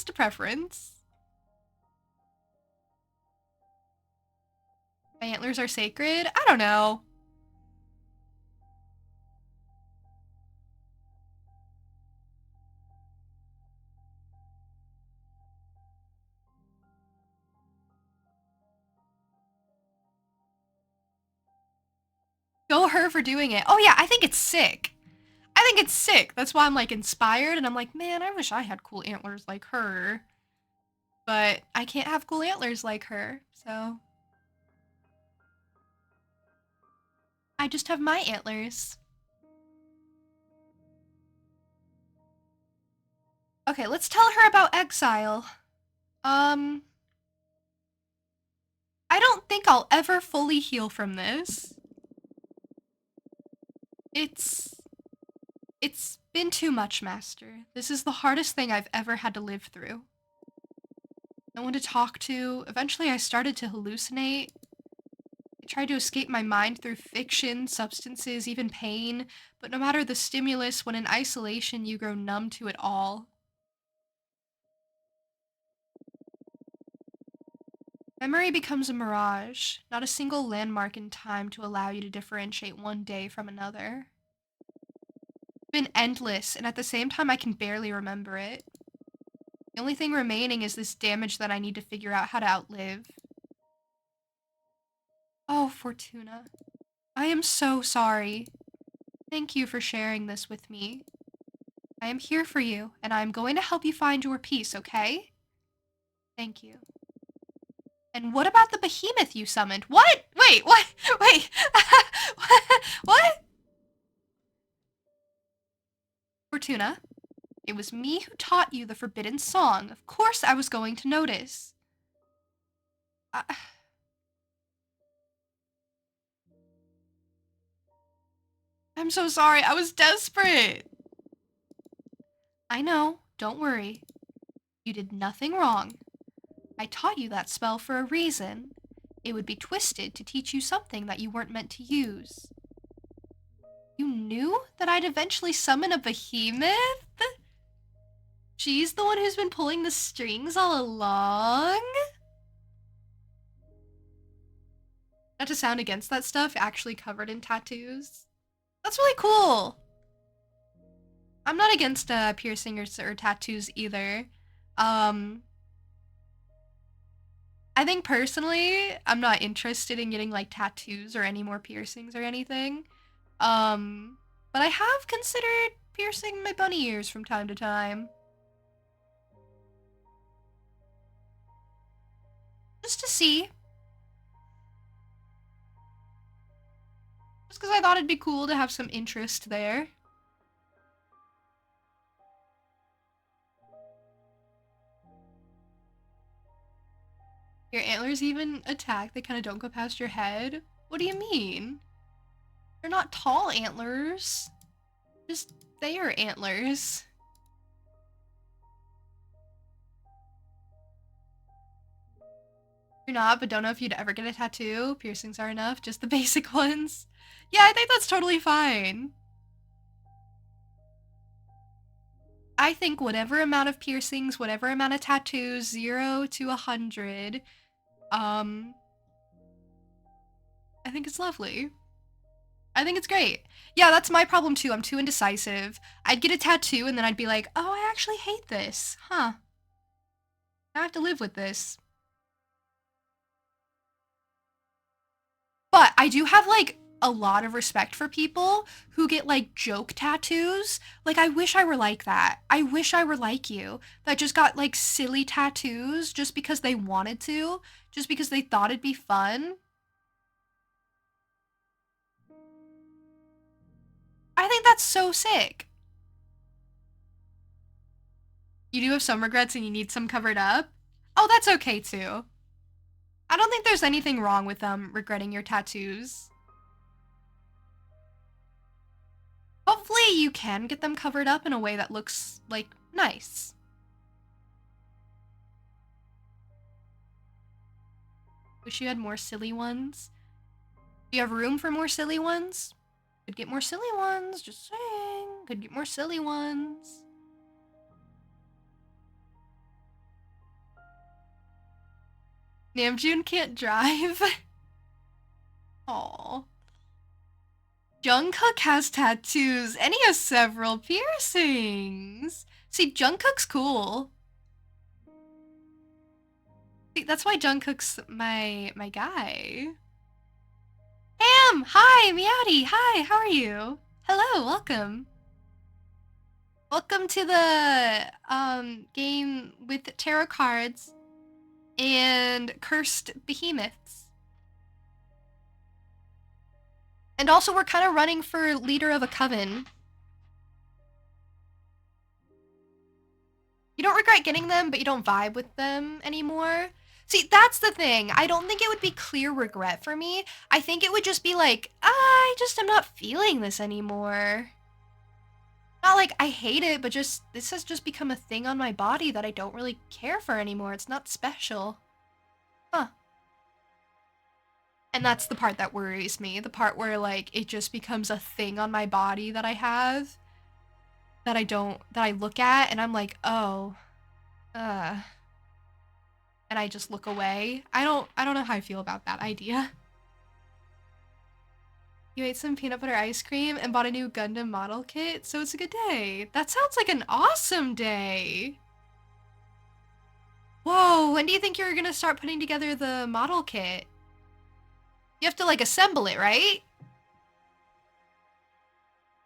a preference. My antlers are sacred? I don't know. Go her for doing it. Oh yeah, I think it's sick. I think it's sick. That's why I'm like inspired and I'm like, man, I wish I had cool antlers like her. But I can't have cool antlers like her, so I just have my antlers. Okay, let's tell her about exile. I don't think I'll ever fully heal from this. It's been too much, Master. This is the hardest thing I've ever had to live through. No one to talk to. Eventually I started to hallucinate. I tried to escape my mind through fiction, substances, even pain, but no matter the stimulus, when in isolation you grow numb to it all. Memory becomes a mirage, not a single landmark in time to allow you to differentiate one day from another. It's been endless, and at the same time I can barely remember it. The only thing remaining is this damage that I need to figure out how to outlive. Oh, Fortuna. I am so sorry. Thank you for sharing this with me. I am here for you, and I am going to help you find your peace, okay? Thank you. And what about the behemoth you summoned? What? Wait, what? Wait. What? Fortuna, it was me who taught you the forbidden song. Of course I was going to notice. I'm so sorry. I was desperate. I know. Don't worry. You did nothing wrong. I taught you that spell for a reason. It would be twisted to teach you something that you weren't meant to use. You knew that I'd eventually summon a behemoth? She's the one who's been pulling the strings all along? Not to sound against that stuff, actually covered in tattoos. That's really cool. I'm not against piercing or tattoos either. I think personally, I'm not interested in getting like tattoos or any more piercings or anything. But I have considered piercing my bunny ears from time to time. Just to see. Just because I thought it'd be cool to have some interest there. Your antlers even attack, they kind of don't go past your head? What do you mean? They're not tall antlers. Just, they are antlers. You're not, but don't know if you'd ever get a tattoo. Piercings are enough, just the basic ones. Yeah, I think that's totally fine. I think whatever amount of piercings, whatever amount of tattoos, 0 to 100, I think it's lovely. I think it's great. Yeah, that's my problem too. I'm too indecisive. I'd get a tattoo and then I'd be like, oh, I actually hate this. Huh. I have to live with this. But I do have like a lot of respect for people who get like joke tattoos. Like, I wish I were like that. I wish I were like you that just got like silly tattoos just because they wanted to, just because they thought it'd be fun. I think that's so sick. You do have some regrets and you need some covered up. Oh, that's okay too. I don't think there's anything wrong with regretting your tattoos. Hopefully you can get them covered up in a way that looks like nice. Wish you had more silly ones. Do you have room for more silly ones? Could get more silly ones, just saying. Could get more silly ones. Namjoon can't drive. Aww. Jungkook has tattoos, and he has several piercings. See, Jungkook's cool. See, that's why Jungkook's my guy. Ham! Hi, Meowdy! Hi, how are you? Hello, welcome. Welcome to the game with tarot cards and cursed behemoths. And also we're kind of running for leader of a coven. You don't regret getting them, but you don't vibe with them anymore. See, that's the thing. I don't think it would be clear regret for me. I think it would just be like, I just am not feeling this anymore. Not like I hate it, but just this has just become a thing on my body that I don't really care for anymore. It's not special. Huh. And that's the part that worries me. The part where like it just becomes a thing on my body that I have that I look at and I'm like, "Oh, uh." And I just look away. I don't know how I feel about that idea. You ate some peanut butter ice cream and bought a new Gundam model kit, so it's a good day. That sounds like an awesome day. Whoa, when do you think you're gonna start putting together the model kit? You have to like assemble it, right?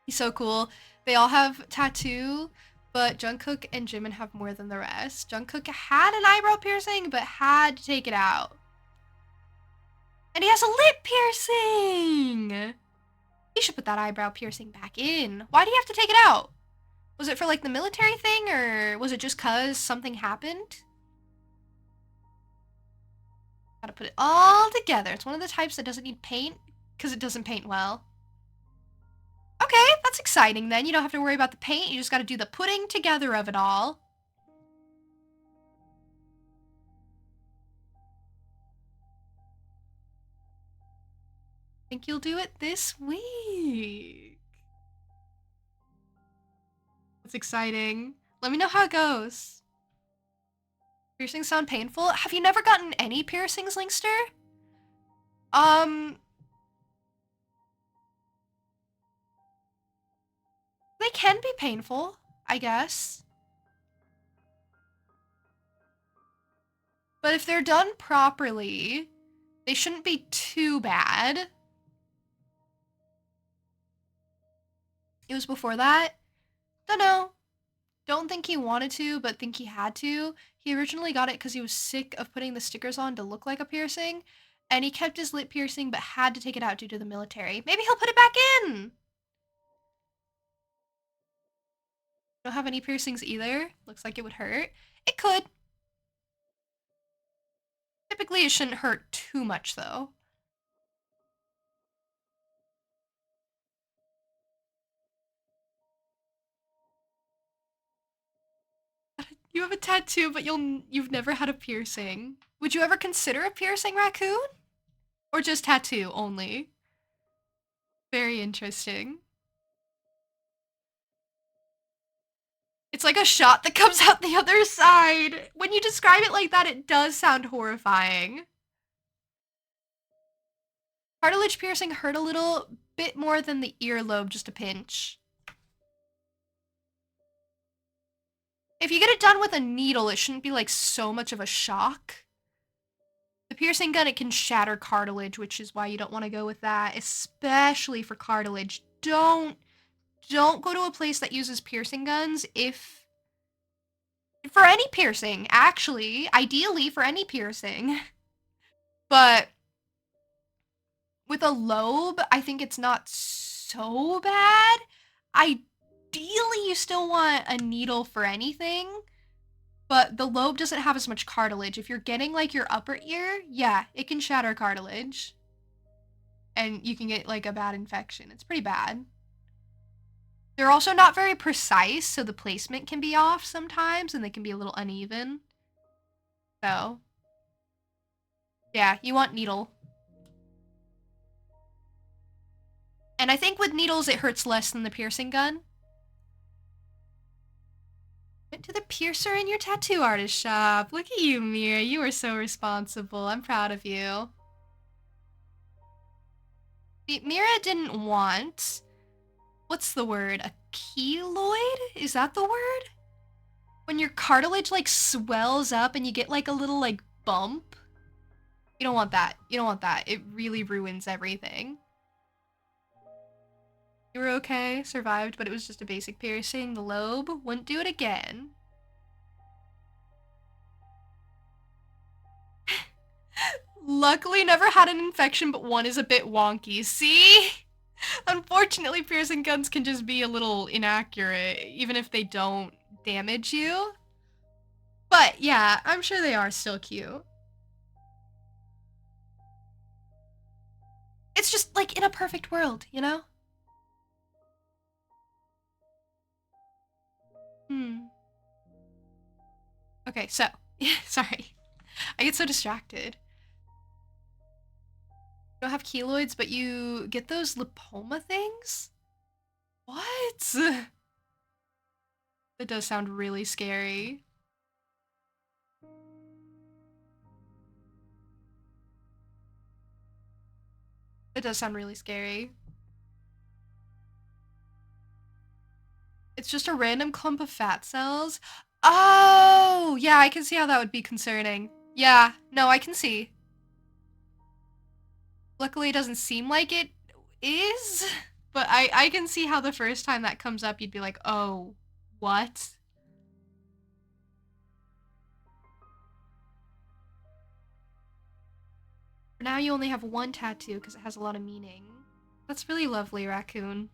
He's so cool. They all have tattoo, but Jungkook and Jimin have more than the rest. Jungkook had an eyebrow piercing, but had to take it out. And he has a lip piercing! He should put that eyebrow piercing back in. Why do you have to take it out? Was it for like the military thing, or was it just cause something happened? Gotta put it all together. It's one of the types that doesn't need paint, because it doesn't paint well. Okay, that's exciting then. You don't have to worry about the paint, you just gotta do the putting together of it all. Think you'll do it this week. That's exciting. Let me know how it goes. Piercings sound painful? Have you never gotten any piercings, Linkster? They can be painful, I guess. But if they're done properly, they shouldn't be too bad. It was before that? Dunno. Don't think he wanted to, but think he had to. He originally got it because he was sick of putting the stickers on to look like a piercing, and he kept his lip piercing but had to take it out due to the military. Maybe he'll put it back in! Don't have any piercings either. Looks like it would hurt. It could. Typically, it shouldn't hurt too much, though. You have a tattoo, but you've never had a piercing. Would you ever consider a piercing, Raccoon? Or just tattoo only? Very interesting. It's like a shot that comes out the other side. When you describe it like that, it does sound horrifying. Cartilage piercing hurt a little bit more than the earlobe, just a pinch. If you get it done with a needle, it shouldn't be like so much of a shock. The piercing gun, it can shatter cartilage, which is why you don't want to go with that, especially for cartilage. Don't go to a place that uses piercing guns if for any piercing, actually, ideally for any piercing. But with a lobe, I think it's not so bad. Ideally, you still want a needle for anything, but the lobe doesn't have as much cartilage. If you're getting like your upper ear, yeah, it can shatter cartilage. And you can get like a bad infection. It's pretty bad. They're also not very precise, so the placement can be off sometimes and they can be a little uneven. So, yeah, you want needle. And I think with needles, it hurts less than the piercing gun. Went to the piercer in your tattoo artist shop. Look at you, Mira. You are so responsible. I'm proud of you. Mira didn't want... What's the word? A keloid? Is that the word? When your cartilage, like, swells up and you get, like, a little, like, bump? You don't want that. You don't want that. It really ruins everything. You were okay, survived, but it was just a basic piercing. The lobe, wouldn't do it again. Luckily, never had an infection, but one is a bit wonky. See? Unfortunately, piercing guns can just be a little inaccurate, even if they don't damage you. But yeah, I'm sure they are still cute. It's just like in a perfect world, you know? Okay, so, sorry. I get so distracted. You don't have keloids, but you get those lipoma things? What? That does sound really scary. It does sound really scary. It's just a random clump of fat cells? Oh! Yeah, I can see how that would be concerning. Yeah, no, I can see. Luckily, it doesn't seem like it is, but I can see how the first time that comes up, you'd be like, oh, what? For now, you only have one tattoo because it has a lot of meaning. That's really lovely, Raccoon.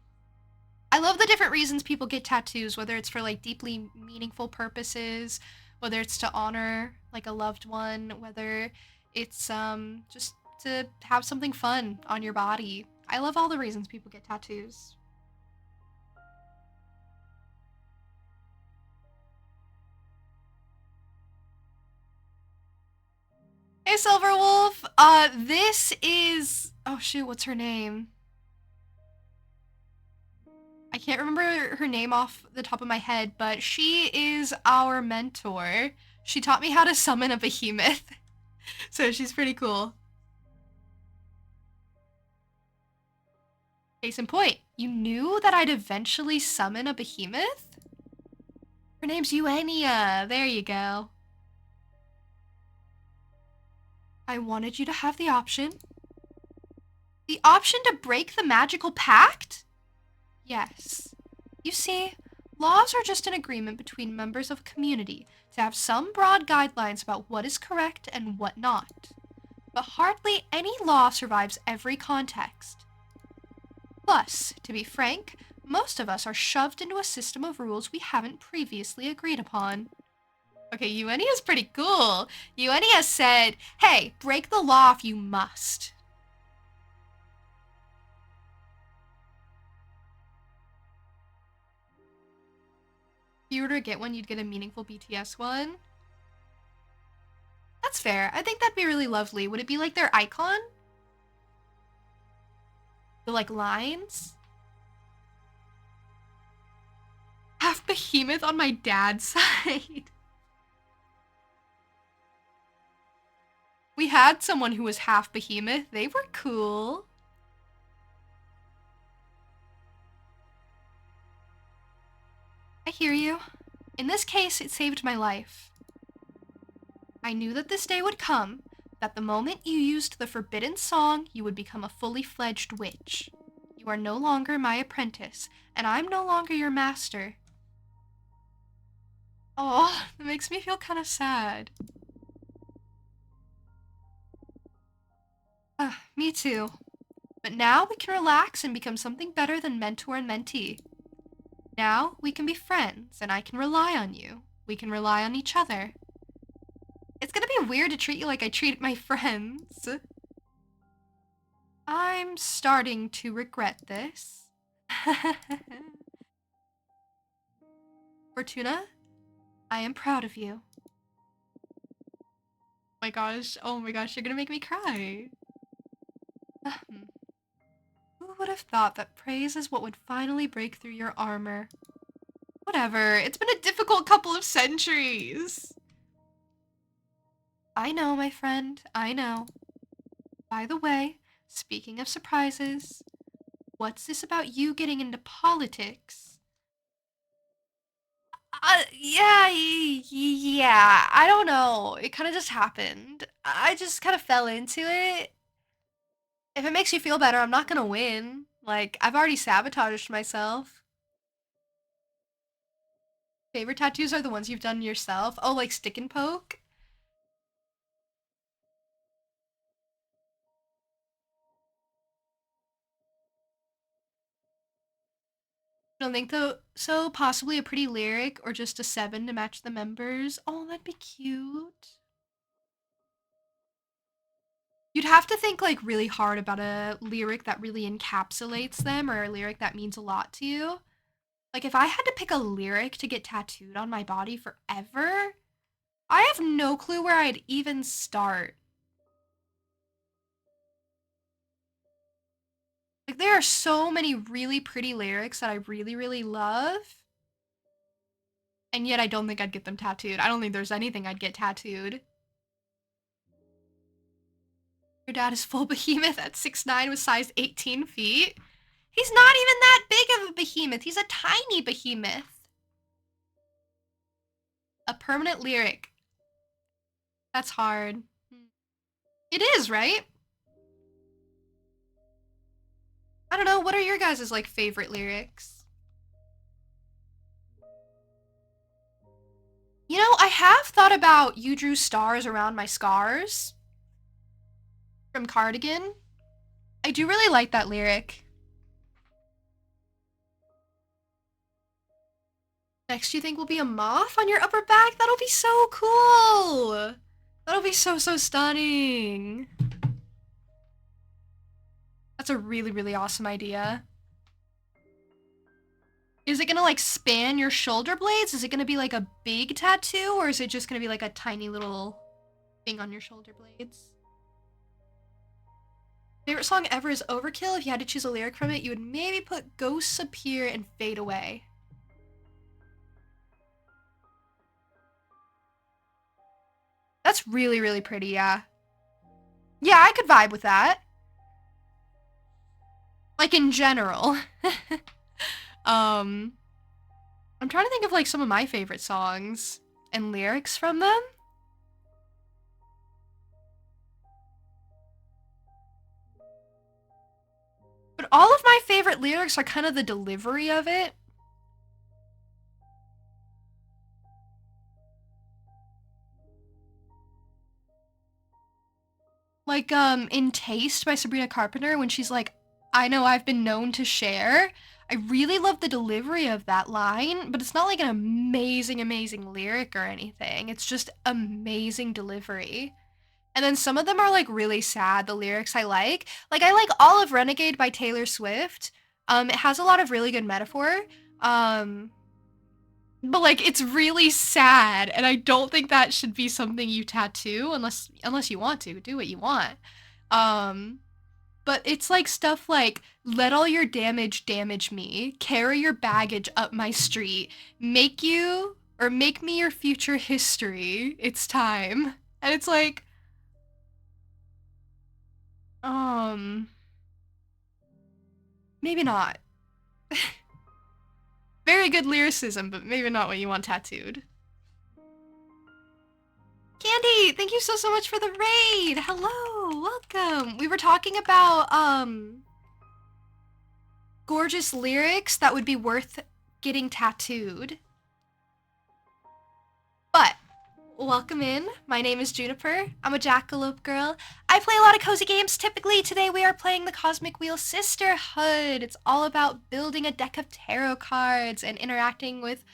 I love the different reasons people get tattoos, whether it's for like deeply meaningful purposes, whether it's to honor like a loved one, whether it's just to have something fun on your body. I love all the reasons people get tattoos. Hey Silverwolf, this is oh shoot, what's her name? I can't remember her name off the top of my head, but she is our mentor. She taught me how to summon a behemoth. So she's pretty cool. Case in point, you knew that I'd eventually summon a behemoth? Her name's Eugenia. There you go. I wanted you to have the option. The option to break the magical pact? Yes. You see, laws are just an agreement between members of a community to have some broad guidelines about what is correct and what not. But hardly any law survives every context. Plus, to be frank, most of us are shoved into a system of rules we haven't previously agreed upon. Okay, Eugenia's pretty cool. Eugenia said, hey, break the law if you must. If you were to get one, you'd get a meaningful BTS one. That's fair. I think that'd be really lovely. Would it be like their icon? The like lines? Half behemoth on my dad's side. We had someone who was half behemoth. They were cool. I hear you. In this case, it saved my life. I knew that this day would come, that the moment you used the forbidden song, you would become a fully fledged witch. You are no longer my apprentice, and I'm no longer your master. Oh, that makes me feel kind of sad. Me too. But now we can relax and become something better than mentor and mentee. Now we can be friends, and I can rely on you. We can rely on each other. It's gonna be weird to treat you like I treat my friends. I'm starting to regret this. Fortuna, I am proud of you. Oh my gosh, you're gonna make me cry. Who would have thought that praise is what would finally break through your armor? Whatever, it's been a difficult couple of centuries. I know, my friend, I know. By the way, speaking of surprises, what's this about you getting into politics? Yeah, I don't know. It kind of just happened. I just kind of fell into it. If it makes you feel better, I'm not gonna win. Like, I've already sabotaged myself. Favorite tattoos are the ones you've done yourself. Oh, like stick and poke? Don't think though, so possibly a pretty lyric or just a 7 to match the members. Oh, that'd be cute. You'd have to think like really hard about a lyric that really encapsulates them or a lyric that means a lot to you. Like if I had to pick a lyric to get tattooed on my body forever, I have no clue where I'd even start. Like there are so many really pretty lyrics that I really, really love. And yet I don't think I'd get them tattooed. I don't think there's anything I'd get tattooed. Your dad is full behemoth at 6'9" with size 18 feet. He's not even that big of a behemoth. He's a tiny behemoth. A permanent lyric. That's hard. It is, right? I don't know. What are your guys' like favorite lyrics? You know, I have thought about "You drew stars around my scars" from Cardigan. I do really like that lyric. Next, you think will be a moth on your upper back? That'll be so cool. That'll be so, so stunning. That's a really, really awesome idea. Is it gonna like span your shoulder blades? Is it gonna be like a big tattoo, or is it just gonna be like a tiny little thing on your shoulder blades? Favorite song ever is Overkill. If you had to choose a lyric from it, you would maybe put "Ghosts appear and fade away." That's really, really pretty, yeah. Yeah, I could vibe with that. Like in general. I'm trying to think of like some of my favorite songs and lyrics from them. But all of my favorite lyrics are kind of the delivery of it. Like, in Taste by Sabrina Carpenter, when she's like, "I know I've been known to share." I really love the delivery of that line, but it's not like an amazing, amazing lyric or anything. It's just amazing delivery. And then some of them are like really sad, the lyrics I like. Like I like all of Renegade by Taylor Swift. It has a lot of really good metaphor. Um But like it's really sad, and I don't think that should be something you tattoo unless you want to. Do what you want. Um but it's like stuff like let all your damage me, carry your baggage up my street, make me your future history. It's time. And it's like um maybe not. Very good lyricism, but maybe not what you want tattooed. Candy, thank you so much for the raid. Hello, welcome. We were talking about gorgeous lyrics that would be worth getting tattooed. But welcome in. My name is Juniper. I'm a jackalope girl. I play a lot of cozy games. Typically, today we are playing the Cosmic Wheel Sisterhood. It's all about building a deck of tarot cards and interacting with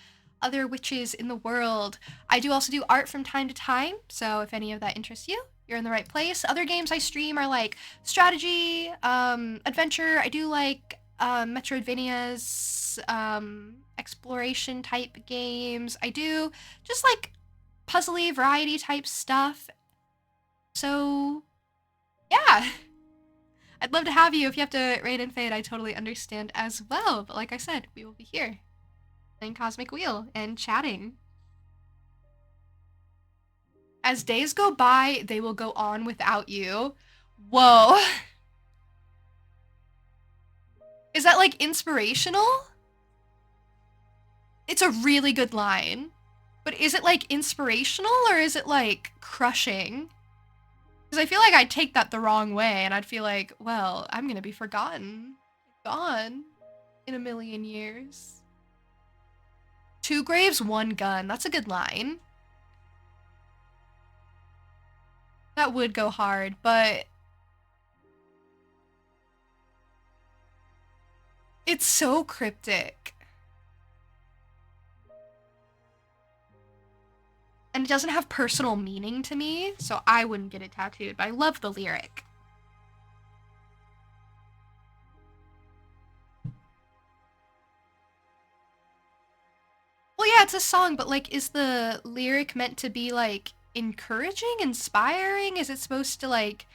other witches in the world. I do also do art from time to time, so if any of that interests you, you're in the right place. Other games I stream are like strategy, adventure. I do like Metroidvanias, exploration type games. I do just like puzzly variety type stuff. So, yeah. I'd love to have you. If you have to raid and fade, I totally understand as well. But like I said, we will be here playing Cosmic Wheel and chatting. As days go by, they will go on without you. Whoa. Is that like inspirational? It's a really good line. But is it like inspirational or is it like crushing? Because I feel like I'd take that the wrong way and I'd feel like, well, I'm gonna be forgotten. Gone in a million years. 2 graves, 1 gun. That's a good line. That would go hard, but it's so cryptic. And it doesn't have personal meaning to me, so I wouldn't get it tattooed, but I love the lyric. Well, yeah, it's a song, but like, is the lyric meant to be like encouraging, inspiring? Is it supposed to like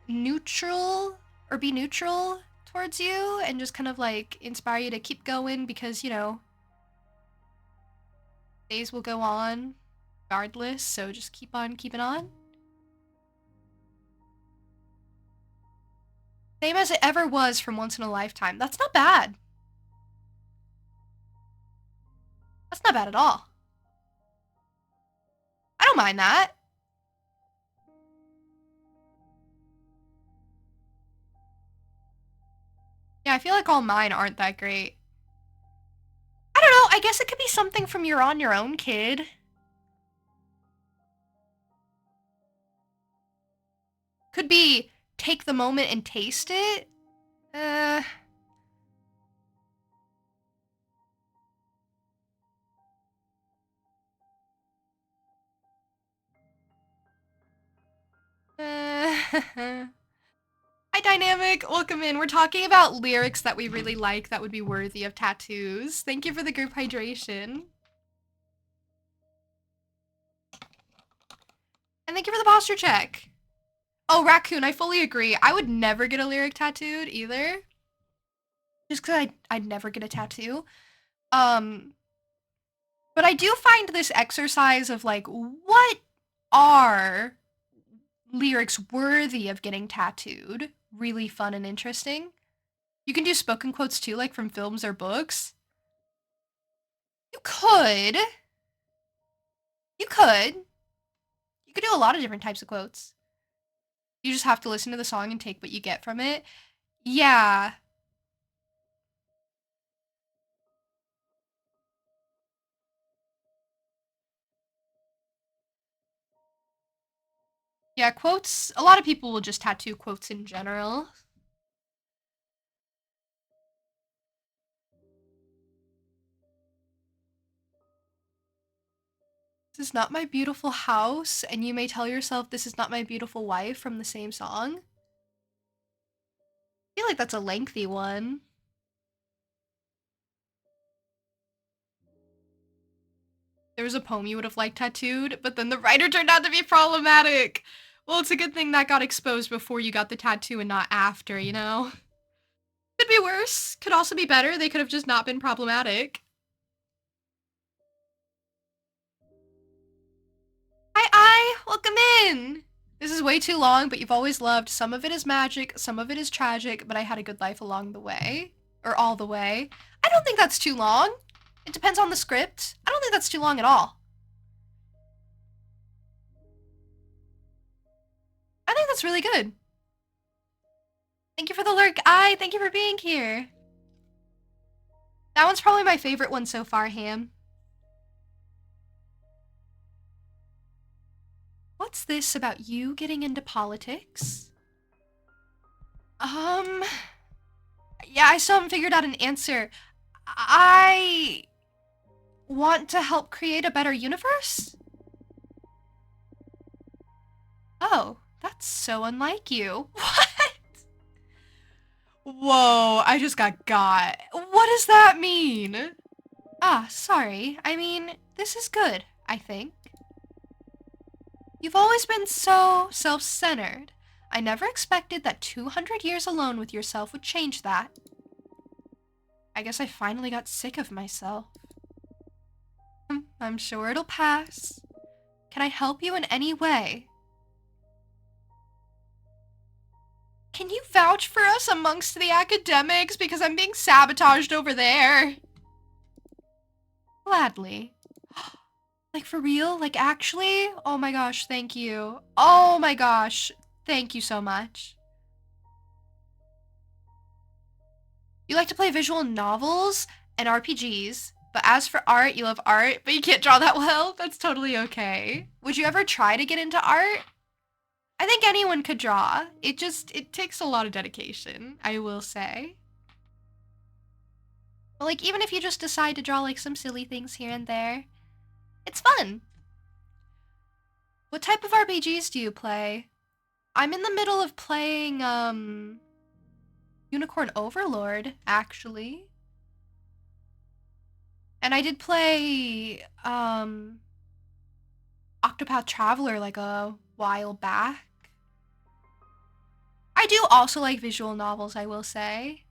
neutral or be neutral towards you and just kind of like inspire you to keep going because, you know, days will go on regardless, so just keep on keeping on? Same as it ever was from Once in a Lifetime. That's not bad. That's not bad at all. I don't mind that. Yeah, I feel like all mine aren't that great. I don't know, I guess it could be something from You're on Your Own, Kid. Could be Take the Moment and Taste It. Uh... Hi, Dynamic. Welcome in. We're talking about lyrics that we really like that would be worthy of tattoos. Thank you for the group hydration. And thank you for the posture check. Oh, Raccoon, I fully agree. I would never get a lyric tattooed either. Just because I'd never get a tattoo. But I do find this exercise of like, what are lyrics worthy of getting tattooed really fun and interesting. You can do spoken quotes too, like from films or books. You could. You could. You could do a lot of different types of quotes. You just have to listen to the song and take what you get from it. Yeah. Yeah, quotes. A lot of people will just tattoo quotes in general. This is not my beautiful house, and you may tell yourself this is not my beautiful wife from the same song. I feel like that's a lengthy one. There was a poem you would have liked tattooed, but then the writer turned out to be problematic. Well, it's a good thing that got exposed before you got the tattoo and not after, you know? Could be worse. Could also be better. They could have just not been problematic. Hi, welcome in. This is way too long, but you've always loved. Some of it is magic, some of it is tragic, but I had a good life along the way. Or all the way. I don't think that's too long. It depends on the script. I don't think that's too long at all. I think that's really good. Thank you for the lurk. Thank you for being here. That one's probably my favorite one so far, Ham. What's this about you getting into politics? Yeah, I still haven't figured out an answer. I want to help create a better universe? Oh, that's so unlike you. What? Whoa, I just got. What does that mean? Ah, sorry. I mean, this is good, I think. You've always been so self-centered. I never expected that 200 years alone with yourself would change that. I guess I finally got sick of myself. I'm sure it'll pass. Can I help you in any way? Can you vouch for us amongst the academics because I'm being sabotaged over there? Gladly. Like for real? Like actually? Oh my gosh, thank you. Oh my gosh, thank you so much. You like to play visual novels and RPGs, but as for art, you love art, but you can't draw that well? That's totally okay. Would you ever try to get into art? I think anyone could draw. It takes a lot of dedication, I will say. But like, even if you just decide to draw like some silly things here and there, it's fun. What type of RPGs do you play? I'm in the middle of playing, Unicorn Overlord, actually. And I did play, Octopath Traveler like a while back. I do also like visual novels, I will say.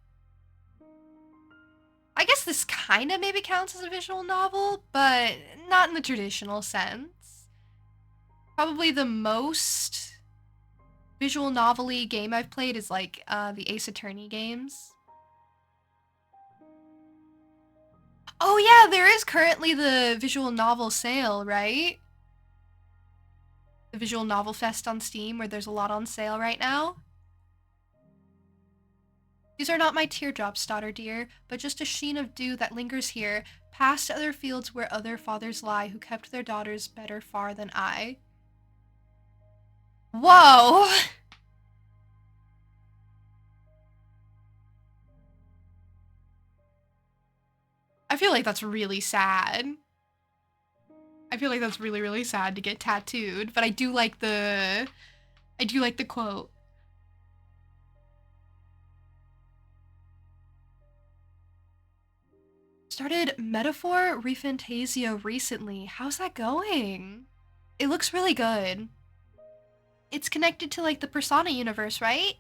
I guess this kind of maybe counts as a visual novel, but not in the traditional sense. Probably the most visual novel-y game I've played is like the Ace Attorney games. Oh yeah, there is currently the visual novel sale, right? The Visual Novel Fest on Steam, where there's a lot on sale right now. These are not my teardrops, daughter dear, but just a sheen of dew that lingers here, past other fields where other fathers lie, who kept their daughters better far than I. Whoa! I feel like that's really sad. I feel like that's really, really sad to get tattooed, but I do like the quote. Started Metaphor ReFantazio recently. How's that going? It looks really good. It's connected to like the Persona universe, right?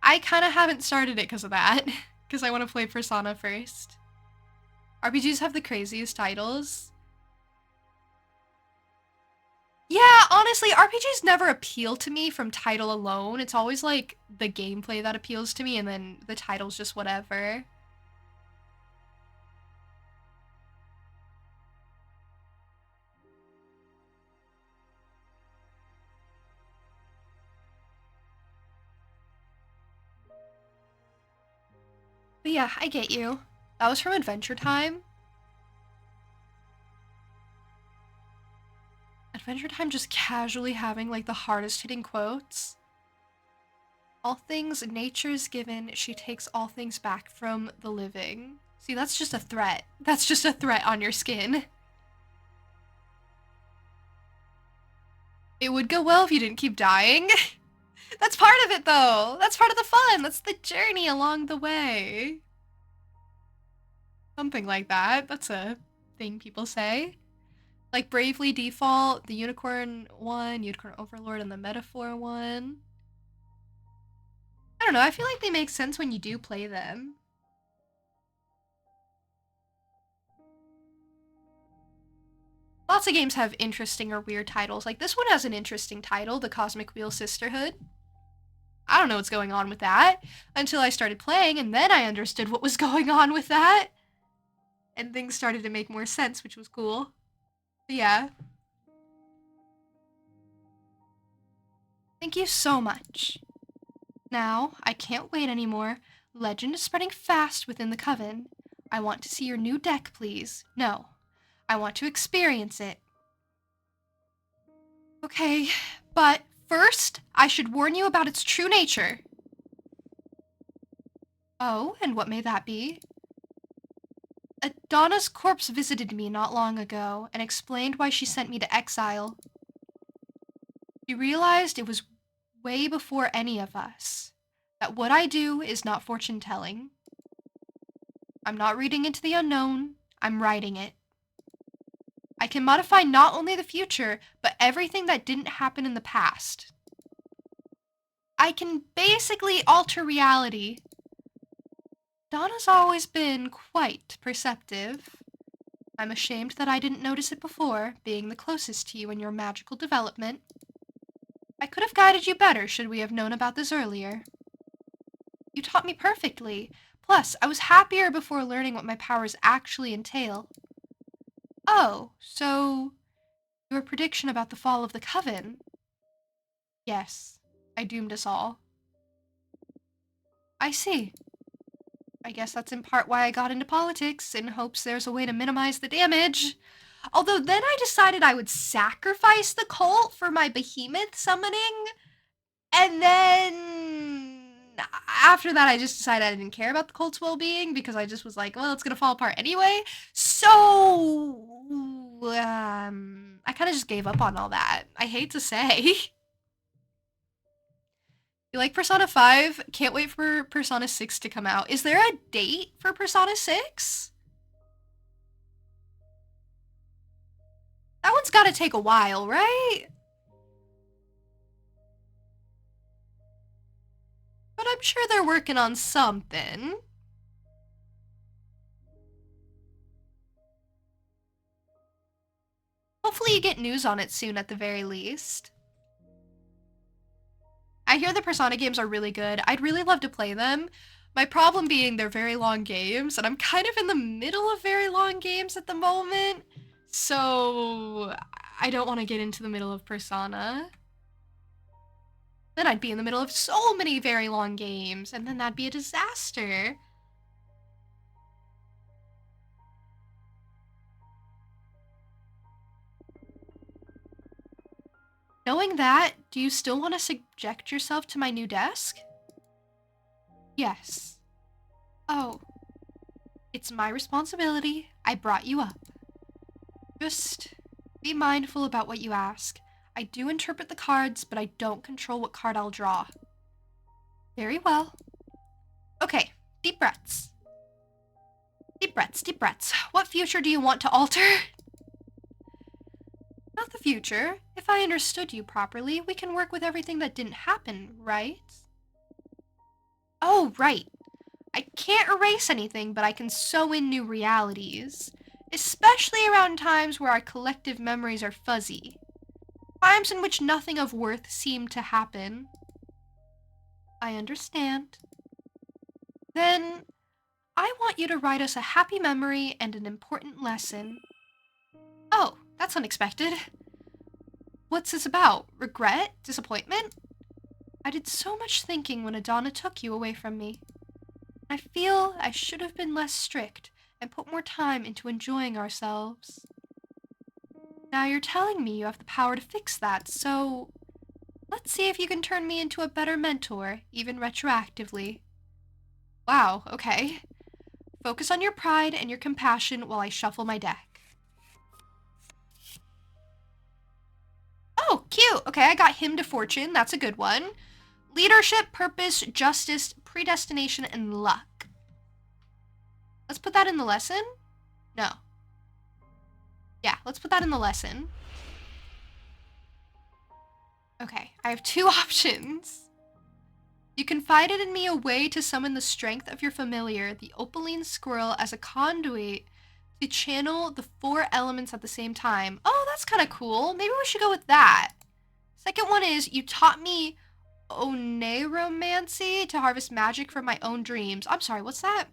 I kind of haven't started it because of that, because I want to play Persona first. RPGs have the craziest titles. Yeah, honestly, RPGs never appeal to me from title alone. It's always like the gameplay that appeals to me, and then the title's just whatever. But yeah, I get you. That was from Adventure Time. Adventure Time just casually having like the hardest hitting quotes. All things nature's given, she takes all things back from the living. See, that's just a threat. That's just a threat on your skin. It would go well if you didn't keep dying. That's part of it though. That's part of the fun. That's the journey along the way. Something like that. That's a thing people say. Like Bravely Default, the Unicorn one, Unicorn Overlord, and the Metaphor one. I don't know, I feel like they make sense when you do play them. Lots of games have interesting or weird titles. Like this one has an interesting title, The Cosmic Wheel Sisterhood. I don't know what's going on with that until I started playing, and then I understood what was going on with that. And things started to make more sense, which was cool. But yeah. Thank you so much. Now, I can't wait anymore. Legend is spreading fast within the Coven. I want to see your new deck, please. No, I want to experience it. Okay, but first, I should warn you about its true nature. Oh, and what may that be? Donna's corpse visited me not long ago and explained why she sent me to exile. She realized it was way before any of us, that what I do is not fortune-telling. I'm not reading into the unknown, I'm writing it. I can modify not only the future, but everything that didn't happen in the past. I can basically alter reality. Donna's always been quite perceptive. I'm ashamed that I didn't notice it before, being the closest to you in your magical development. I could have guided you better should we have known about this earlier. You taught me perfectly. Plus, I was happier before learning what my powers actually entail. Oh, so your prediction about the fall of the Coven? Yes, I doomed us all. I see. I guess that's in part why I got into politics, in hopes there's a way to minimize the damage. Although then I decided I would sacrifice the cult for my behemoth summoning, and then after that I just decided I didn't care about the cult's well-being because I just was like, well, it's gonna fall apart anyway. So, I kind of just gave up on all that. I hate to say. You like Persona 5? Can't wait for Persona 6 to come out. Is there a date for Persona 6? That one's gotta take a while, right? But I'm sure they're working on something. Hopefully you get news on it soon at the very least. I hear the Persona games are really good. I'd really love to play them. My problem being they're very long games, and I'm kind of in the middle of very long games at the moment. So I don't want to get into the middle of Persona. Then I'd be in the middle of so many very long games, and then that'd be a disaster. Knowing that, do you still want to subject yourself to my new desk? Yes. Oh. It's my responsibility. I brought you up. Just be mindful about what you ask. I do interpret the cards, but I don't control what card I'll draw. Very well. Okay, deep breaths. Deep breaths, deep breaths. What future do you want to alter? Not the future. If I understood you properly, we can work with everything that didn't happen, right? Oh, right. I can't erase anything, but I can sew in new realities. Especially around times where our collective memories are fuzzy. Times in which nothing of worth seemed to happen. I understand. Then, I want you to write us a happy memory and an important lesson. Oh, that's unexpected. What's this about? Regret? Disappointment? I did so much thinking when Adana took you away from me. I feel I should have been less strict and put more time into enjoying ourselves. Now you're telling me you have the power to fix that, so let's see if you can turn me into a better mentor, even retroactively. Wow, okay. Focus on your pride and your compassion while I shuffle my deck. Oh, cute! Okay, I got Hymn to Fortune. That's a good one. Leadership, purpose, justice, predestination, and luck. Let's put that in the lesson? No. Yeah, let's put that in the lesson. Okay, I have two options. You confided in me a way to summon the strength of your familiar, the opaline squirrel, as a conduit to channel the four elements at the same time. Oh, that's kind of cool. Maybe we should go with that. Second one is, you taught me oneiromancy to harvest magic from my own dreams. I'm sorry, what's that?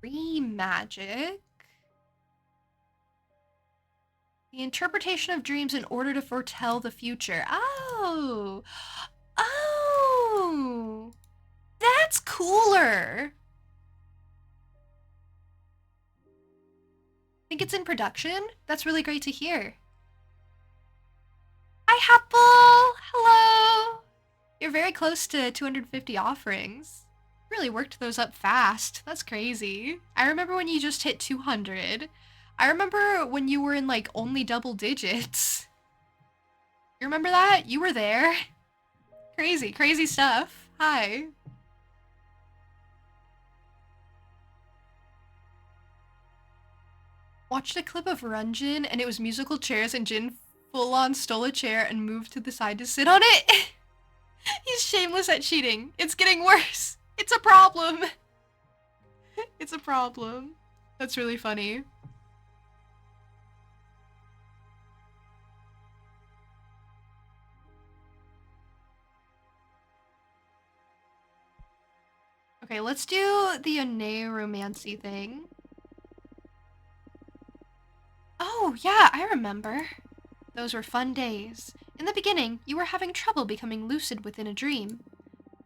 Dream magic. The interpretation of dreams in order to foretell the future. Oh. Oh. That's cooler. Think it's in production? That's really great to hear. Hi, Apple! Hello! You're very close to 250 offerings. Really worked those up fast. That's crazy. I remember when you just hit 200. I remember when you were in like only double digits. You remember that? You were there. Crazy, crazy stuff. Hi. Watched a clip of Runjin and it was musical chairs and Jin full on stole a chair and moved to the side to sit on it. He's shameless at cheating. It's getting worse. It's a problem. It's a problem. That's really funny. Okay, let's do the oneiromancy thing. Oh, yeah, I remember. Those were fun days. In the beginning, you were having trouble becoming lucid within a dream.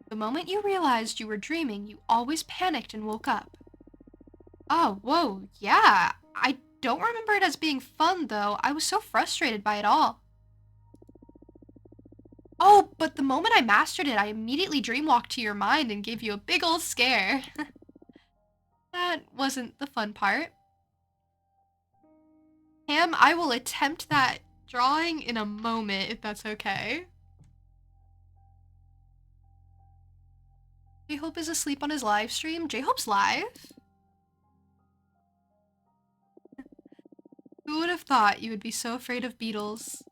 The moment you realized you were dreaming, you always panicked and woke up. Oh, whoa, yeah. I don't remember it as being fun, though. I was so frustrated by it all. Oh, but the moment I mastered it, I immediately dreamwalked to your mind and gave you a big old scare. That wasn't the fun part. Cam, I will attempt that drawing in a moment, if that's okay. J-Hope is asleep on his live stream. J-Hope's live? Who would have thought you would be so afraid of beetles?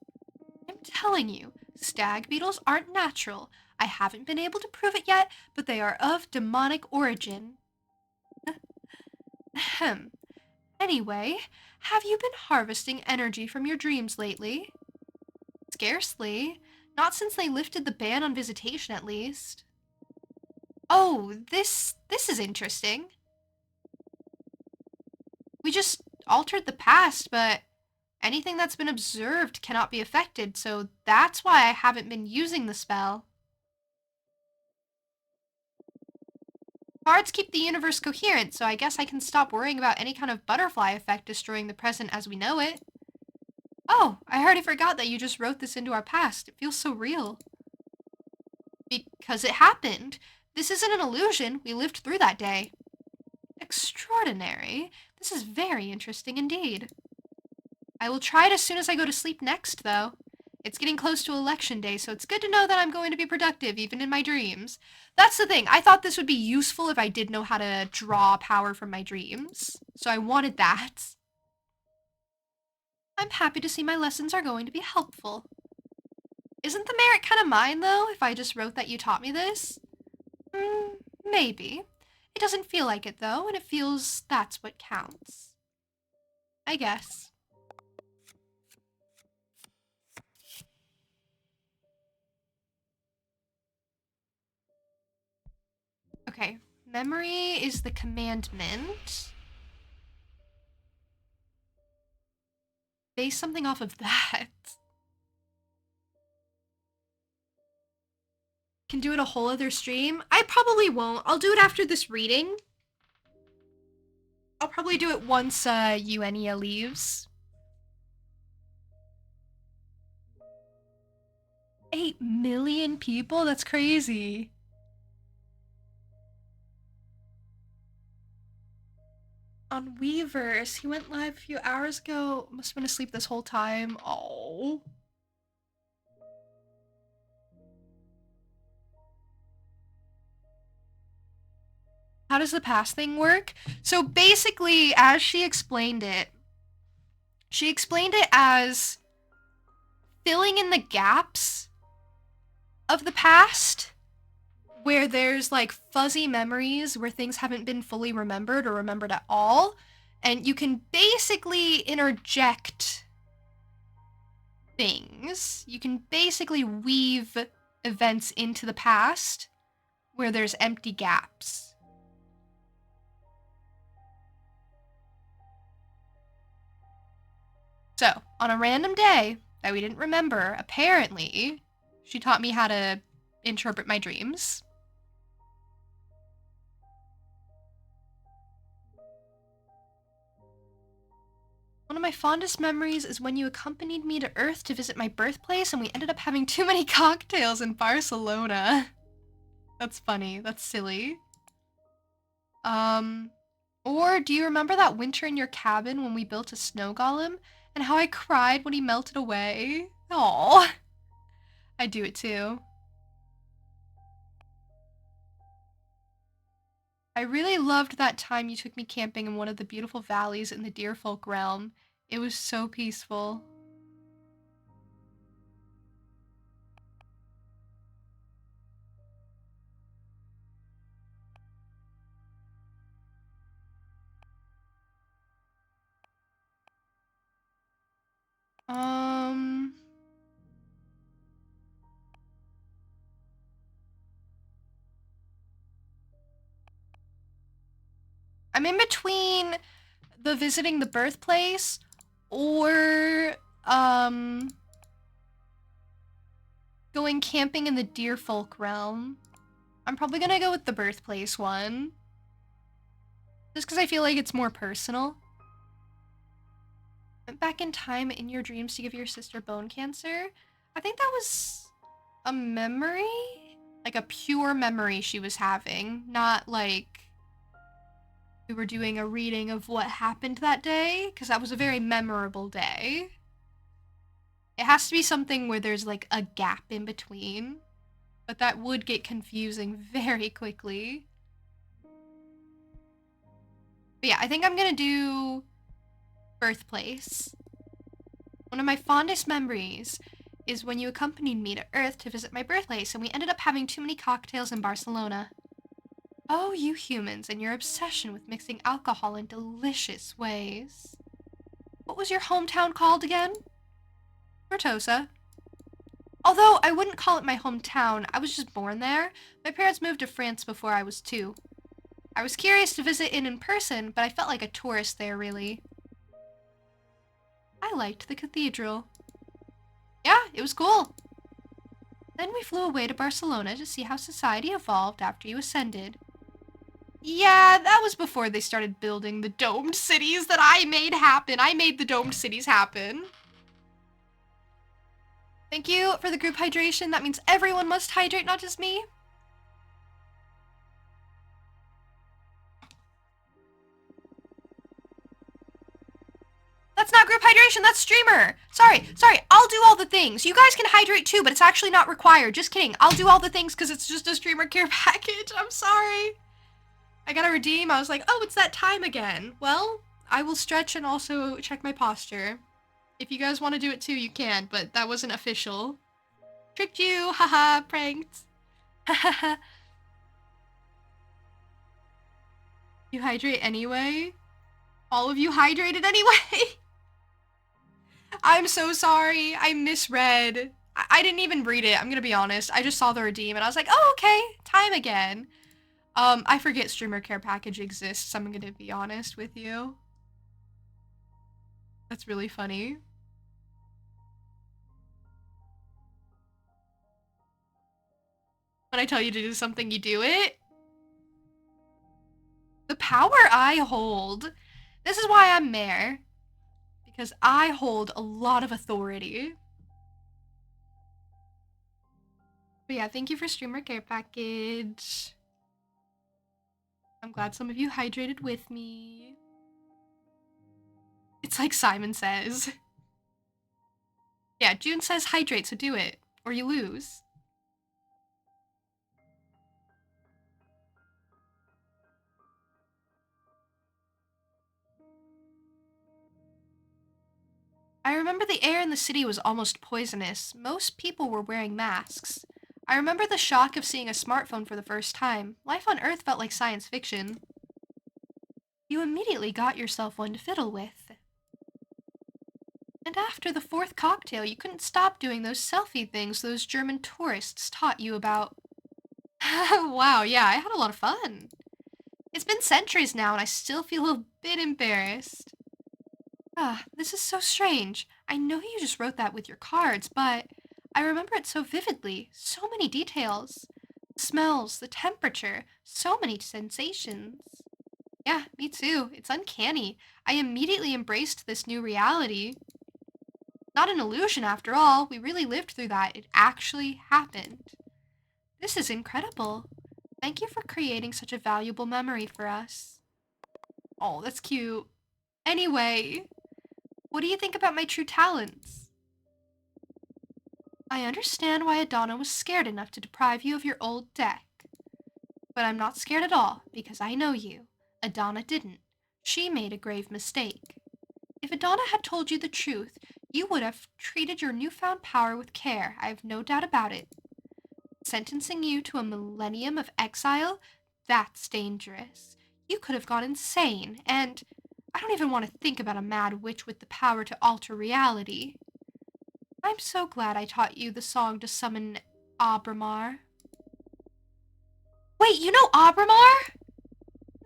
I'm telling you, stag beetles aren't natural. I haven't been able to prove it yet, but they are of demonic origin. Ahem. Anyway, have you been harvesting energy from your dreams lately? Scarcely. Not since they lifted the ban on visitation, at least. Oh, this is interesting. We just altered the past, but anything that's been observed cannot be affected, so that's why I haven't been using the spell. Cards keep the universe coherent, so I guess I can stop worrying about any kind of butterfly effect destroying the present as we know it. Oh, I already forgot that you just wrote this into our past. It feels so real. Because it happened. This isn't an illusion. We lived through that day. Extraordinary. This is very interesting indeed. I will try it as soon as I go to sleep next, though. It's getting close to election day, so it's good to know that I'm going to be productive, even in my dreams. That's the thing. I thought this would be useful if I did know how to draw power from my dreams. So I wanted that. I'm happy to see my lessons are going to be helpful. Isn't the merit kind of mine, though, if I just wrote that you taught me this? Maybe. It doesn't feel like it, though, and it feels that's what counts. I guess. Okay, memory is the commandment. Base something off of that. Can do it a whole other stream? I probably won't. I'll do it after this reading. I'll probably do it once Eugenia leaves. 8 million people? That's crazy. On Weverse, he went live a few hours ago. Must have been asleep this whole time. Oh. How does the past thing work? So basically, as she explained it as filling in the gaps of the past where there's like fuzzy memories where things haven't been fully remembered or remembered at all. And you can basically interject things. You can basically weave events into the past where there's empty gaps. So, on a random day that we didn't remember, apparently, she taught me how to interpret my dreams. One of my fondest memories is when you accompanied me to Earth to visit my birthplace and we ended up having too many cocktails in Barcelona. That's funny. That's silly. Or do you remember that winter in your cabin when we built a snow golem and how I cried when he melted away? Aww. I do it too. I really loved that time you took me camping in one of the beautiful valleys in the Deerfolk realm. It was so peaceful. I'm in between the visiting the birthplace or going camping in the Deerfolk realm. I'm probably gonna go with the birthplace one. Just because I feel like it's more personal. Went back in time in your dreams to give your sister bone cancer. I think that was a memory? Like a pure memory she was having, not like we were doing a reading of what happened that day, because that was a very memorable day. It has to be something where there's like a gap in between, but that would get confusing very quickly. But yeah, I think I'm gonna do birthplace. One of my fondest memories is when you accompanied me to Earth to visit my birthplace and we ended up having too many cocktails in Barcelona. Oh, you humans and your obsession with mixing alcohol in delicious ways. What was your hometown called again? Tortosa. Although I wouldn't call it my hometown, I was just born there. My parents moved to France before I was 2. I was curious to visit in person, but I felt like a tourist there, really. I liked the cathedral. Yeah, it was cool. Then we flew away to Barcelona to see how society evolved after you ascended. Yeah, that was before they started building the domed cities that I made happen. I made the domed cities happen. Thank you for the group hydration. That means everyone must hydrate, not just me. That's not group hydration, that's streamer. Sorry, I'll do all the things. You guys can hydrate too, but it's actually not required. Just kidding. I'll do all the things because it's just a streamer care package. I'm sorry. I gotta redeem. I was like, oh, it's that time again. Well, I will stretch and also check my posture. If you guys want to do it too, you can, but that wasn't official. Tricked you, haha, pranked. Haha. You hydrate anyway? All of you hydrated anyway? I'm so sorry. I misread. I didn't even read it. I'm gonna be honest. I just saw the redeem and I was like, oh, okay. Time again. I forget streamer care package exists. I'm gonna be honest with you. That's really funny. When I tell you to do something, you do it. The power I hold. This is why I'm mayor. Because I hold a lot of authority. But yeah, thank you for streamer care package. I'm glad some of you hydrated with me. It's like Simon says. Yeah, June says hydrate, so do it. Or you lose. remember the air in the city was almost poisonous. Most people were wearing masks. I remember the shock of seeing a smartphone for the first time. Life on Earth felt like science fiction. You immediately got yourself one to fiddle with. And after the fourth cocktail, you couldn't stop doing those selfie things those German tourists taught you about. Wow, yeah, I had a lot of fun. It's been centuries now, and I still feel a bit embarrassed. Ah, this is so strange. I know you just wrote that with your cards, but I remember it so vividly. So many details. The smells, the temperature, so many sensations. Yeah, me too. It's uncanny. I immediately embraced this new reality. Not an illusion after all. We really lived through that. It actually happened. This is incredible. Thank you for creating such a valuable memory for us. Oh, that's cute. Anyway, what do you think about my true talents? I understand why Adana was scared enough to deprive you of your old deck. But I'm not scared at all, because I know you. Adana didn't. She made a grave mistake. If Adana had told you the truth, you would have treated your newfound power with care, I have no doubt about it. Sentencing you to a millennium of exile? That's dangerous. You could have gone insane, and I don't even want to think about a mad witch with the power to alter reality. I'm so glad I taught you the song to summon Abramar. Wait, you know Abramar?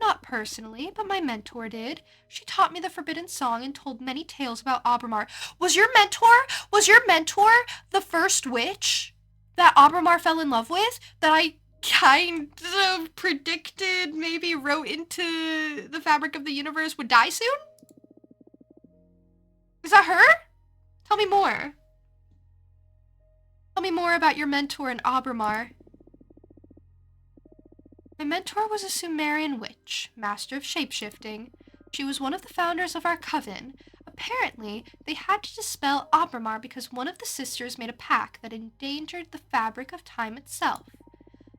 Not personally, but my mentor did. She taught me the forbidden song and told many tales about Abramar. Was your mentor the first witch that Abramar fell in love with? That I kind of predicted maybe wrote into the fabric of the universe would die soon? Is that her? Tell me more. Tell me more about your mentor and Abramar. My mentor was a Sumerian witch, master of shapeshifting. She was one of the founders of our coven. Apparently, they had to dispel Abramar because one of the sisters made a pact that endangered the fabric of time itself.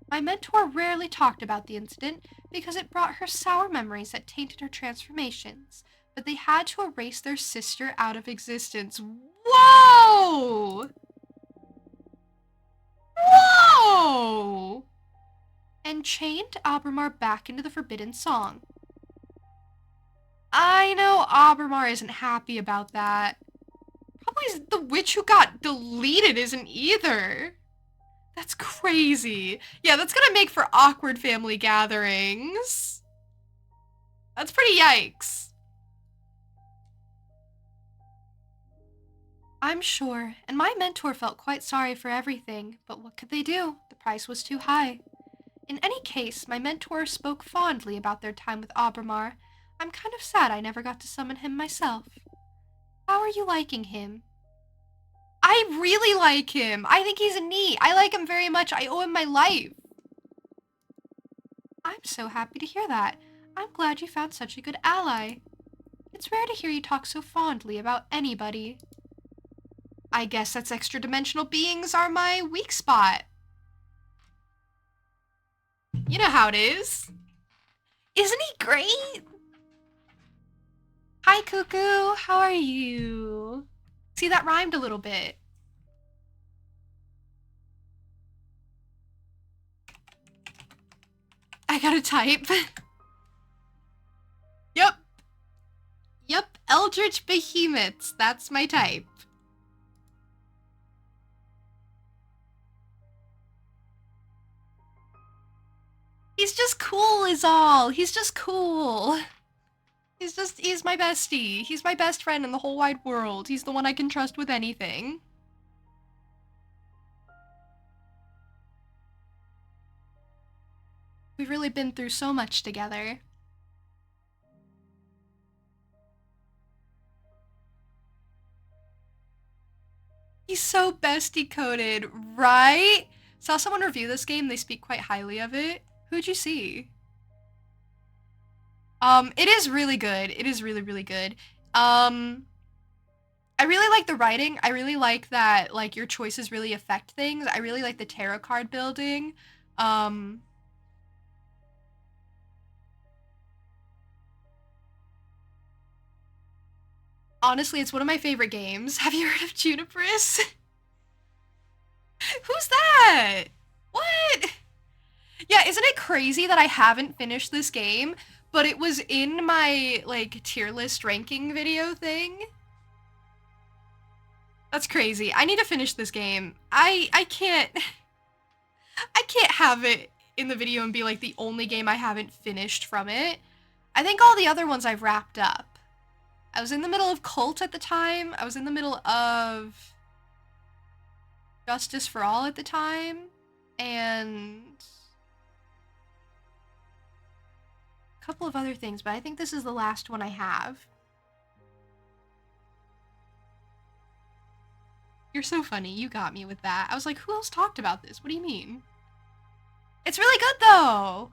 My mentor rarely talked about the incident because it brought her sour memories that tainted her transformations, but they had to erase their sister out of existence. Whoa! Whoa! And chained Abramar back into the forbidden song. I know Abramar isn't happy about that. Probably the witch who got deleted isn't either. That's crazy. Yeah, that's gonna make for awkward family gatherings. That's pretty yikes. I'm sure, and my mentor felt quite sorry for everything, but what could they do? The price was too high. In any case, my mentor spoke fondly about their time with Abramar. I'm kind of sad I never got to summon him myself. How are you liking him? I really like him. I think he's neat. I like him very much. I owe him my life. I'm so happy to hear that. I'm glad you found such a good ally. It's rare to hear you talk so fondly about anybody. I guess that's extra-dimensional beings are my weak spot. You know how it is. Isn't he great? Hi, Cuckoo. How are you? See, that rhymed a little bit. I gotta type. Yep. Yep, Eldritch Behemoths. That's my type. He's just cool is all. He's just cool. He's my bestie. He's my best friend in the whole wide world. He's the one I can trust with anything. We've really been through so much together. He's so bestie coded, right? Saw someone review this game, they speak quite highly of it. Who'd you see? It is really good. It is really, really good. I really like the writing. I really like that, like, your choices really affect things. I really like the tarot card building. Um, Honestly, it's one of my favorite games. Have you heard of Juniperus? Who's that? What? Yeah, isn't it crazy that I haven't finished this game, but it was in my, like, tier list ranking video thing? That's crazy. I need to finish this game. I can't... I can't have it in the video and be, like, the only game I haven't finished from it. I think all the other ones I've wrapped up. I was in the middle of Cult at the time. I was in the middle of Justice for All at the time. And a couple of other things, but I think this is the last one I have. You're so funny. You got me with that. I was like, who else talked about this? What do you mean? It's really good, though.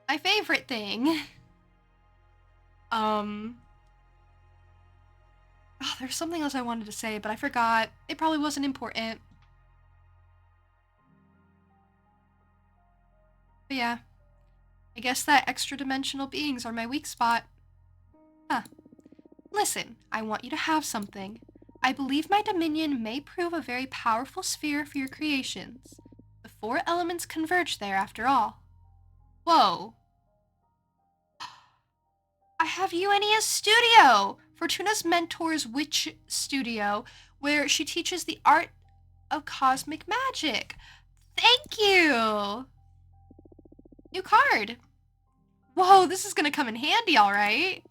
My favorite thing. Oh, there's something else I wanted to say, but I forgot. It probably wasn't important. But yeah. I guess that extra-dimensional beings are my weak spot. Huh. Listen, I want you to have something. I believe my dominion may prove a very powerful sphere for your creations. The 4 elements converge there, after all. Whoa. I have Eugenia's studio! Fortuna's mentor's witch studio, where she teaches the art of cosmic magic. Thank you! New card. Whoa, this is gonna come in handy, alright.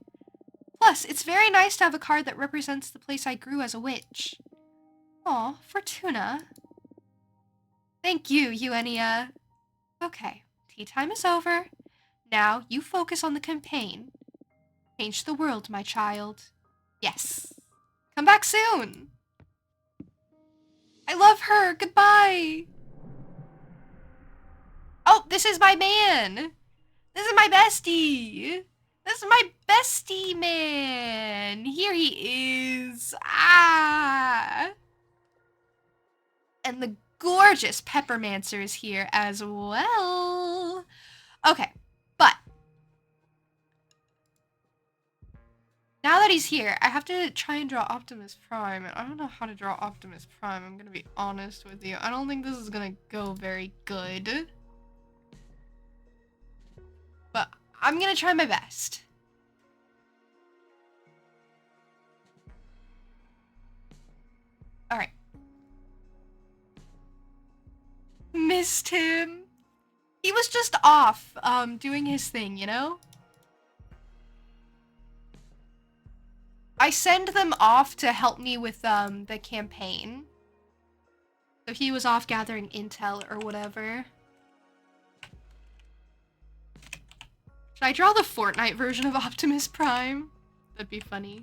Plus, it's very nice to have a card that represents the place I grew as a witch. Aw, Fortuna. Thank you, Eugenia. Okay, tea time is over. Now, you focus on the campaign. Change the world, my child. Yes. Come back soon. I love her. Goodbye. Oh, this is my man. This is my bestie. This is my bestie man. Here he is. Ah. And the gorgeous Peppermancer is here as well. Okay, but now that he's here, I have to try and draw Optimus Prime. And I don't know how to draw Optimus Prime. I'm gonna be honest with you. I don't think this is gonna go very good. But I'm gonna try my best. Alright. Missed him. He was just off, doing his thing, you know? I send them off to help me with, the campaign. So he was off gathering intel or whatever. Should I draw the Fortnite version of Optimus Prime? That'd be funny.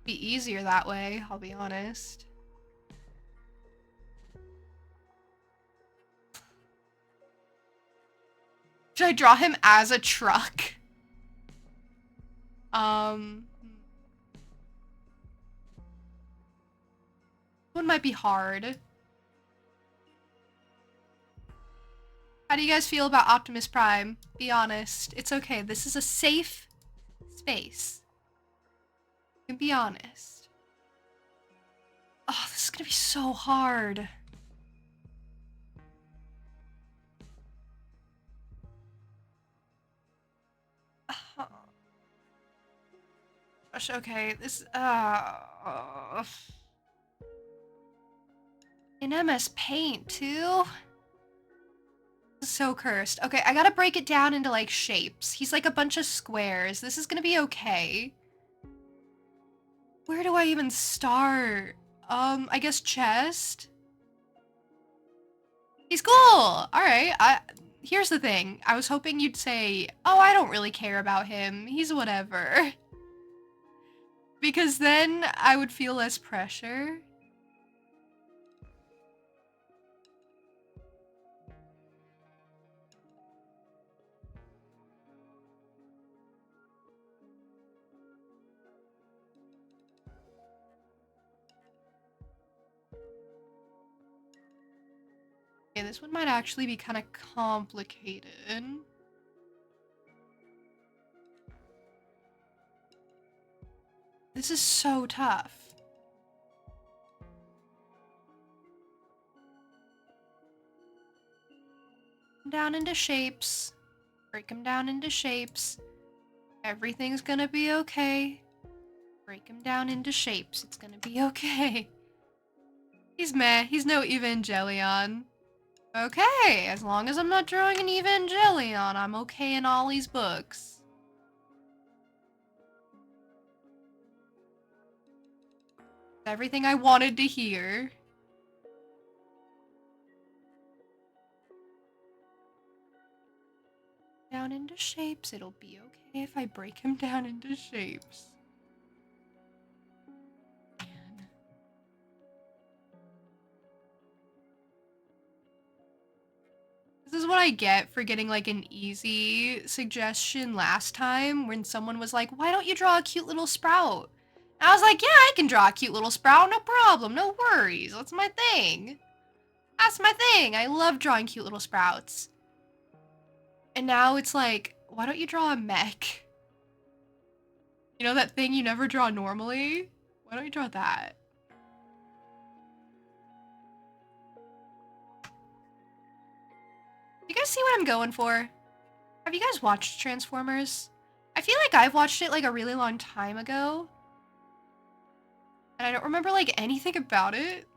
Be easier that way, I'll be honest. Should I draw him as a truck? One might be hard. How do you guys feel about Optimus Prime? Be honest. It's okay. This is a safe space. You can be honest. Oh, this is gonna be so hard. Gosh, okay, this, in MS Paint, too? This is so cursed. Okay, I gotta break it down into, like, shapes. He's like a bunch of squares. This is gonna be okay. Where do I even start? I guess chest? He's cool! Alright, here's the thing. I was hoping you'd say, oh, I don't really care about him. He's whatever. Because then I would feel less pressure. Yeah, this one might actually be kind of complicated. This is so tough. Down into shapes. Break them down into shapes. Everything's gonna be okay. Break him down into shapes. It's gonna be okay. He's meh. He's no Evangelion. Okay, as long as I'm not drawing an Evangelion, I'm okay in Ollie's books. Everything I wanted to hear. Down into shapes. It'll be okay if I break him down into shapes. This is what I get for getting like an easy suggestion last time when someone was like, why don't you draw a cute little sprout? And I was like, yeah, I can draw a cute little sprout, no problem, no worries. That's my thing. That's my thing. I love drawing cute little sprouts. And now it's like, why don't you draw a mech? You know that thing you never draw normally? Why don't you draw that? You guys see what I'm going for? Have you guys watched Transformers? I feel like I've watched it like a really long time ago. And I don't remember like anything about it.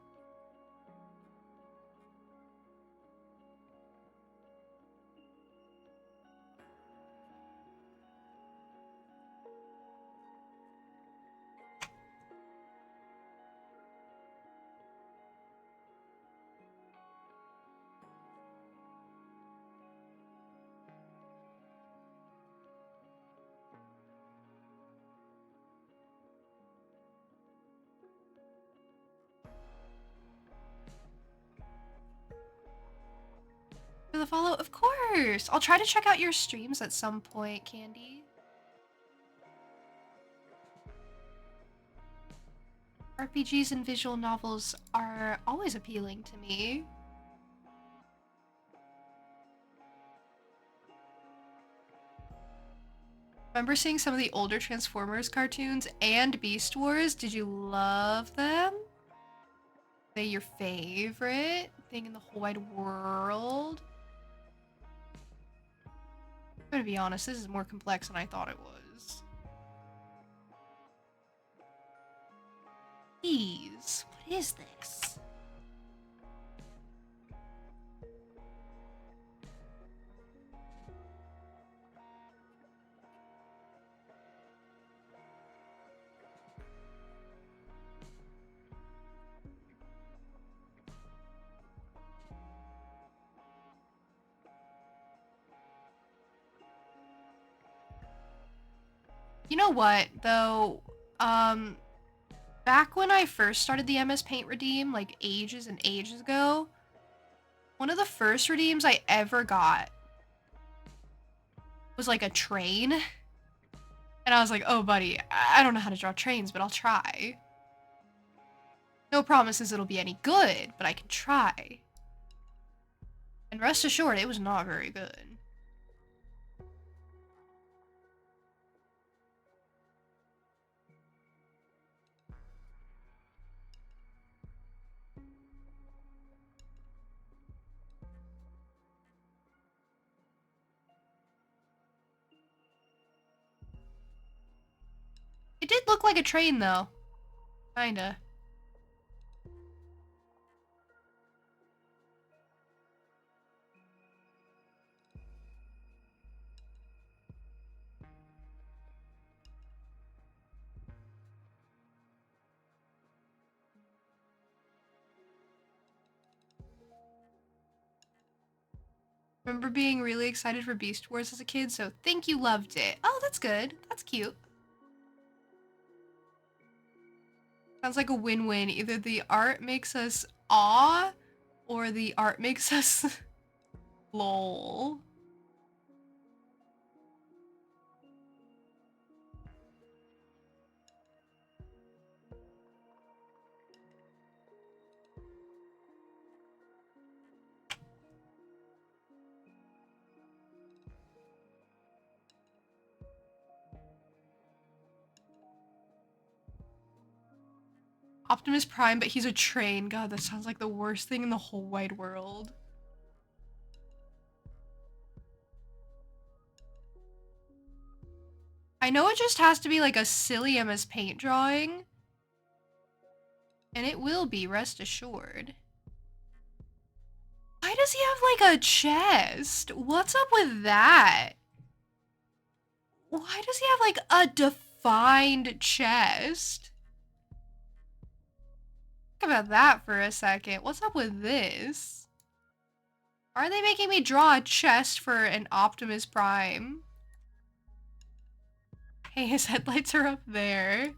For the follow, of course. I'll try to check out your streams at some point, Candy. RPGs and visual novels are always appealing to me. Remember seeing some of the older Transformers cartoons and Beast Wars? Did you love them? Are they your favorite thing in the whole wide world? I'm gonna be honest, this is more complex than I thought it was. Please, what is this? You know what, though? Back when I first started the MS Paint redeem, like ages and ages ago, one of the first redeems I ever got was like a train. And I was like, oh, buddy, I don't know how to draw trains, but I'll try. No promises it'll be any good, but I can try. And rest assured, it was not very good. It did look like a train, though. Kinda. Remember being really excited for Beast Wars as a kid, so think you loved it. Oh, that's good. That's cute. Sounds like a win-win. Either the art makes us awe, or the art makes us lol. Optimus Prime, but he's a train. God, that sounds like the worst thing in the whole wide world. I know it just has to be like a silly MS Paint drawing. And it will be, rest assured. Why does he have like a chest? What's up with that? Why does he have like a defined chest? Think about that for a second. What's up with this? Are they making me draw a chest for an Optimus Prime? Hey, his headlights are up there.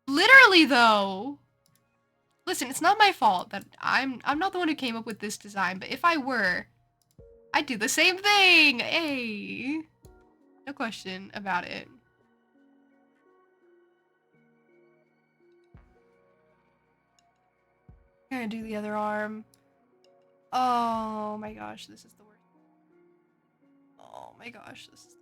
Literally though. Listen, it's not my fault that I'm not the one who came up with this design, but if I were, I'd do the same thing. Hey. No question about it. I'm gonna do the other arm. Oh my gosh, this is the worst. Oh my gosh, this is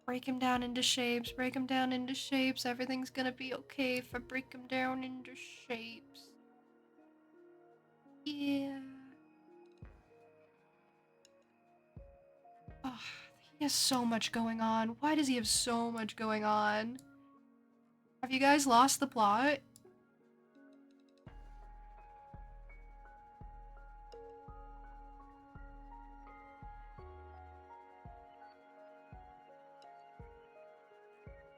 break him down into shapes, break him down into shapes. Everything's gonna be okay if I break him down into shapes. Yeah. Oh, he has so much going on. Why does he have so much going on? Have you guys lost the plot?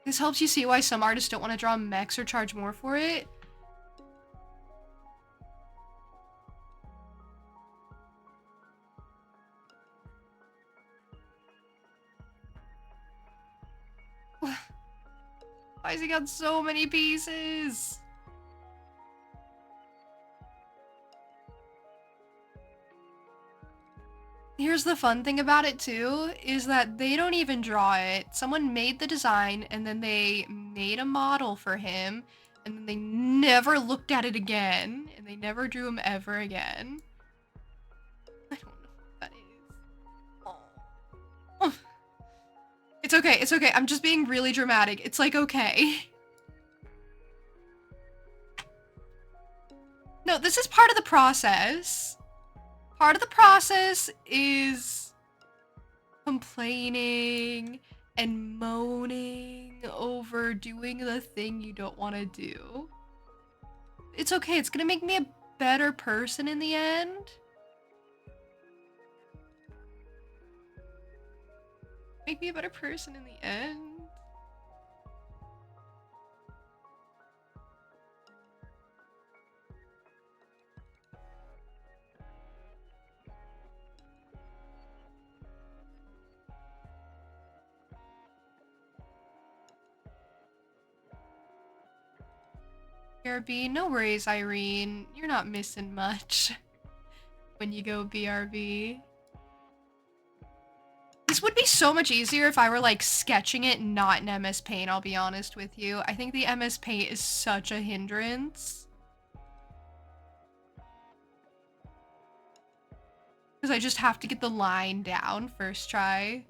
This helps you see why some artists don't want to draw mechs or charge more for it. Why has he got so many pieces? Here's the fun thing about it too, is that they don't even draw it. Someone made the design and then they made a model for him and then they never looked at it again and they never drew him ever again. I don't know what that is. Oh. It's okay, it's okay. I'm just being really dramatic. It's like, okay. No, this is part of the process. Part of the process is complaining and moaning over doing the thing you don't want to do. It's okay, it's gonna make me a better person in the end. Make me a better person in the end. BRB, no worries, Irene. You're not missing much when you go BRB. This would be so much easier if I were like sketching it not in MS Paint, I'll be honest with you. I think the MS Paint is such a hindrance. Because I just have to get the line down first try.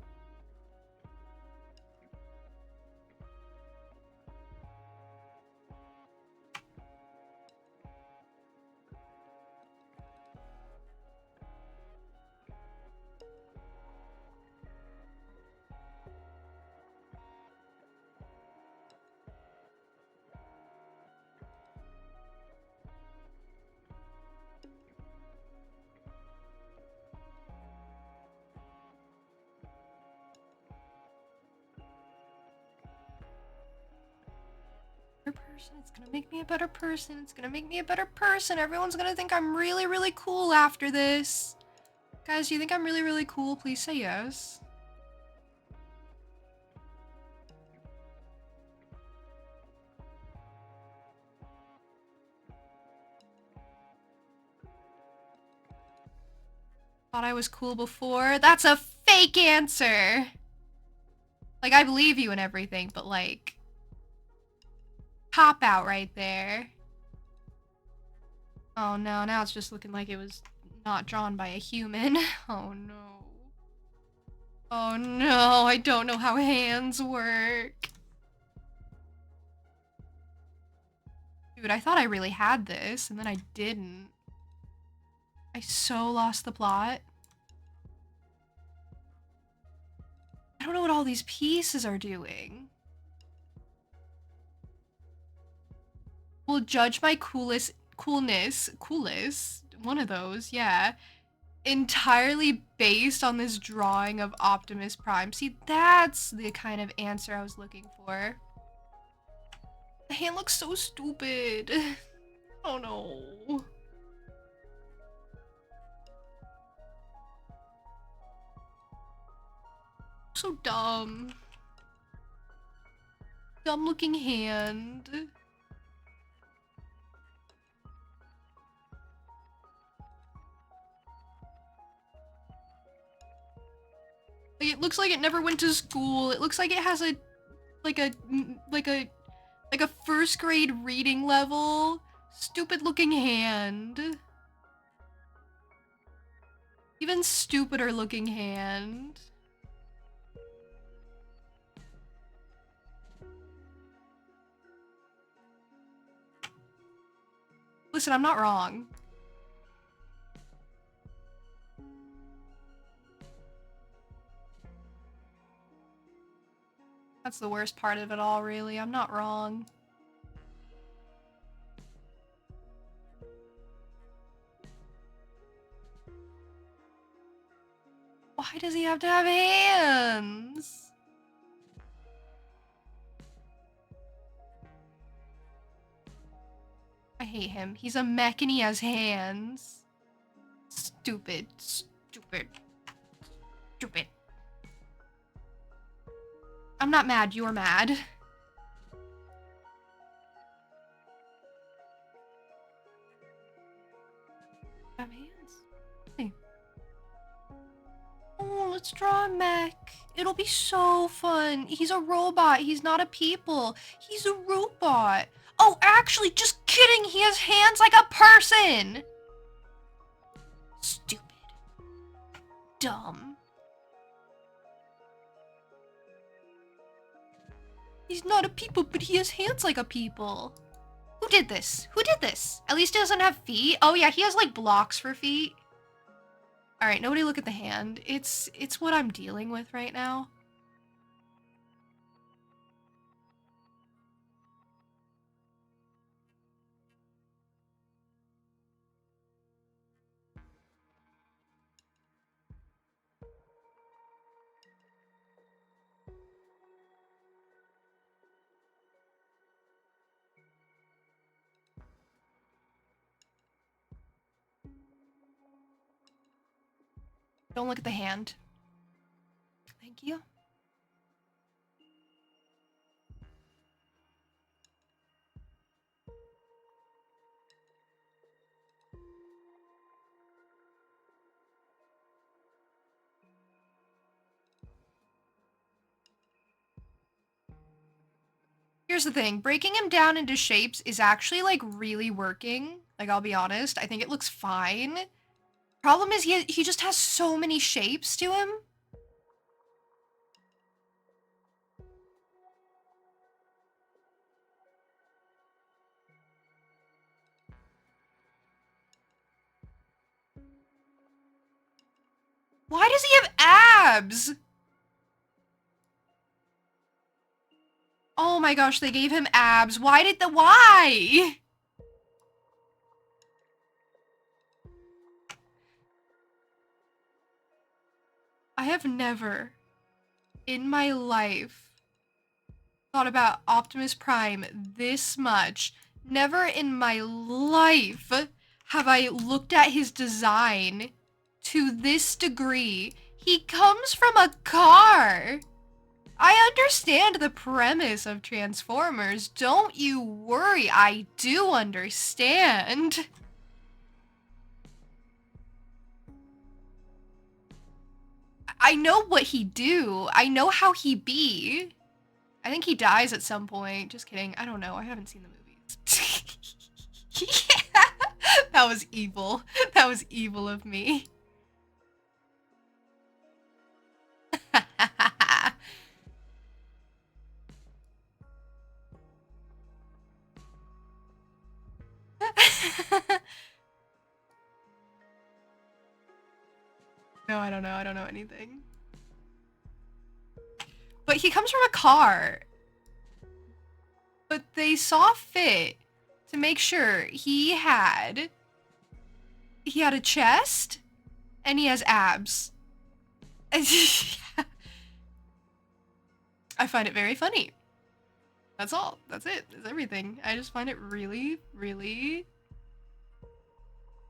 It's gonna make me a better person. It's gonna make me a better person. Everyone's gonna think I'm really, really cool after this. Guys, do you think I'm really, really cool? Please say yes. Thought I was cool before? That's a fake answer! Like, I believe you and everything, but like... Pop out right there. Oh no, now it's just looking like it was not drawn by a human. Oh no. Oh no, I don't know how hands work. Dude, I thought I really had this, and then I didn't. I so lost the plot. I don't know what all these pieces are doing. Will judge my coolness, one of those, yeah. Entirely based on this drawing of Optimus Prime. See, that's the kind of answer I was looking for. The hand looks so stupid. Oh no. So dumb. Dumb looking hand. Like, it looks like it never went to school. It looks like it has a like a first grade reading level. Stupid looking hand. Even stupider looking hand. Listen, I'm not wrong. That's the worst part of it all, really. I'm not wrong. Why does he have to have hands? I hate him. He's a mech and he has hands. Stupid. Stupid. Stupid. I'm not mad. You're mad. Have hands. Hey. Oh, let's draw a mech. It'll be so fun. He's a robot. He's not a people. He's a robot. Oh, actually, just kidding. He has hands like a person. Stupid. Dumb. He's not a people, but he has hands like a people. Who did this? Who did this? At least he doesn't have feet. Oh yeah, he has like blocks for feet. All right, nobody look at the hand. It's what I'm dealing with right now. Don't look at the hand. Thank you. Here's the thing, breaking him down into shapes is actually like really working. Like, I'll be honest, I think it looks fine. Problem is he just has so many shapes to him. Why does he have abs? Oh my gosh, they gave him abs. Why? I have never in my life thought about Optimus Prime this much. Never in my life have I looked at his design to this degree. He comes from a car. I understand the premise of Transformers. Don't you worry, I do understand. I know what he do. I know how he be. I think he dies at some point. Just kidding. I don't know. I haven't seen the movies. Yeah. That was evil. That was evil of me. No, I don't know. I don't know anything. But he comes from a car. But they saw fit to make sure he had a chest and he has abs. I find it very funny. That's all. That's it. That's everything. I just find it really, really,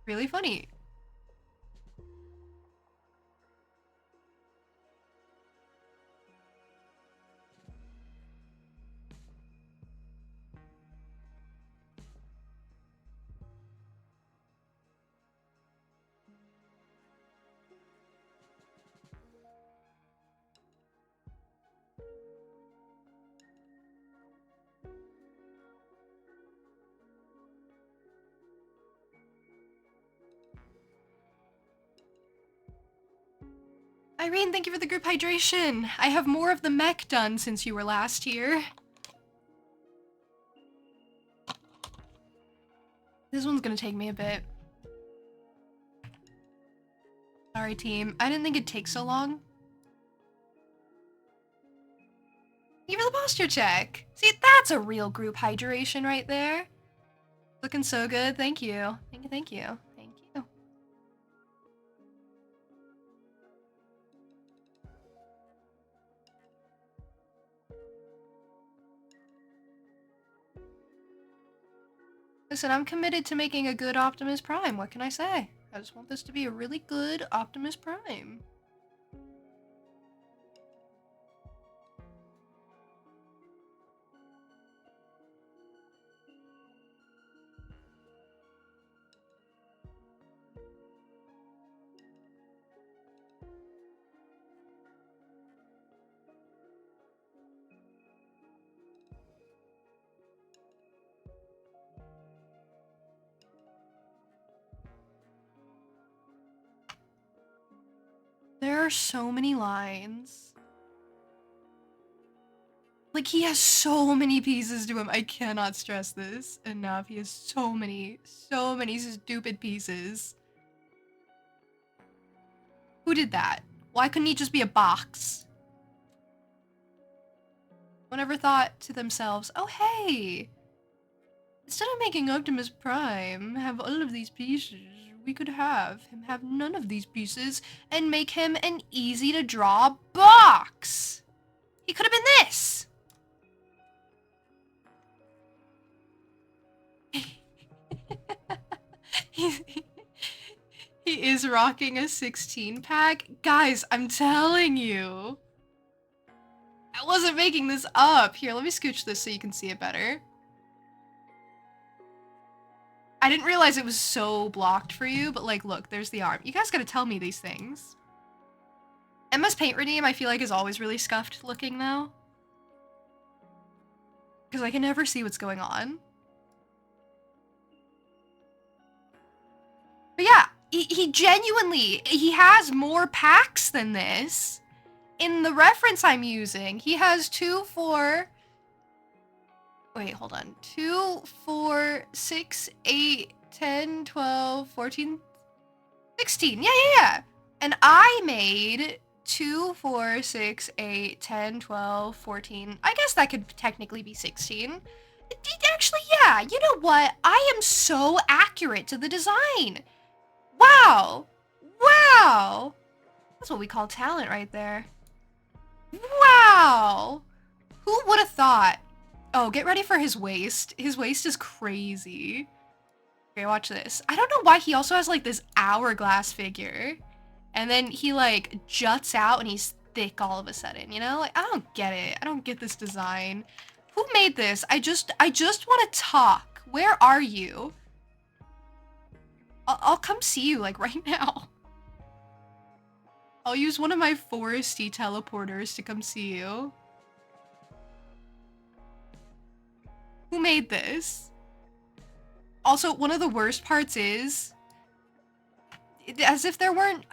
really funny. Irene, thank you for the group hydration. I have more of the mech done since you were last here. This one's gonna take me a bit. Sorry, team. I didn't think it'd take so long. Thank you for the posture check. See, that's a real group hydration right there. Looking so good. Thank you. Thank you, thank you. Thank you. Listen, I'm committed to making a good Optimus Prime. What can I say? I just want this to be a really good Optimus Prime. There are so many lines. Like, he has so many pieces to him. I cannot stress this enough. He has so many stupid pieces. Who did that? Why couldn't he just be a box? No one ever thought to themselves, oh hey, instead of making Optimus Prime have all of these pieces, we could have him have none of these pieces and make him an easy to draw box. He could have been this. He is rocking a 16 pack. Guys, I'm telling you. I wasn't making this up. Here, let me scooch this so you can see it better. I didn't realize it was so blocked for you, but like, look, there's the arm. You guys gotta tell me these things. Emma's paint redeem, I feel like, is always really scuffed looking though. Because I can never see what's going on. But yeah, he genuinely, he has more packs than this. In the reference I'm using, he has 2, 4... Wait, hold on. 2, 4, 6, 8, 10, 12, 14, 16. Yeah. And I made 2, 4, 6, 8, 10, 12, 14. I guess that could technically be 16. Actually, yeah. You know what? I am so accurate to the design. Wow. That's what we call talent right there. Wow. Who would have thought? Oh, get ready for his waist. His waist is crazy. Okay, watch this. I don't know why he also has like this hourglass figure. And then he like juts out and he's thick all of a sudden, you know? Like, I don't get it. I don't get this design. Who made this? I just want to talk. Where are you? I'll come see you like right now. I'll use one of my foresty teleporters to come see you. Who made this? Also, one of the worst parts is, as if there weren't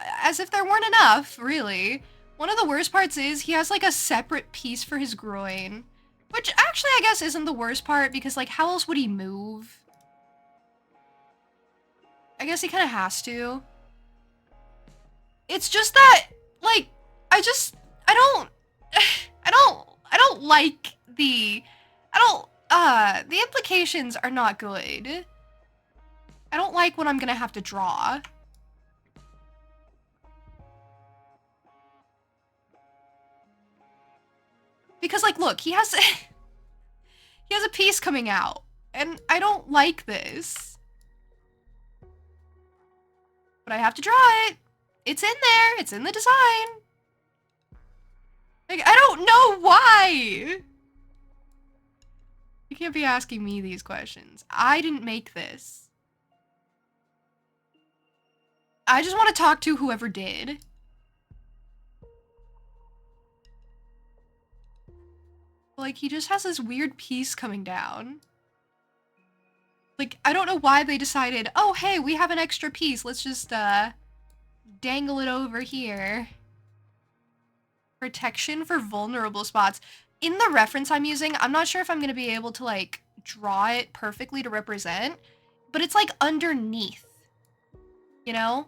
enough, really. One of the worst parts is he has like a separate piece for his groin, which actually I guess isn't the worst part because like how else would he move? I guess he kind of has to. It's just that, like, I don't, I don't like the implications are not good. I don't like what I'm gonna have to draw. Because, like, look, he has a piece coming out, and I don't like this. But I have to draw it. It's in there. It's in the design. Like, I don't know why. You can't be asking me these questions. I didn't make this. I just want to talk to whoever did. Like, he just has this weird piece coming down. Like, I don't know why they decided, oh, hey, we have an extra piece. Let's just, dangle it over here. Protection for vulnerable spots. In the reference I'm using, I'm not sure if I'm going to be able to, like, draw it perfectly to represent, but it's, like, underneath. You know?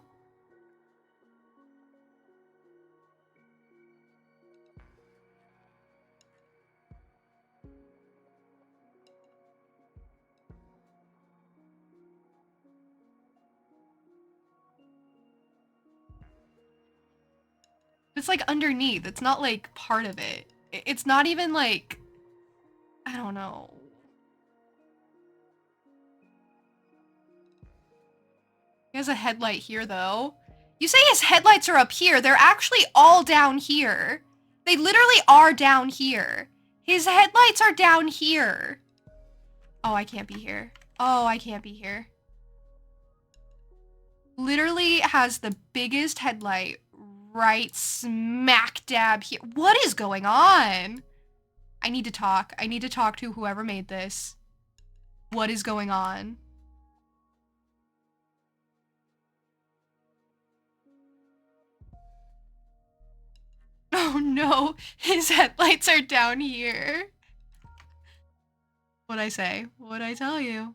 It's, like, underneath. It's not, like, part of it. It's not even, like... I don't know. He has a headlight here, though. You say his headlights are up here. They're actually all down here. They literally are down here. His headlights are down here. Oh, I can't be here. Oh, I can't be here. Literally has the biggest headlight right smack dab here. What is going on? I need to talk. I need to talk to whoever made this. What is going on? Oh no, his headlights are down here. What'd I say? What'd I tell you?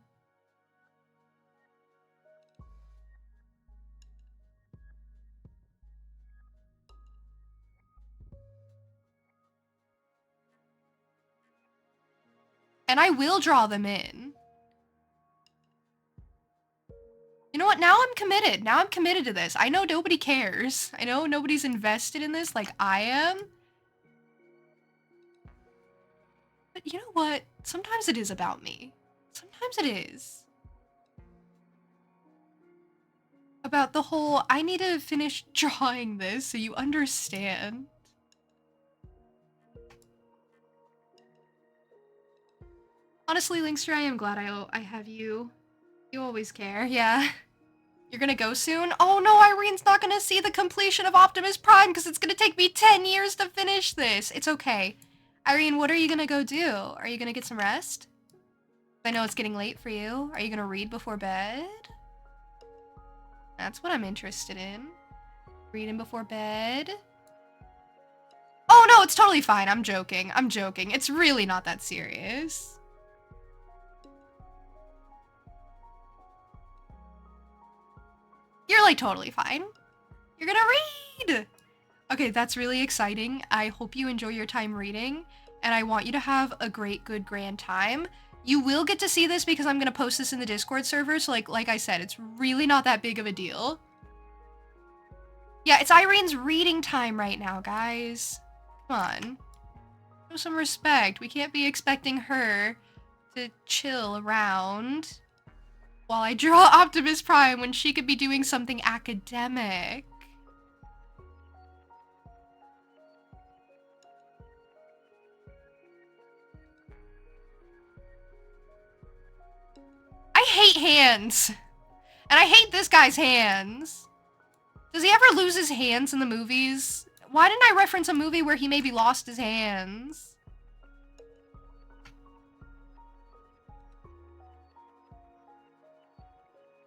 And I will draw them in. You know what? Now I'm committed. Now I'm committed to this. I know nobody cares. I know nobody's invested in this like I am. But you know what? Sometimes it is about me. Sometimes it is. About the whole, I need to finish drawing this so you understand. Honestly, Linkster, I am glad I have you. You always care, yeah. You're gonna go soon? Oh no, Irene's not gonna see the completion of Optimus Prime because it's gonna take me 10 years to finish this. It's okay. Irene, what are you gonna go do? Are you gonna get some rest? I know it's getting late for you. Are you gonna read before bed? That's what I'm interested in. Reading before bed? Oh no, it's totally fine. I'm joking. I'm joking. It's really not that serious. You're like totally fine. You're gonna read! Okay, that's really exciting. I hope you enjoy your time reading, and I want you to have a great, good, grand time. You will get to see this because I'm gonna post this in the Discord server, so like I said, it's really not that big of a deal. Yeah, it's Irene's reading time right now, guys. Come on. Show some respect. We can't be expecting her to chill around while I draw Optimus Prime when she could be doing something academic. I hate hands. And I hate this guy's hands. Does he ever lose his hands in the movies? Why didn't I reference a movie where he maybe lost his hands?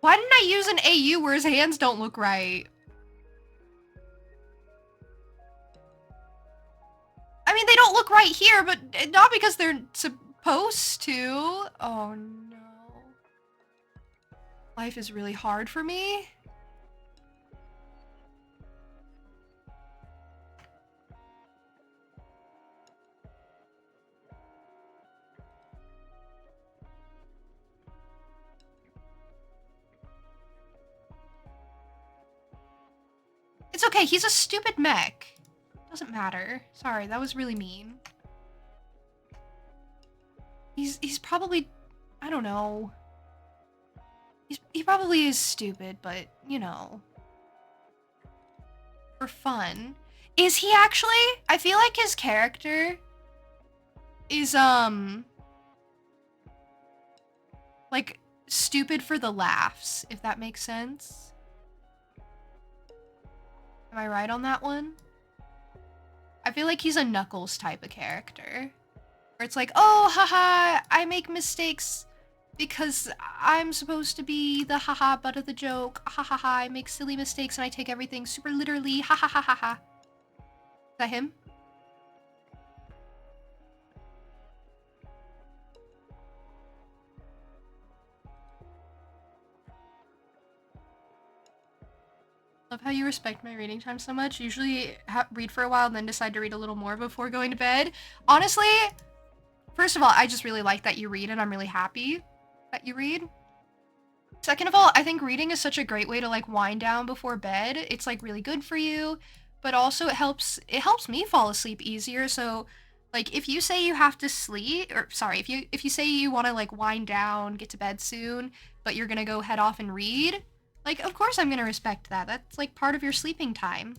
Why didn't I use an AU where his hands don't look right? I mean, they don't look right here, but not because they're supposed to. Oh no. Life is really hard for me. Okay, he's a stupid mech. Doesn't matter. Sorry, that was really mean. He's probably, I don't know. He probably is stupid, but you know, for fun. Is he actually? I feel like his character is like stupid for the laughs, if that makes sense. Am I right on that one? I feel like he's a Knuckles type of character. Where it's like, oh, haha, I make mistakes because I'm supposed to be the haha butt of the joke. Ha ha ha, I make silly mistakes and I take everything super literally. Ha ha ha ha ha. Is that him? Love how you respect my reading time so much. Usually read for a while and then decide to read a little more before going to bed. Honestly, first of all, I just really like that you read and I'm really happy that you read. Second of all, I think reading is such a great way to like wind down before bed. It's like really good for you, but also it helps me fall asleep easier. So like if you say you have to sleep, or sorry, if you say you want to like wind down, get to bed soon, but you're going to go head off and read, like of course I'm going to respect that. That's like part of your sleeping time.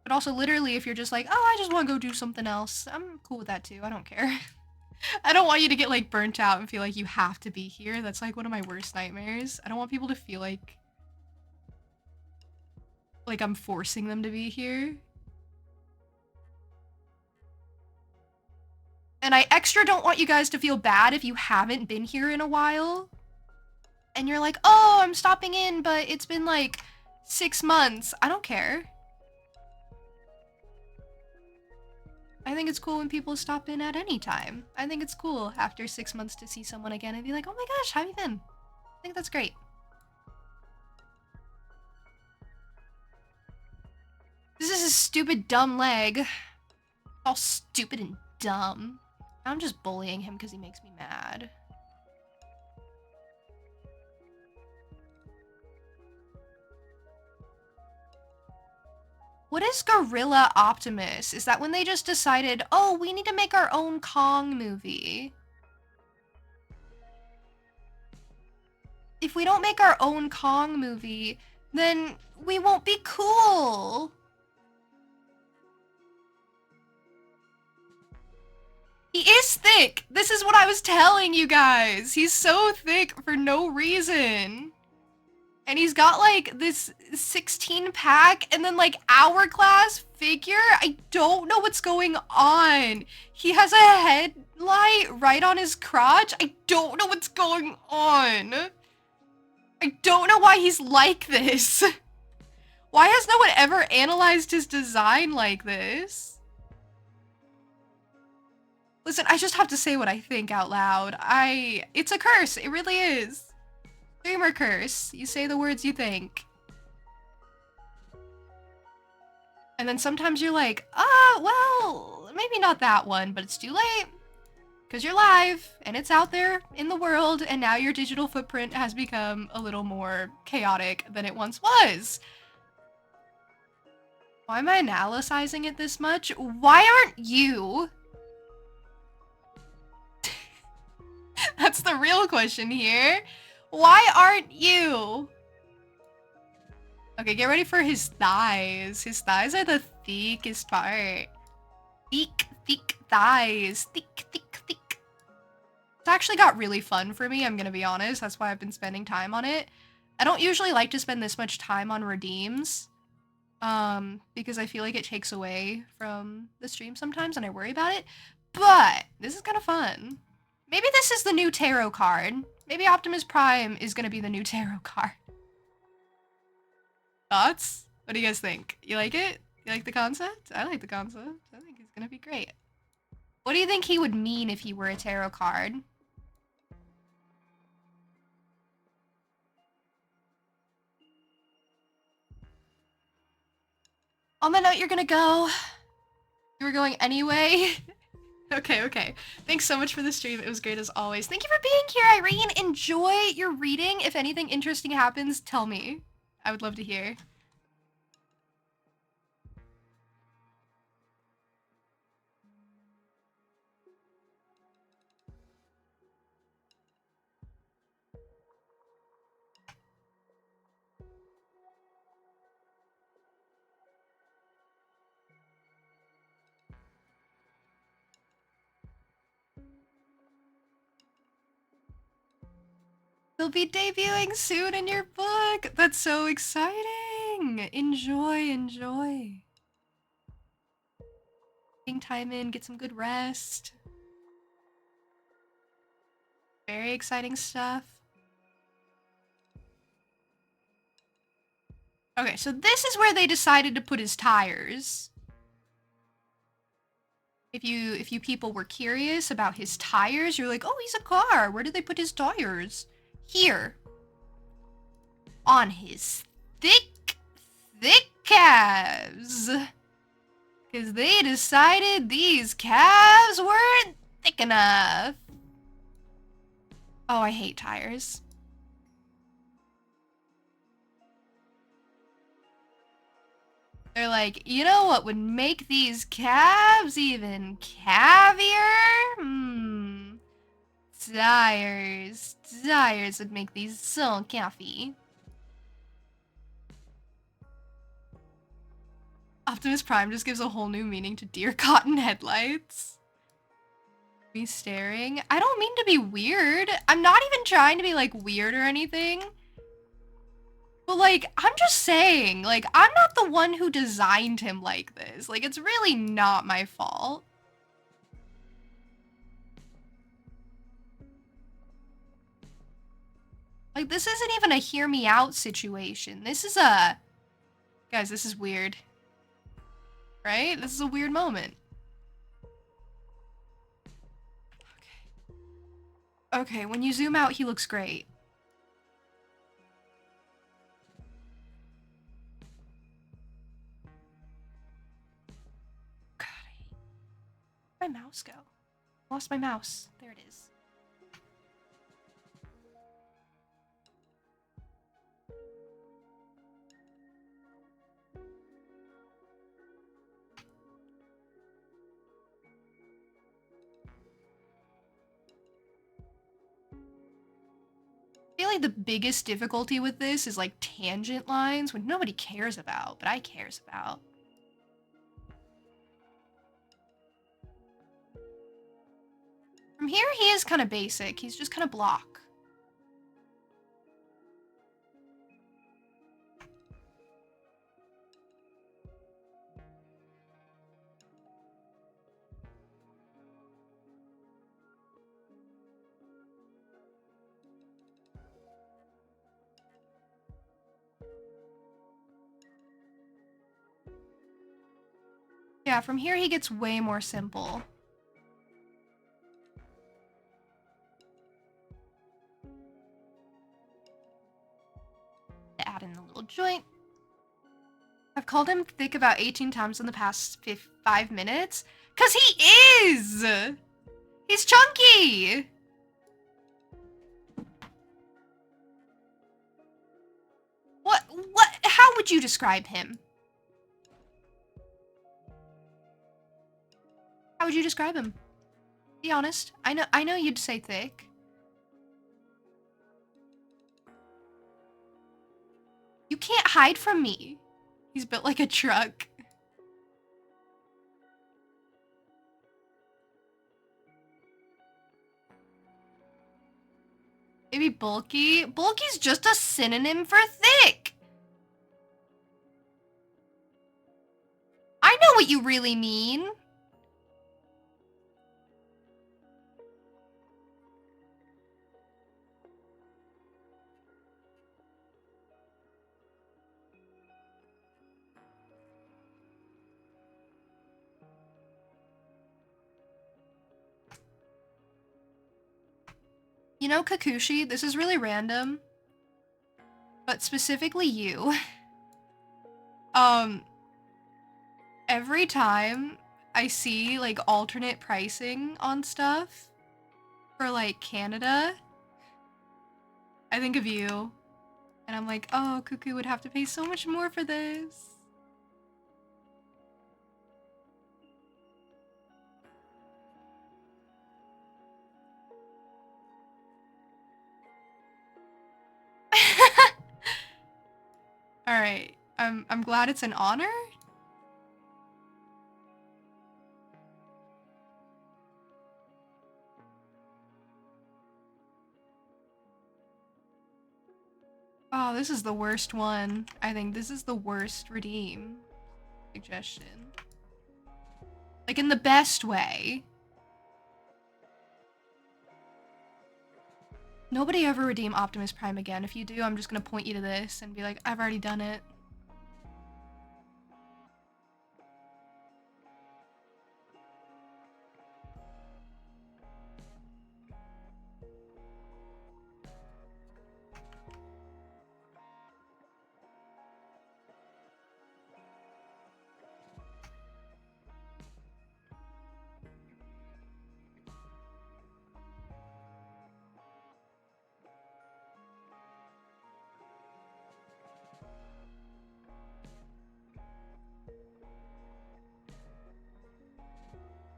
But also literally if you're just like, "Oh, I just want to go do something else." I'm cool with that too. I don't care. I don't want you to get like burnt out and feel like you have to be here. That's like one of my worst nightmares. I don't want people to feel like I'm forcing them to be here. And I extra don't want you guys to feel bad if you haven't been here in a while. And you're like, "Oh, I'm stopping in, but it's been like 6 months." I don't care. I think it's cool when people stop in at any time. I think it's cool after 6 months to see someone again and be like, "Oh my gosh, how have you been?" I think that's great. This is a stupid, dumb leg. All stupid and dumb. I'm just bullying him because he makes me mad. What is Gorilla Optimus? Is that when they just decided, oh, we need to make our own Kong movie? If we don't make our own Kong movie, then we won't be cool. He is thick. This is what I was telling you guys. He's so thick for no reason. And he's got like this 16 pack and then like hourglass figure. I don't know what's going on. He has a headlight right on his crotch. I don't know what's going on. I don't know why he's like this. Why has no one ever analyzed his design like this? Listen, I just have to say what I think out loud. It's a curse. It really is. Streamer curse. You say the words you think. And then sometimes you're like, well, maybe not that one, but it's too late. Because you're live, and it's out there in the world, and now your digital footprint has become a little more chaotic than it once was. Why am I analyzing it this much? Why aren't you? That's the real question here. Why aren't you? Okay, get ready for his thighs. His thighs are the thickest part. Thick thighs. Thick. It's actually got really fun for me, I'm gonna be honest. That's why I've been spending time on it. I don't usually like to spend this much time on redeems. Because I feel like it takes away from the stream sometimes and I worry about it. But this is kind of fun. Maybe this is the new tarot card. Maybe Optimus Prime is gonna be the new tarot card. Thoughts? What do you guys think? You like it? You like the concept? I like the concept. I think he's gonna be great. What do you think he would mean if he were a tarot card? On the note, you're gonna go. You were going anyway? Okay, okay. Thanks so much for the stream. It was great as always. Thank you for being here, Irene. Enjoy your reading. If anything interesting happens, tell me. I would love to hear. They'll be debuting soon in your book. That's so exciting. Enjoy, enjoy. Taking time in, get some good rest. Very exciting stuff. Okay, so this is where they decided to put his tires. If you people were curious about his tires, you're like, oh, he's a car. Where did they put his tires? Here. On his thick calves. Because they decided these calves weren't thick enough. Oh, I hate tires. They're like, you know what would make these calves even cavier? Tires. Tires would make these so comfy. Optimus Prime just gives a whole new meaning to deer cotton headlights. Me staring? I don't mean to be weird. I'm not even trying to be, like, weird or anything. But, like, I'm just saying, like, I'm not the one who designed him like this. Like, it's really not my fault. Like, this isn't even a hear me out situation. This is a... Guys, this is weird. Right? This is a weird moment. Okay. Okay, when you zoom out, he looks great. God, where'd my mouse go? I lost my mouse. There it is. I feel like the biggest difficulty with this is like tangent lines, which nobody cares about, but I cares about. From here, he is kind of basic. He's just kind of block. Yeah, from here he gets way more simple. Add in the little joint. I've called him thick about 18 times in the past 5 minutes. 'Cause he is! He's chunky! What, how would you describe him? How would you describe him? Be honest. I know you'd say thick. You can't hide from me. He's built like a truck. Maybe bulky? Bulky's just a synonym for thick. I know what you really mean. You know, Kakushi, this is really random, but specifically you. Every time I see like alternate pricing on stuff for like Canada, I think of you. And I'm like, oh, Cuckoo would have to pay so much more for this. All right. I'm glad it's an honor. Oh, this is the worst one. I think this is the worst redeem suggestion. Like in the best way. Nobody ever redeem Optimus Prime again. If you do, I'm just gonna point you to this and be like, I've already done it.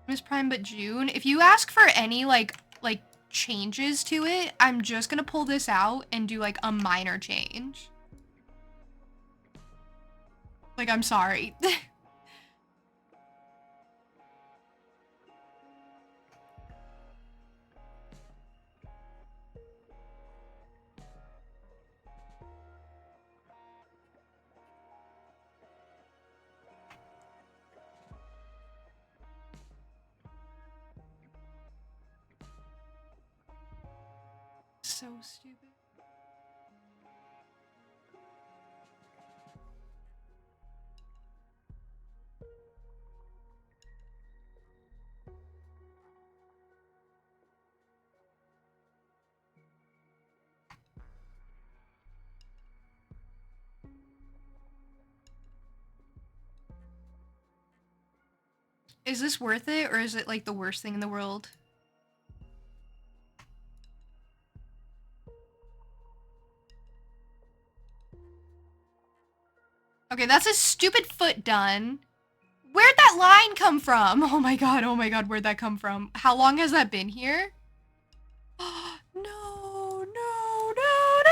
Optimus Prime but June. If you ask for any like changes to it, I'm just gonna pull this out and do like a minor change. Like, I'm sorry. So stupid. Is this worth it, or is it like the worst thing in the world? Okay, that's a stupid foot done. Where'd that line come from? Oh my god, where'd that come from? How long has that been here? No, no, no, no,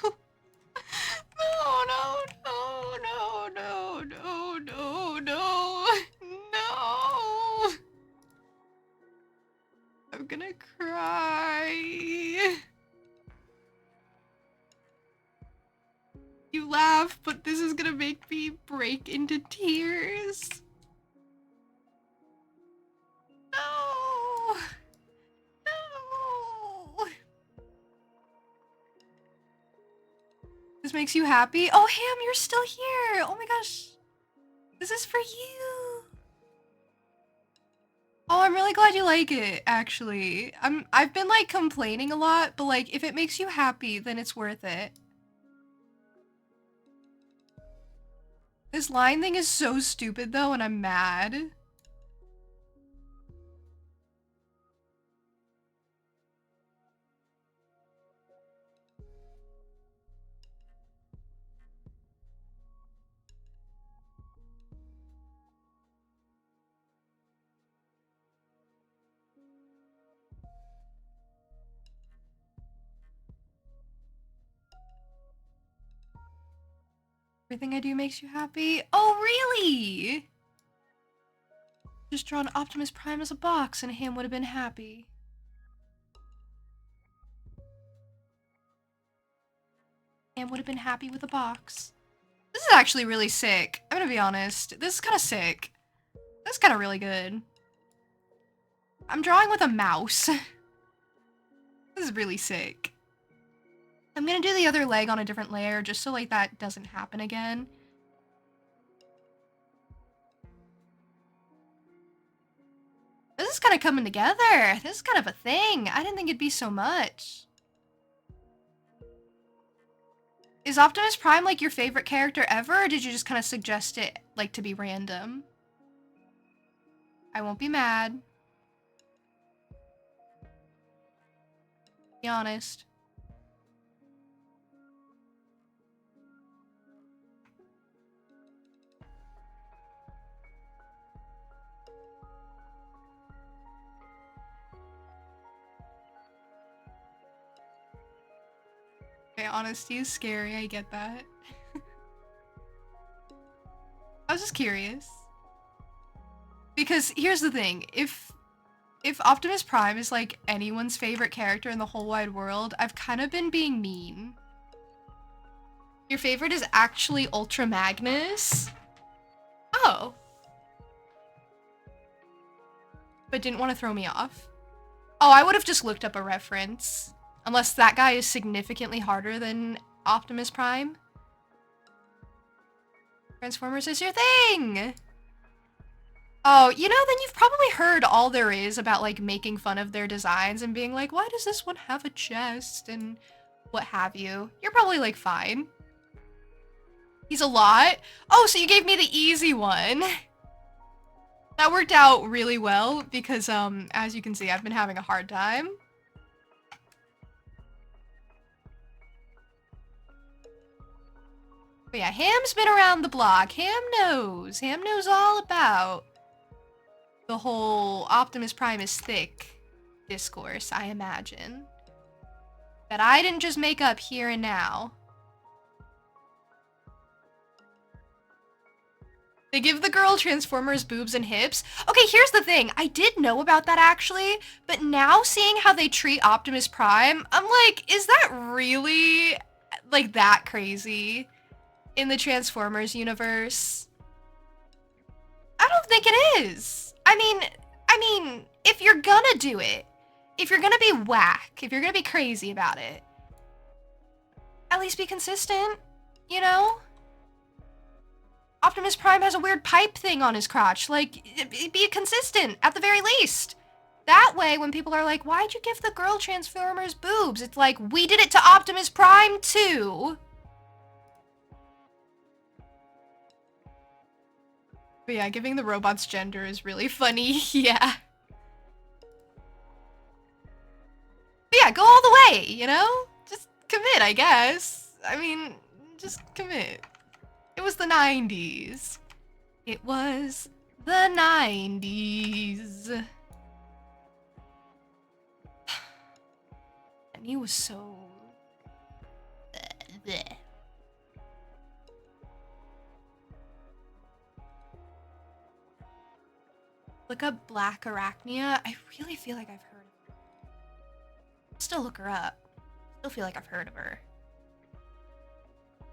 no, no, no, no, no, no, no, no, no, no. I'm gonna cry. You laugh, but this is gonna make me break into tears. No! No! This makes you happy? Oh, Ham, you're still here! Oh my gosh. This is for you. Oh, I'm really glad you like it, actually. I've been like complaining a lot, but like if it makes you happy, then it's worth it. This line thing is so stupid though, and I'm mad. Everything I do makes you happy? Oh, really? Just drawn Optimus Prime as a box and Ham would have been happy. Ham would have been happy with a box. This is actually really sick. I'm gonna be honest. This is kind of sick. This is kind of really good. I'm drawing with a mouse. This is really sick. I'm gonna do the other leg on a different layer just so like that doesn't happen again. This is kind of coming together. This is kind of a thing. I didn't think it'd be so much. Is Optimus Prime like your favorite character ever, or did you just kind of suggest it like to be random? I won't be mad. Be honest. Okay, honesty is scary, I get that. I was just curious. Because here's the thing, if Optimus Prime is like anyone's favorite character in the whole wide world, I've kind of been being mean. Your favorite is actually Ultra Magnus? Oh. But didn't want to throw me off. Oh, I would have just looked up a reference. Unless that guy is significantly harder than Optimus Prime. Transformers is your thing! Oh, you know, then you've probably heard all there is about, like, making fun of their designs and being like, why does this one have a chest and what have you. You're probably, like, fine. He's a lot? Oh, so you gave me the easy one. That worked out really well because, as you can see, I've been having a hard time. But yeah, Ham's been around the block. Ham knows. Ham knows all about the whole Optimus Prime is thick discourse, I imagine. That I didn't just make up here and now. They give the girl Transformers boobs and hips. Okay, here's the thing. I did know about that actually, but now seeing how they treat Optimus Prime, I'm like, is that really like that crazy in the Transformers universe? I don't think it is. I mean, if you're gonna do it, if you're gonna be whack, if you're gonna be crazy about it, at least be consistent, you know? Optimus Prime has a weird pipe thing on his crotch. Like, be consistent, at the very least. That way, when people are like, why'd you give the girl Transformers boobs? It's like, we did it to Optimus Prime, too. But yeah, giving the robots gender is really funny, yeah. But yeah, go all the way, you know? Just commit, I guess. I mean, just commit. It was the 90s. It was the 90s. And he was so... bleh. Look up Black Arachnia. I really feel like I've heard of her. Still look her up. Still feel like I've heard of her.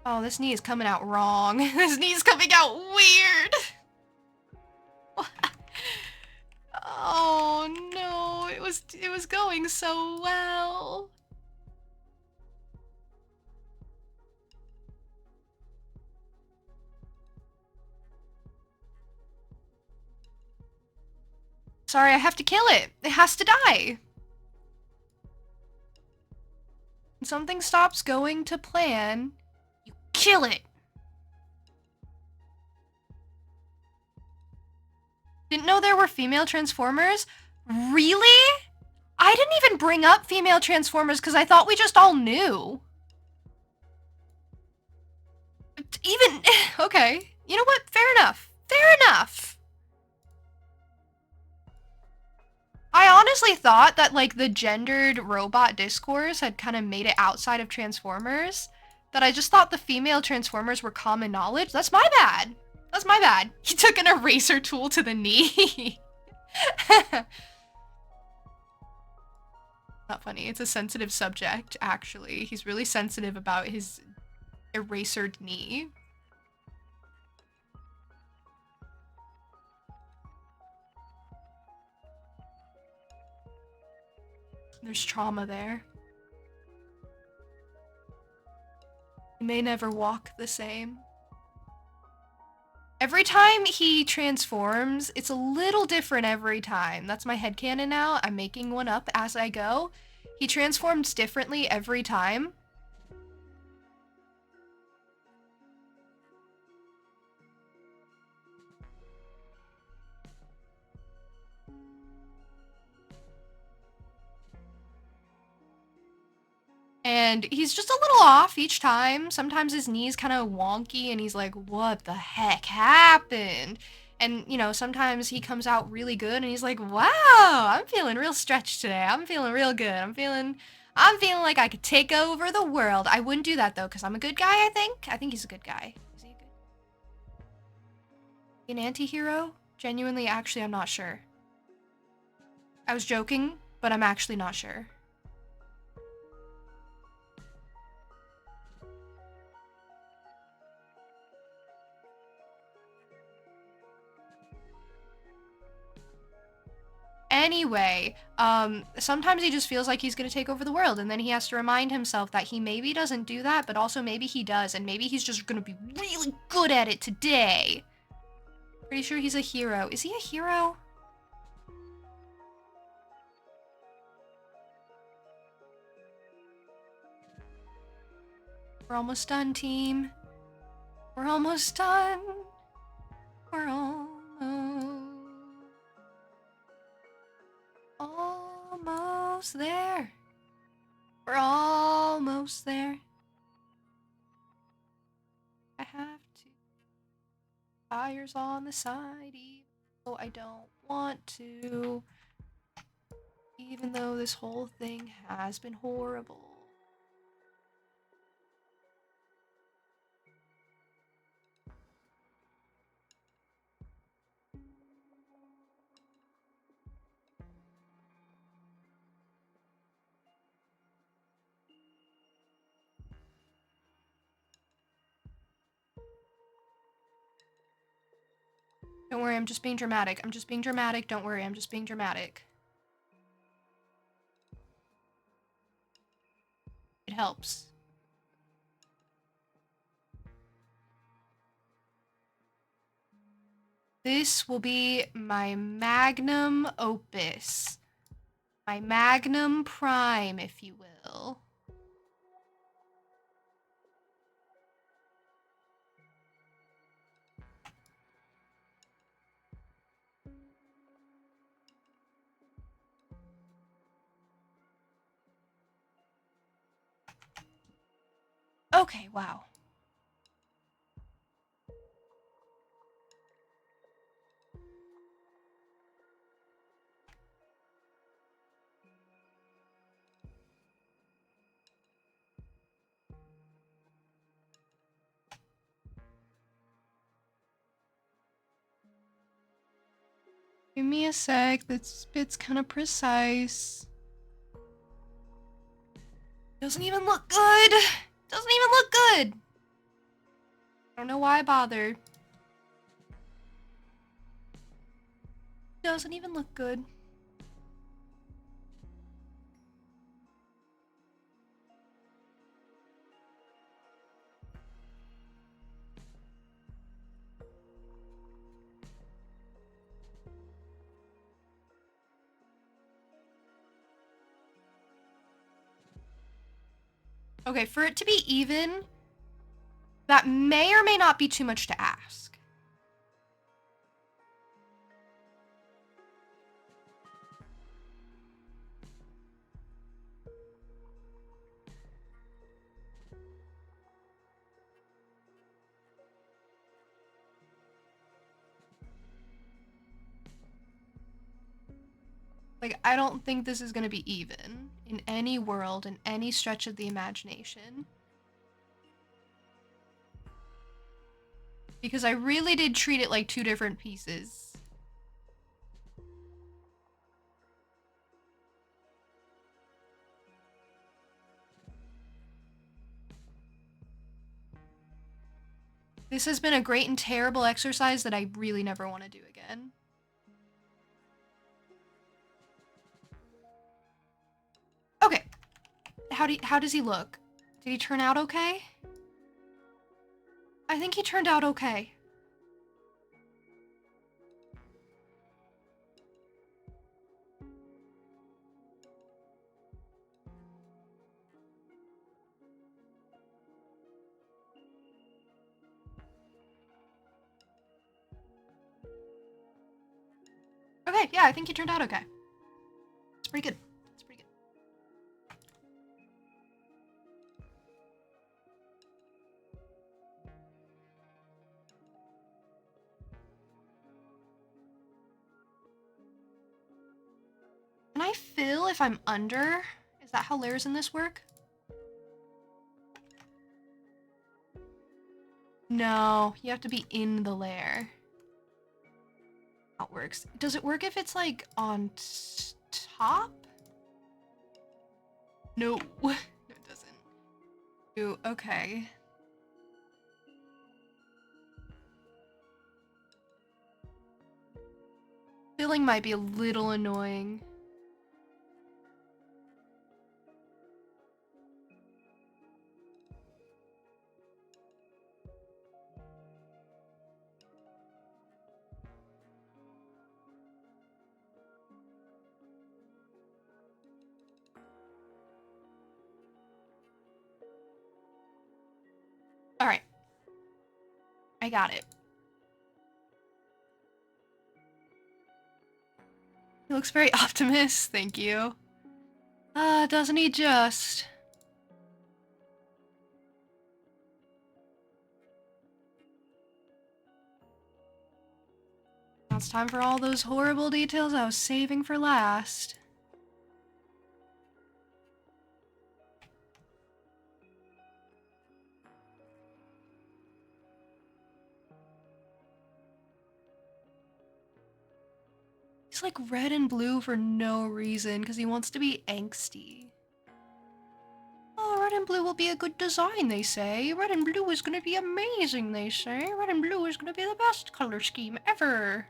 Oh, this knee is coming out wrong. This knee's coming out weird. Oh no, it was going so well. Sorry, I have to kill it. It has to die. When something stops going to plan, you kill it. Didn't know there were female Transformers? Really? I didn't even bring up female Transformers because I thought we just all knew. Even, okay. You know what? Fair enough. Fair enough. I honestly thought that, like, the gendered robot discourse had kind of made it outside of Transformers. That I just thought the female Transformers were common knowledge. That's my bad. That's my bad. He took an eraser tool to the knee. Not funny. It's a sensitive subject, actually. He's really sensitive about his erasered knee. There's trauma there. He may never walk the same. Every time he transforms, it's a little different every time. That's my headcanon now. I'm making one up as I go. He transforms differently every time. And he's just a little off each time. Sometimes his knee's kind of wonky and he's like, what the heck happened? And, you know, sometimes he comes out really good and he's like, wow, I'm feeling real stretched today. I'm feeling real good. I'm feeling like I could take over the world. I wouldn't do that though, because I'm a good guy, I think. I think he's a good guy. Is he a good? An anti-hero? Genuinely, actually, I'm not sure. I was joking, but I'm actually not sure. Anyway, sometimes he just feels like he's gonna take over the world, and then he has to remind himself that he maybe doesn't do that, but also maybe he does, and maybe he's just gonna be really good at it today. Pretty sure he's a hero. Is he a hero? We're almost done, team. We're almost done. We're almost there. We're almost there. I have to. Tires on the side, even though I don't want to. Even though this whole thing has been horrible. Don't worry, I'm just being dramatic. I'm just being dramatic. Don't worry, I'm just being dramatic. It helps. This will be my magnum opus. My magnum prime, if you will. Okay, wow. Give me a sec. This bit's kind of precise. Doesn't even look good. Doesn't even look good. I don't know why I bothered. Doesn't even look good. Okay, for it to be even, that may or may not be too much to ask. Like, I don't think this is gonna be even in any world, in any stretch of the imagination. Because I really did treat it like two different pieces. This has been a great and terrible exercise that I really never want to do again. Okay. How does he look? Did he turn out okay? I think he turned out okay. Okay, yeah, I think he turned out okay. It's pretty good. It's pretty good. I fill if I'm under? Is that how layers in this work? No, you have to be in the layer. How it works. Does it work if it's like on top? No. No, it doesn't. Ooh, okay. Filling might be a little annoying. All right. I got it. He looks very optimist, thank you. Doesn't he just? Now it's time for all those horrible details I was saving for last. He's like red and blue for no reason, because he wants to be angsty. Oh, red and blue will be a good design, they say. Red and blue is gonna be amazing, they say. Red and blue is gonna be the best color scheme ever.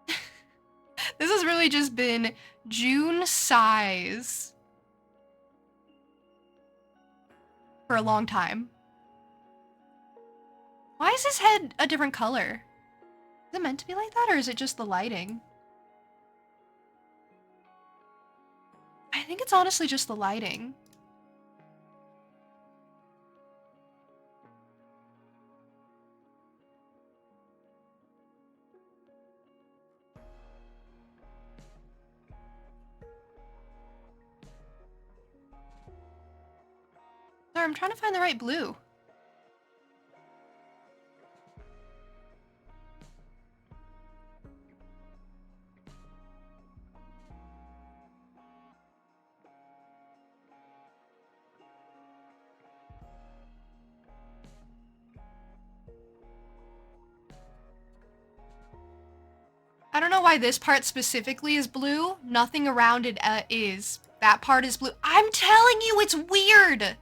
This has really just been June size for a long time. Why is his head a different color? Is it meant to be like that, or is it just the lighting? I think it's honestly just the lighting. Sorry, I'm trying to find the right blue. I don't know why this part specifically is blue. Nothing around it is. That part is blue. I'm telling you, it's weird.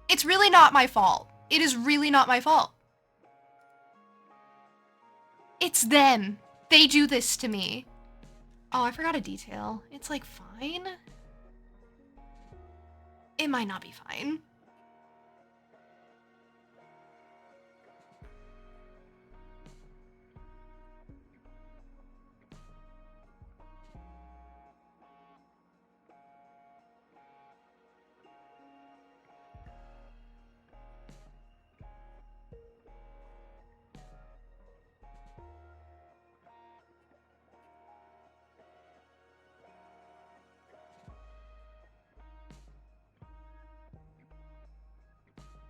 It's really not my fault. It is really not my fault. It's them. They do this to me. Oh, I forgot a detail. It's like fine. It might not be fine.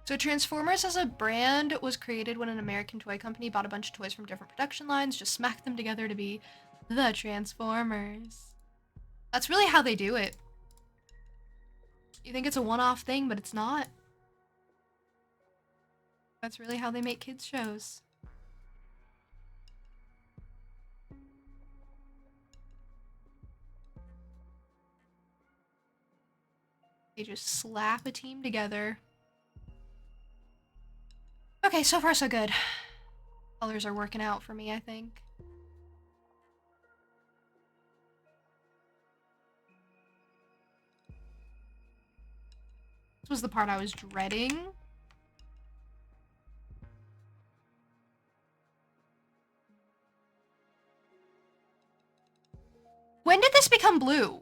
So Transformers as a brand was created when an American toy company bought a bunch of toys from different production lines, just smacked them together to be the Transformers. That's really how they do it. You think it's a one-off thing, but it's not. That's really how they make kids shows. They just slap a team together. Okay, so far so good. Colors are working out for me, I think. This was the part I was dreading. When did this become blue?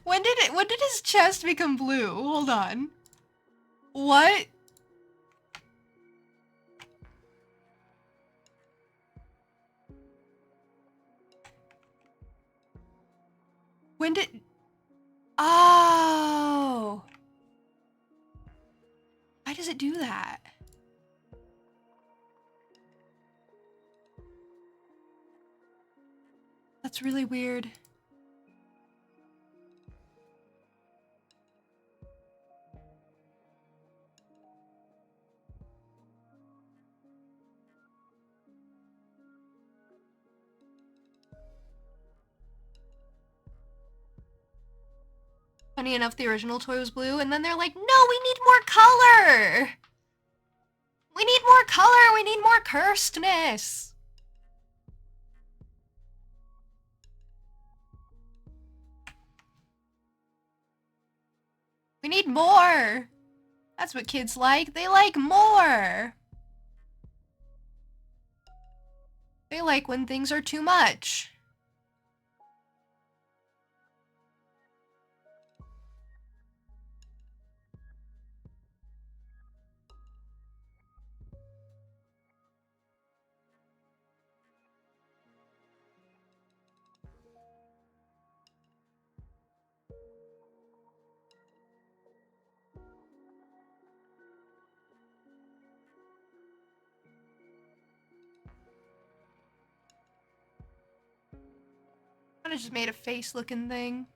When did his chest become blue? Hold on. What? When did... Oh. I Why does it do that? That's really weird. Funny enough, the original toy was blue, and then they're like, no, we need more color! We need more color! We need more cursedness! We need more! That's what kids like. They like more! They like when things are too much. I just made a face looking thing.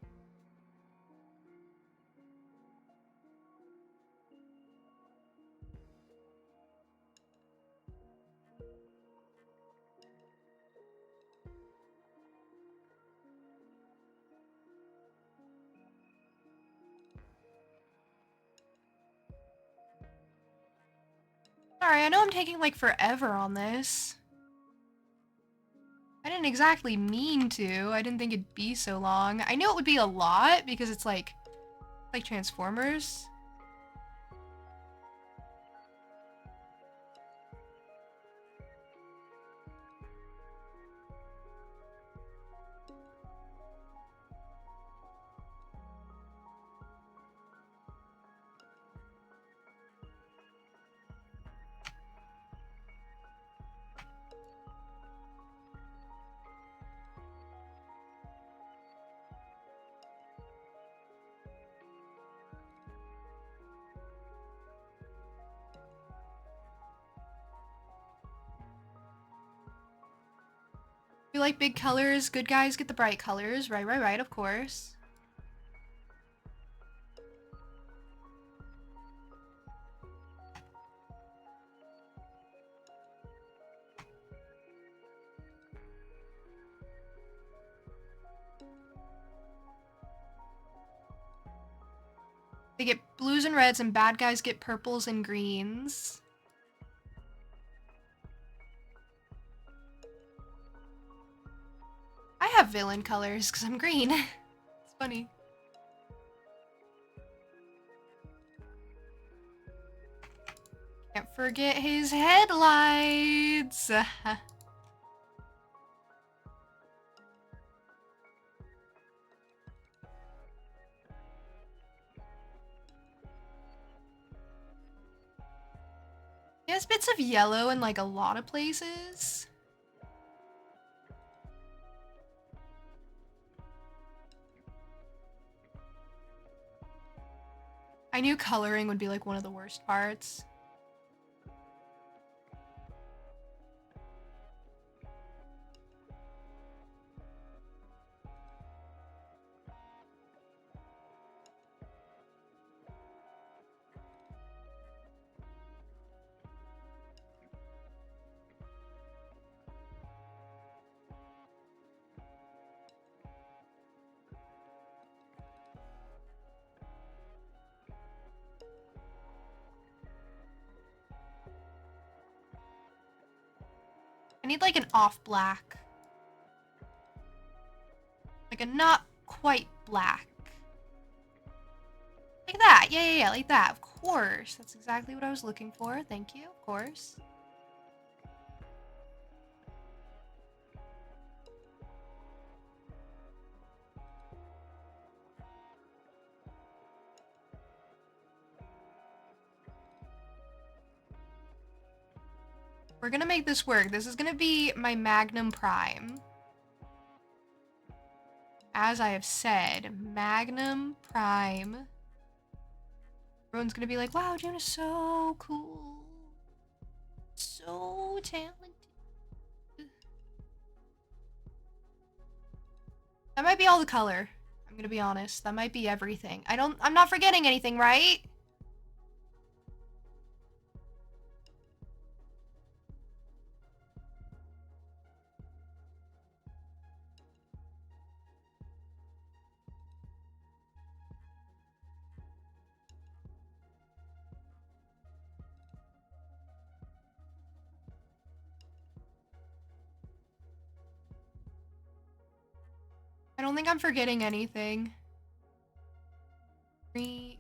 Sorry, I know I'm taking like forever on this. I didn't exactly mean to. I didn't think it'd be so long. I knew it would be a lot because it's like Transformers. You like big colors, good guys get the bright colors. Right, of course. They get blues and reds, and bad guys get purples and greens. I have villain colors because I'm green. It's funny. Can't forget his headlights. He has bits of yellow in like a lot of places. I knew coloring would be like one of the worst parts. I need like an off black. Like a not quite black. Like that. Yeah, like that. Of course. That's exactly what I was looking for. Thank you. Of course. We're gonna make this work. This is gonna be my Magnum Prime. As I have said, Magnum Prime Everyone's gonna be like, wow, June is so cool. So talented. That might be all the color. I'm gonna be honest. That might be everything. I'm not forgetting anything, right? I don't think I'm forgetting anything.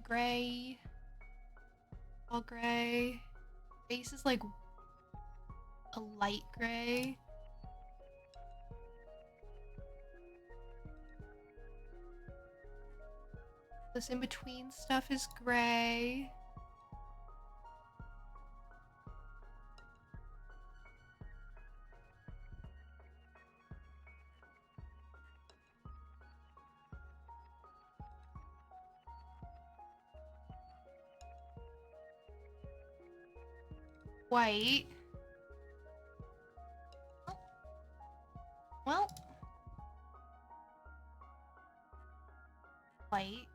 Gray. All gray. Base is like a light gray. This in between stuff is gray. White. Well. White.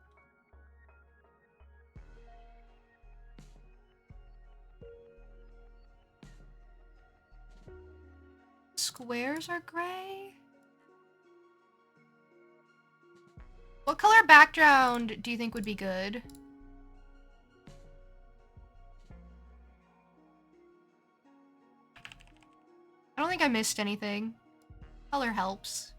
Squares are gray? What color background do you think would be good? I don't think I missed anything. Color helps.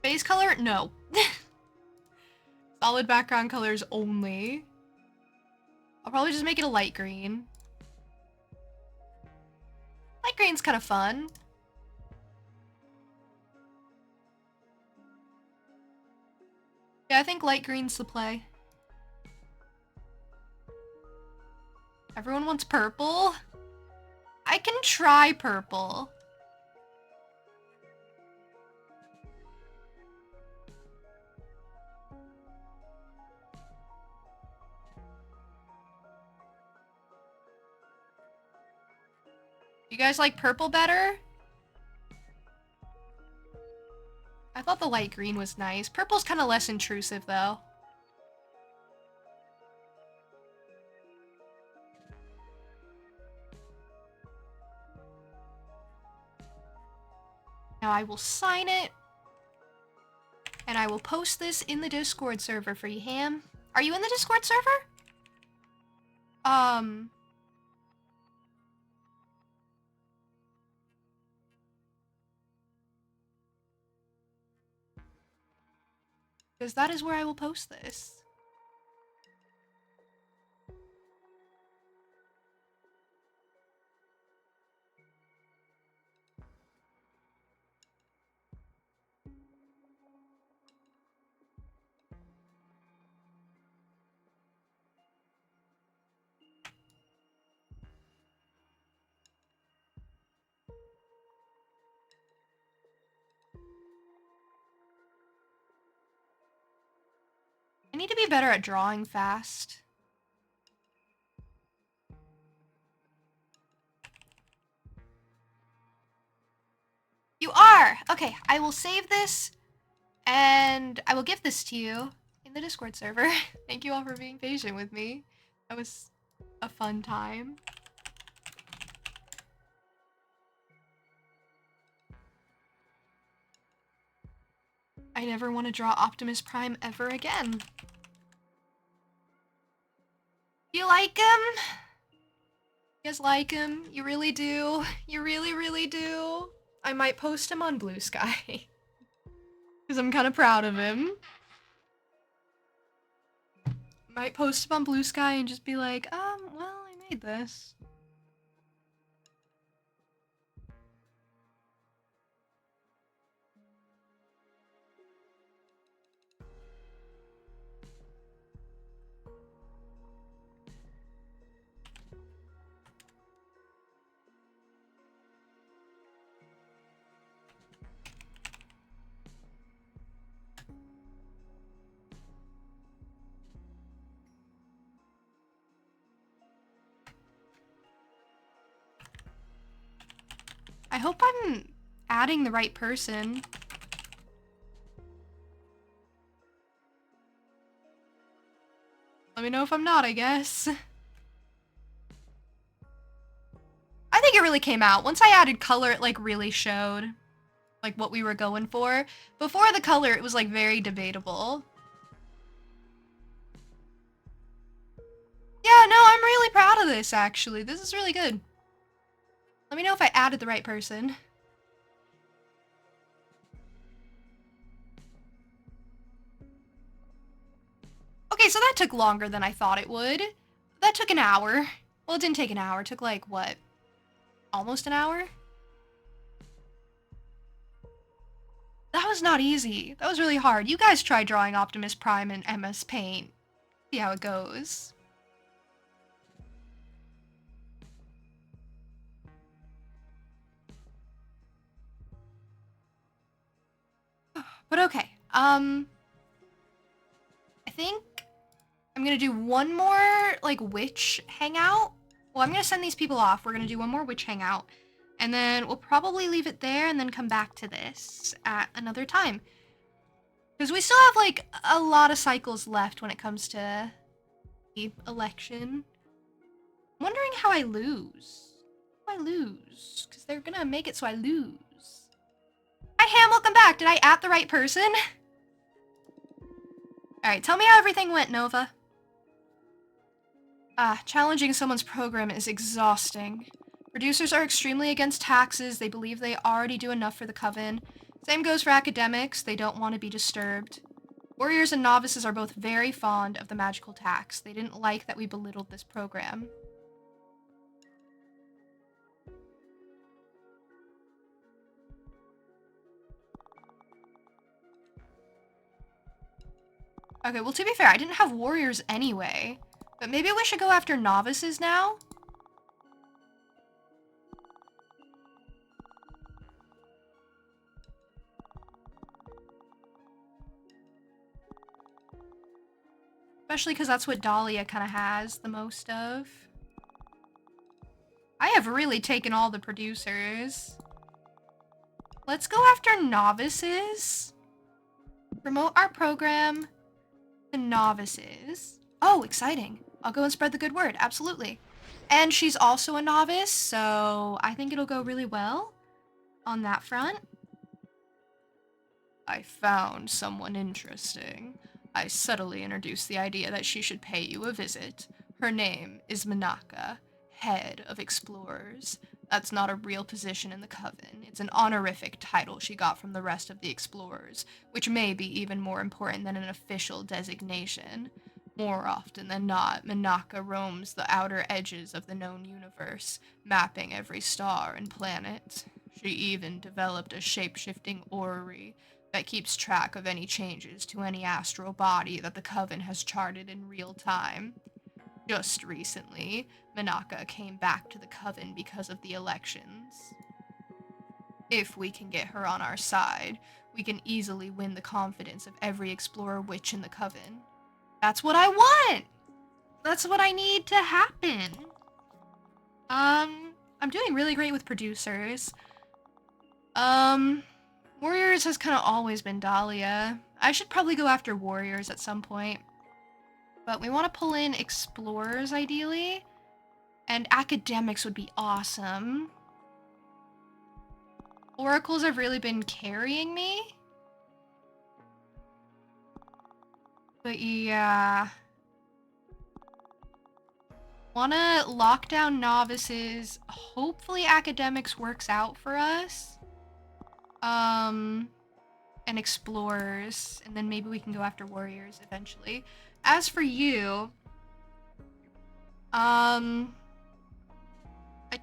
Base color? No. Solid background colors only. I'll probably just make it a light green. Light green's kind of fun. Yeah, I think light green's the play. Everyone wants purple? I can try purple. You guys like purple better? I thought the light green was nice. Purple's kind of less intrusive, though. Now I will sign it. And I will post this in the Discord server for you, Ham. Are you in the Discord server? Because that is where I will post this. I need to be better at drawing fast. You are! Okay, I will save this, and I will give this to you in the Discord server. Thank you all for being patient with me. That was a fun time. I never want to draw Optimus Prime ever again. You like him? You guys like him? You really do? You really, really do? I might post him on Blue Sky. Because I'm kind of proud of him. Might post him on Blue Sky and just be like, well, I made this. I hope I'm adding the right person. Let me know if I'm not, I guess. I think it really came out. Once I added color, it like really showed like what we were going for. Before the color, it was like very debatable. Yeah, no, I'm really proud of this actually. This is really good. Let me know if I added the right person. Okay, so that took longer than I thought it would. That took an hour. Well, it didn't take an hour. It took like, what? Almost an hour? That was not easy. That was really hard. You guys try drawing Optimus Prime in MS Paint. See how it goes. But okay. I think I'm gonna do one more, like, witch hangout. Well, I'm gonna send these people off. We're gonna do one more witch hangout. And then we'll probably leave it there and then come back to this at another time. Because we still have, like, a lot of cycles left when it comes to the election. I'm wondering how I lose. How I lose? Because they're gonna make it so I lose. Hi, Ham, welcome back. Did I at the right person? Alright, tell me how everything went, Nova. Challenging someone's program is exhausting. Producers are extremely against taxes. They believe they already do enough for the Coven. Same goes for academics. They don't want to be disturbed. Warriors and novices are both very fond of the magical tax. They didn't like that we belittled this program. Okay, well, to be fair, I didn't have warriors anyway. But maybe we should go after novices now? Especially because that's what Dahlia kind of has the most of. I have really taken all the producers. Let's go after novices. Promote our program to novices. Oh, exciting. I'll go and spread the good word. Absolutely. And she's also a novice, so I think it'll go really well on that front. I found someone interesting. I subtly introduced the idea that she should pay you a visit. Her name is Manaka, head of explorers. That's not a real position in the Coven. It's an honorific title she got from the rest of the explorers, which may be even more important than an official designation. More often than not, Manaka roams the outer edges of the known universe, mapping every star and planet. She even developed a shape-shifting orrery that keeps track of any changes to any astral body that the Coven has charted in real time. Just recently, Manaka came back to the Coven because of the elections. If we can get her on our side, we can easily win the confidence of every explorer witch in the Coven. That's what I want! That's what I need to happen. I'm doing really great with producers. Warriors has kind of always been Dahlia. I should probably go after warriors at some point. But we want to pull in explorers, ideally. And academics would be awesome. Oracles have really been carrying me. But yeah. Wanna lock down novices. Hopefully academics works out for us. And explorers. And then maybe we can go after warriors eventually. As for you, I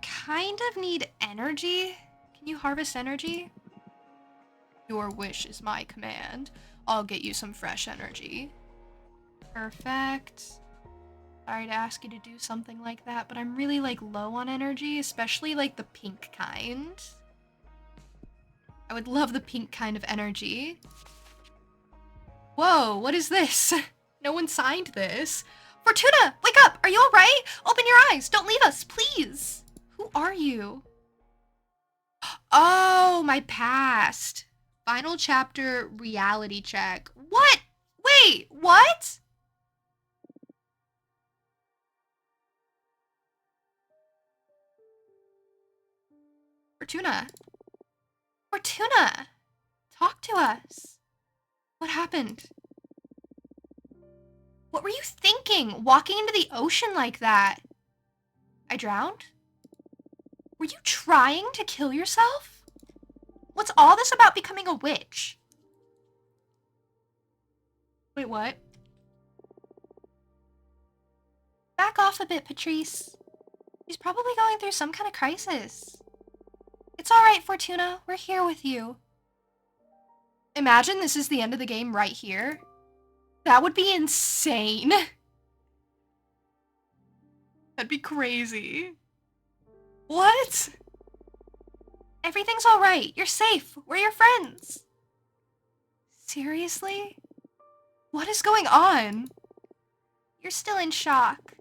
kind of need energy. Can you harvest energy? Your wish is my command. I'll get you some fresh energy. Perfect. Sorry to ask you to do something like that, but I'm really, like, low on energy, especially, like, the pink kind. I would love the pink kind of energy. Whoa, what is this? No one signed this. Fortuna, wake up! Are you alright? Open your eyes! Don't leave us, please! Who are you? Oh, my past. Final chapter reality check. What? Wait, what? Fortuna. Fortuna! Talk to us. What happened? What were you thinking, walking into the ocean like that? I drowned? Were you trying to kill yourself? What's all this about becoming a witch? Wait, what? Back off a bit, Patrice. She's probably going through some kind of crisis. It's alright, Fortuna. We're here with you. Imagine this is the end of the game right here. That would be insane. That'd be crazy. What? Everything's alright. You're safe. We're your friends. Seriously? What is going on? You're still in shock.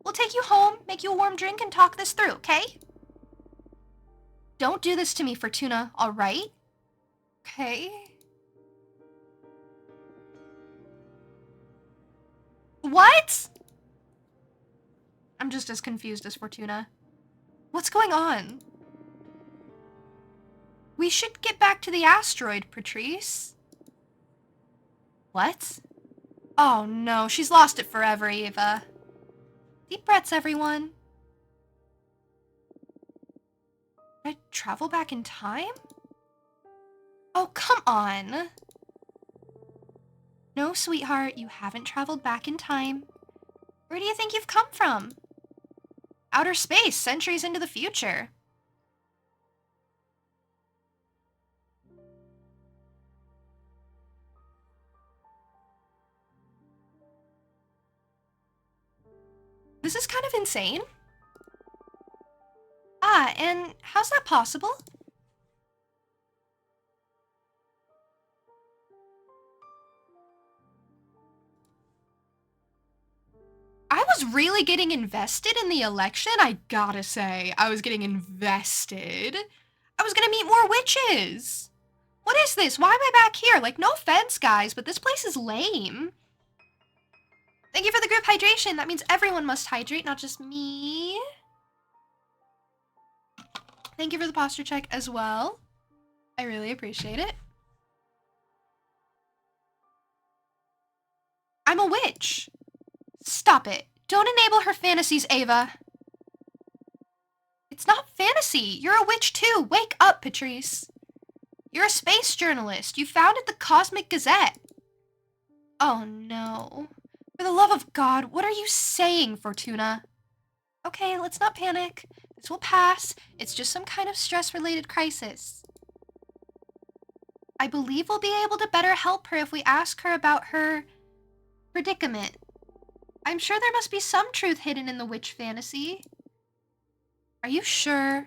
We'll take you home, make you a warm drink, and talk this through, okay? Don't do this to me, Fortuna, alright? Okay. What? I'm just as confused as Fortuna. What's going on? We should get back to the asteroid, Patrice. What? Oh no, she's lost it forever, Ava. Deep breaths, everyone. Did I travel back in time? Oh, come on. No, sweetheart, you haven't traveled back in time. Where do you think you've come from? Outer space, centuries into the future. This is kind of insane. Ah, and how's that possible? I was really getting invested in the election, I gotta say. I was getting invested. I was gonna meet more witches. What is this? Why am I back here? Like, no offense, guys, but this place is lame. Thank you for the group hydration. That means everyone must hydrate, not just me. Thank you for the posture check as well. I really appreciate it. I'm a witch. Stop it. Don't enable her fantasies, Ava. It's not fantasy. You're a witch too. Wake up, Patrice. You're a space journalist. You founded the Cosmic Gazette. Oh no. For the love of God, what are you saying, Fortuna? Okay, let's not panic. This will pass. It's just some kind of stress-related crisis. I believe we'll be able to better help her if we ask her about her predicament. I'm sure there must be some truth hidden in the witch fantasy. Are you sure?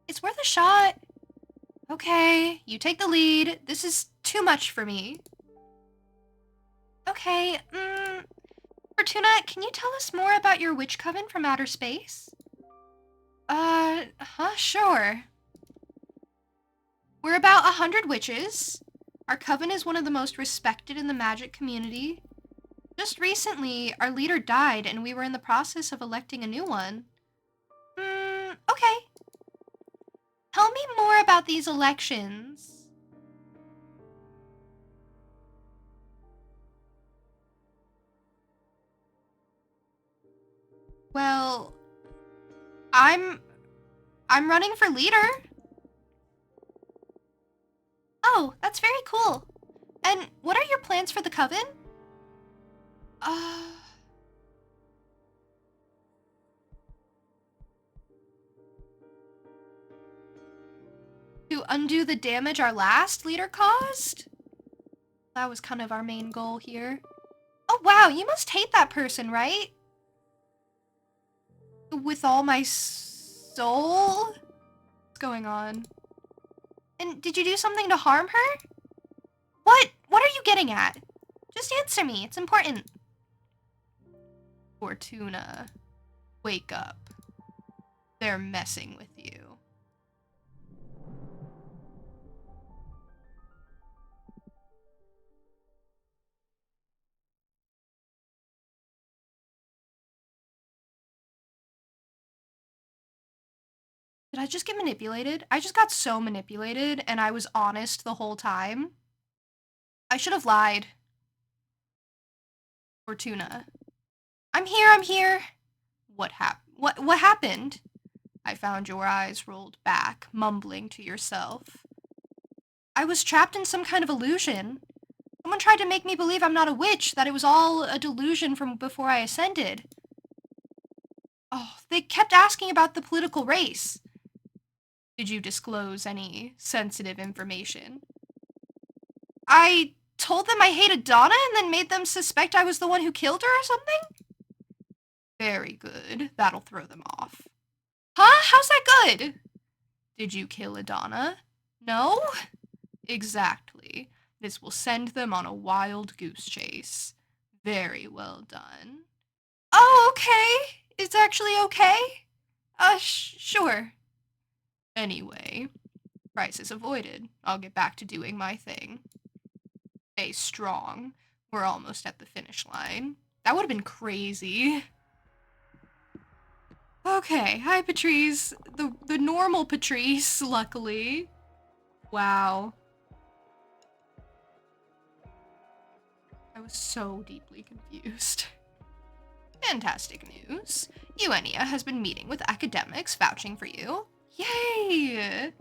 It's worth a shot. Okay, you take the lead. This is too much for me. Okay, Fortuna, can you tell us more about your witch coven from outer space? Sure. We're about 100 witches. Our coven is one of the most respected in the magic community. Just recently, our leader died and we were in the process of electing a new one. Okay. Tell me more about these elections. Well, I'm running for leader. Oh, that's very cool. And what are your plans for the coven? To undo the damage our last leader caused? That was kind of our main goal here. Oh wow, you must hate that person, right? With all my soul? What's going on? And did you do something to harm her? What? What are you getting at? Just answer me, it's important. Fortuna, wake up. They're messing with you. I just get manipulated? I just got so manipulated and I was honest the whole time. I should have lied. Fortuna. I'm here, I'm here. What happened? I found your eyes rolled back, mumbling to yourself. I was trapped in some kind of illusion. Someone tried to make me believe I'm not a witch, that it was all a delusion from before I ascended. Oh, they kept asking about the political race. Did you disclose any sensitive information? I told them I hated Donna and then made them suspect I was the one who killed her or something? Very good. That'll throw them off. Huh? How's that good? Did you kill Adana? No? Exactly. This will send them on a wild goose chase. Very well done. Oh, okay. It's actually okay? Sure. Anyway, crisis avoided. I'll get back to doing my thing. Stay strong. We're almost at the finish line. That would have been crazy. Okay, hi Patrice. The normal Patrice, luckily. Wow. I was so deeply confused. Fantastic news. Eugenia has been meeting with academics vouching for you. Yay!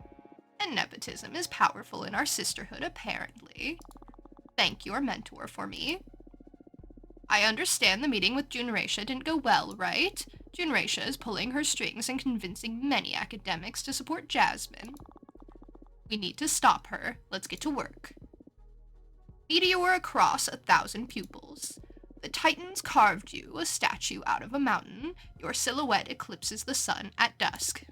And nepotism is powerful in our sisterhood, apparently. Thank your mentor for me. I understand the meeting with Junracia didn't go well, right? Junracia is pulling her strings and convincing many academics to support Jasmine. We need to stop her. Let's get to work. Meteor across 1,000 pupils. The Titans carved you a statue out of a mountain. Your silhouette eclipses the sun at dusk.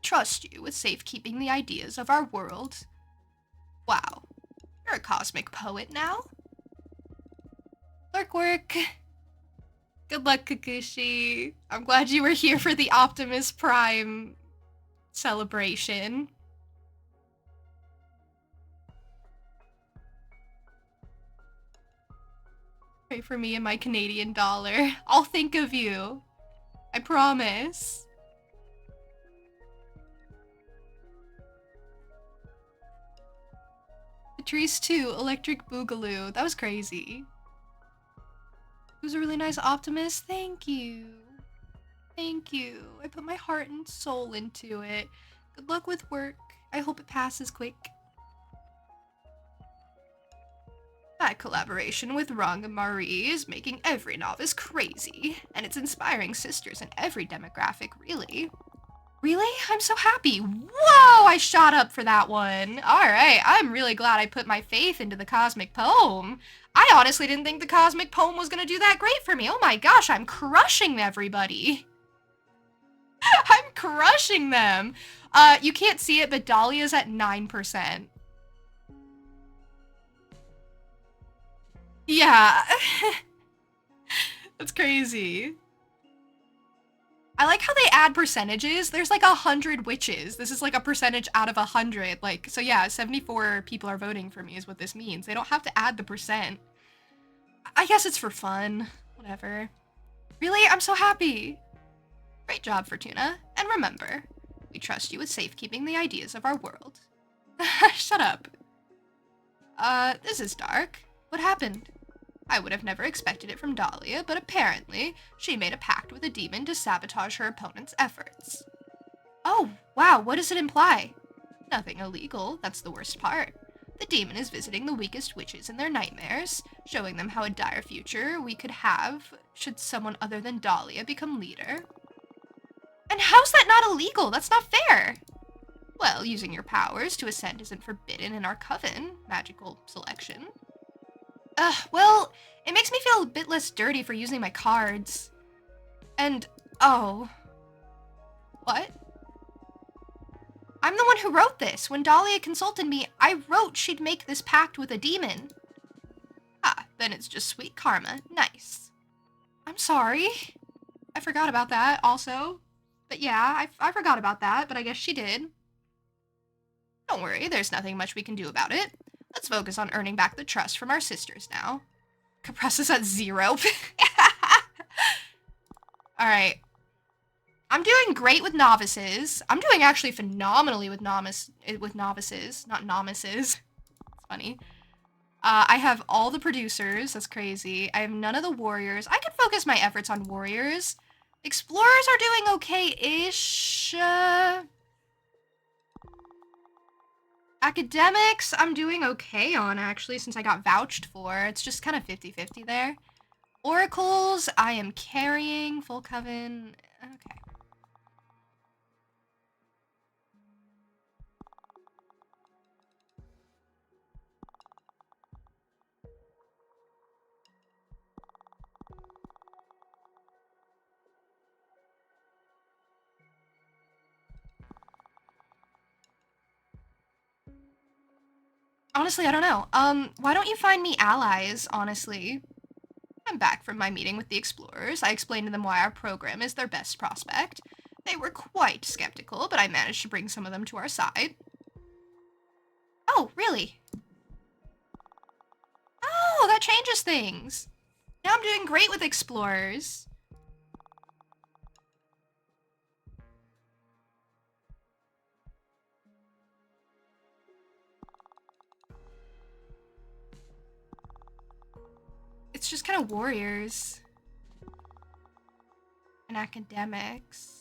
Trust you with safekeeping the ideas of our world. Wow. You're a cosmic poet now? Work. Good luck, Kakushi. I'm glad you were here for the Optimus Prime celebration. Pray for me and my Canadian dollar. I'll think of you. I promise. Patrice 2, Electric Boogaloo. That was crazy. It was a really nice Optimus. Thank you. Thank you. I put my heart and soul into it. Good luck with work. I hope it passes quick. That collaboration with Rong and Marie is making every novice crazy, and it's inspiring sisters in every demographic, really. Really? I'm so happy. Whoa, I shot up for that one. All right, I'm really glad I put my faith into the Cosmic Poem. I honestly didn't think the Cosmic Poem was going to do that great for me. Oh my gosh, I'm crushing everybody. I'm crushing them. You can't see it, but Dahlia's at 9%. Yeah. That's crazy. I like how they add percentages. There's like 100 witches. This is like a percentage out of 100. Like, so yeah, 74 people are voting for me is what this means. They don't have to add the percent. I guess it's for fun. Whatever. Really? I'm so happy. Great job, Fortuna. And remember, we trust you with safekeeping the ideas of our world. Shut up. This is dark. What happened? I would have never expected it from Dahlia, but apparently, she made a pact with a demon to sabotage her opponent's efforts. Oh, wow, what does it imply? Nothing illegal, that's the worst part. The demon is visiting the weakest witches in their nightmares, showing them how a dire future we could have should someone other than Dahlia become leader. And how's that not illegal? That's not fair! Well, using your powers to ascend isn't forbidden in our coven, magical selection. Well, it makes me feel a bit less dirty for using my cards. And, oh. What? I'm the one who wrote this. When Dahlia consulted me, I wrote she'd make this pact with a demon. Ah, then it's just sweet karma. Nice. I'm sorry. I forgot about that, also. But yeah, I forgot about that, but I guess she did. Don't worry, there's nothing much we can do about it. Let's focus on earning back the trust from our sisters now. Compress is at 0. Alright. I'm doing great with novices. I'm doing actually phenomenally with novices, not novices. It's funny. I have all the producers. That's crazy. I have none of the warriors. I can focus my efforts on warriors. Explorers are doing okay-ish. Academics, I'm doing okay on, actually, since I got vouched for. It's just kind of 50-50 there. Oracles, I am carrying. Full Coven, okay. Honestly, I don't know. Why don't you find me allies, honestly? I'm back from my meeting with the explorers. I explained to them why our program is their best prospect. They were quite skeptical, but I managed to bring some of them to our side. Oh, really? Oh, that changes things. Now I'm doing great with explorers. It's just kind of warriors. And academics.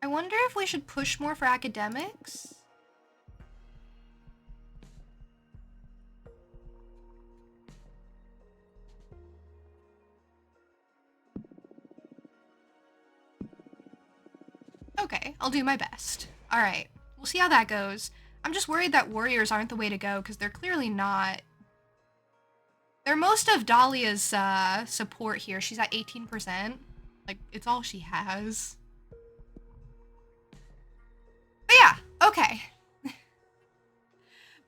I wonder if we should push more for academics? Okay, I'll do my best. Alright, we'll see how that goes. I'm just worried that warriors aren't the way to go, because they're clearly not. They're most of Dahlia's support here. She's at 18%. Like, it's all she has. But yeah, okay.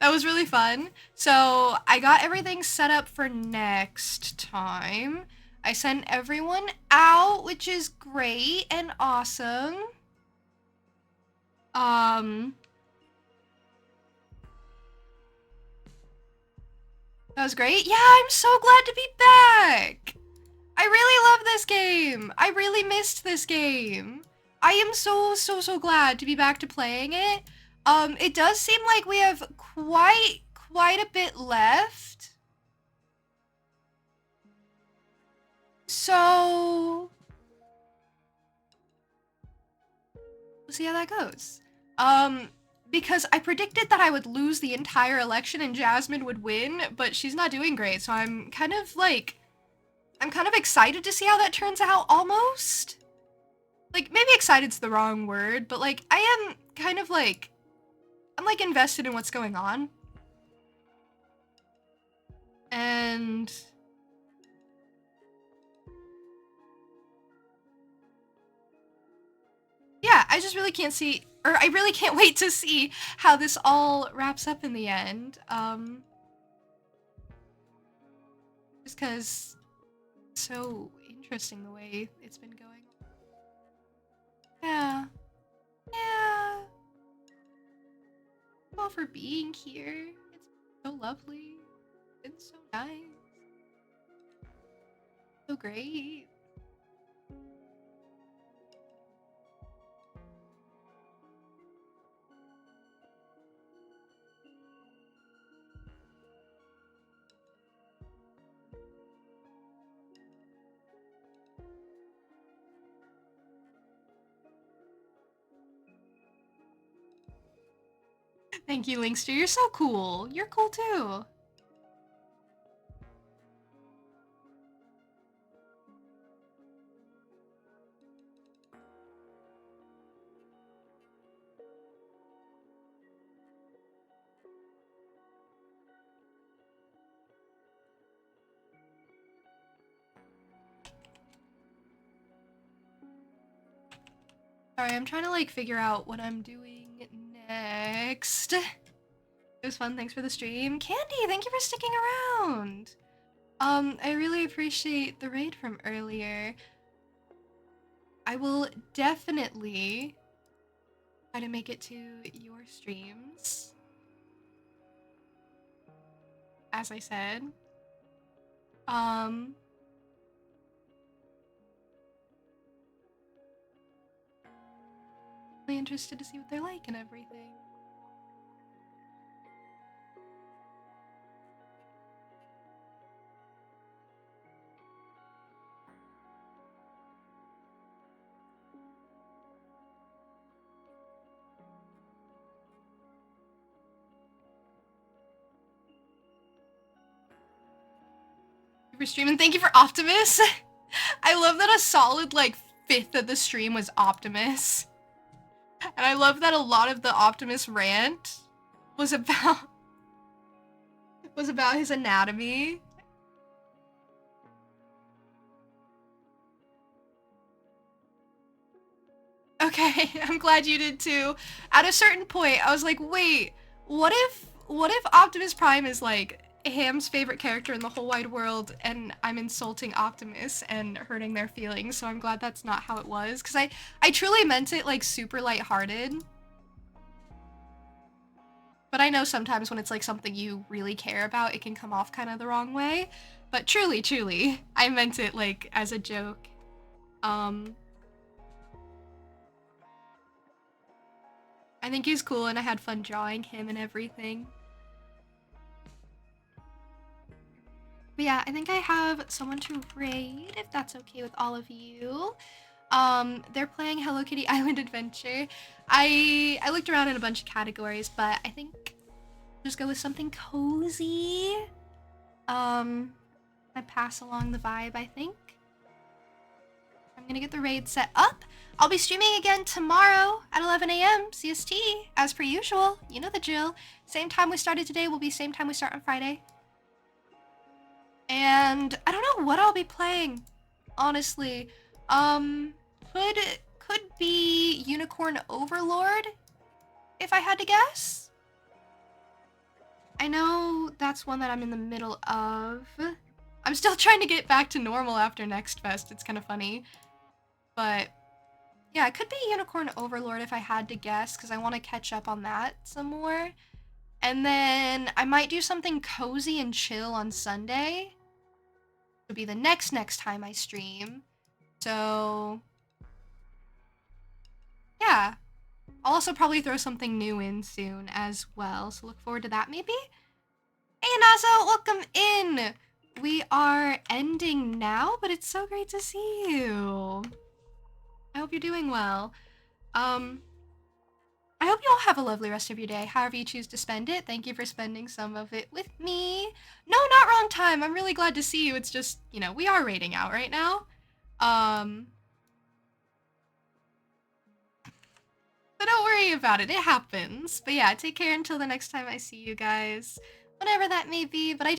That was really fun. So I got everything set up for next time. I sent everyone out, which is great and awesome. That was great. Yeah, I'm so glad to be back. I really love this game. I really missed this game. I am so glad to be back to playing it. It does seem like we have quite a bit left. So we'll see how that goes. Because I predicted that I would lose the entire election and Jasmine would win, but she's not doing great, so I'm kind of excited to see how that turns out, almost. Like, maybe excited's the wrong word, but like, I am kind of like, I'm like invested in what's going on. And yeah, I just really can't see, or I really can't wait to see how this all wraps up in the end. Just because it's so interesting the way it's been going. Yeah. Yeah. Thank you all for being here. It's been so lovely. It's been so nice. So great. Thank you, Linkster. You're so cool. You're cool too. Sorry, I'm trying to like figure out what I'm doing next. It was fun. Thanks for the stream. Candy, thank you for sticking around. I really appreciate the raid from earlier. I will definitely try to make it to your streams. as I said. Um, really interested to see what they're like and everything. Thank you for streaming. Thank you for Optimus. I love that a solid like fifth of the stream was Optimus. And I love that a lot of the Optimus rant was about his anatomy. Okay, I'm glad you did too. At a certain point, I was like, wait, what if Optimus Prime is like Ham's favorite character in the whole wide world and I'm insulting Optimus and hurting their feelings? So I'm glad that's not how it was, because I truly meant it like super lighthearted. But I know sometimes when it's like something you really care about, it can come off kind of the wrong way. But truly, I meant it like as a joke. I think he's cool and I had fun drawing him and everything. But yeah, I think I have someone to raid, if that's okay with all of you. They're playing Hello Kitty Island Adventure. I looked around in a bunch of categories, but I think I'll just go with something cozy. I pass along the vibe, I think. I'm gonna get the raid set up. I'll be streaming again tomorrow at 11 a.m. CST, as per usual. You know the drill. Same time we started today will be same time we start on Friday. And I don't know what I'll be playing, honestly. Could be Unicorn Overlord, if I had to guess. I know that's one that I'm in the middle of. I'm still trying to get back to normal after Next Fest. It's kind of funny. But yeah, it could be Unicorn Overlord if I had to guess, because I want to catch up on that some more. And then I might do something cozy and chill on Sunday. It'll be the next time I stream. So yeah. I'll also probably throw something new in soon as well. So look forward to that maybe. Hey Nazo, welcome in. We are ending now, but it's so great to see you. I hope you're doing well. I hope you all have a lovely rest of your day, however you choose to spend it. Thank you for spending some of it with me. No, not wrong time. I'm really glad to see you. It's just, you know, we are raiding out right now. So don't worry about it. It happens. But yeah, take care until the next time I see you guys. Whatever that may be. But I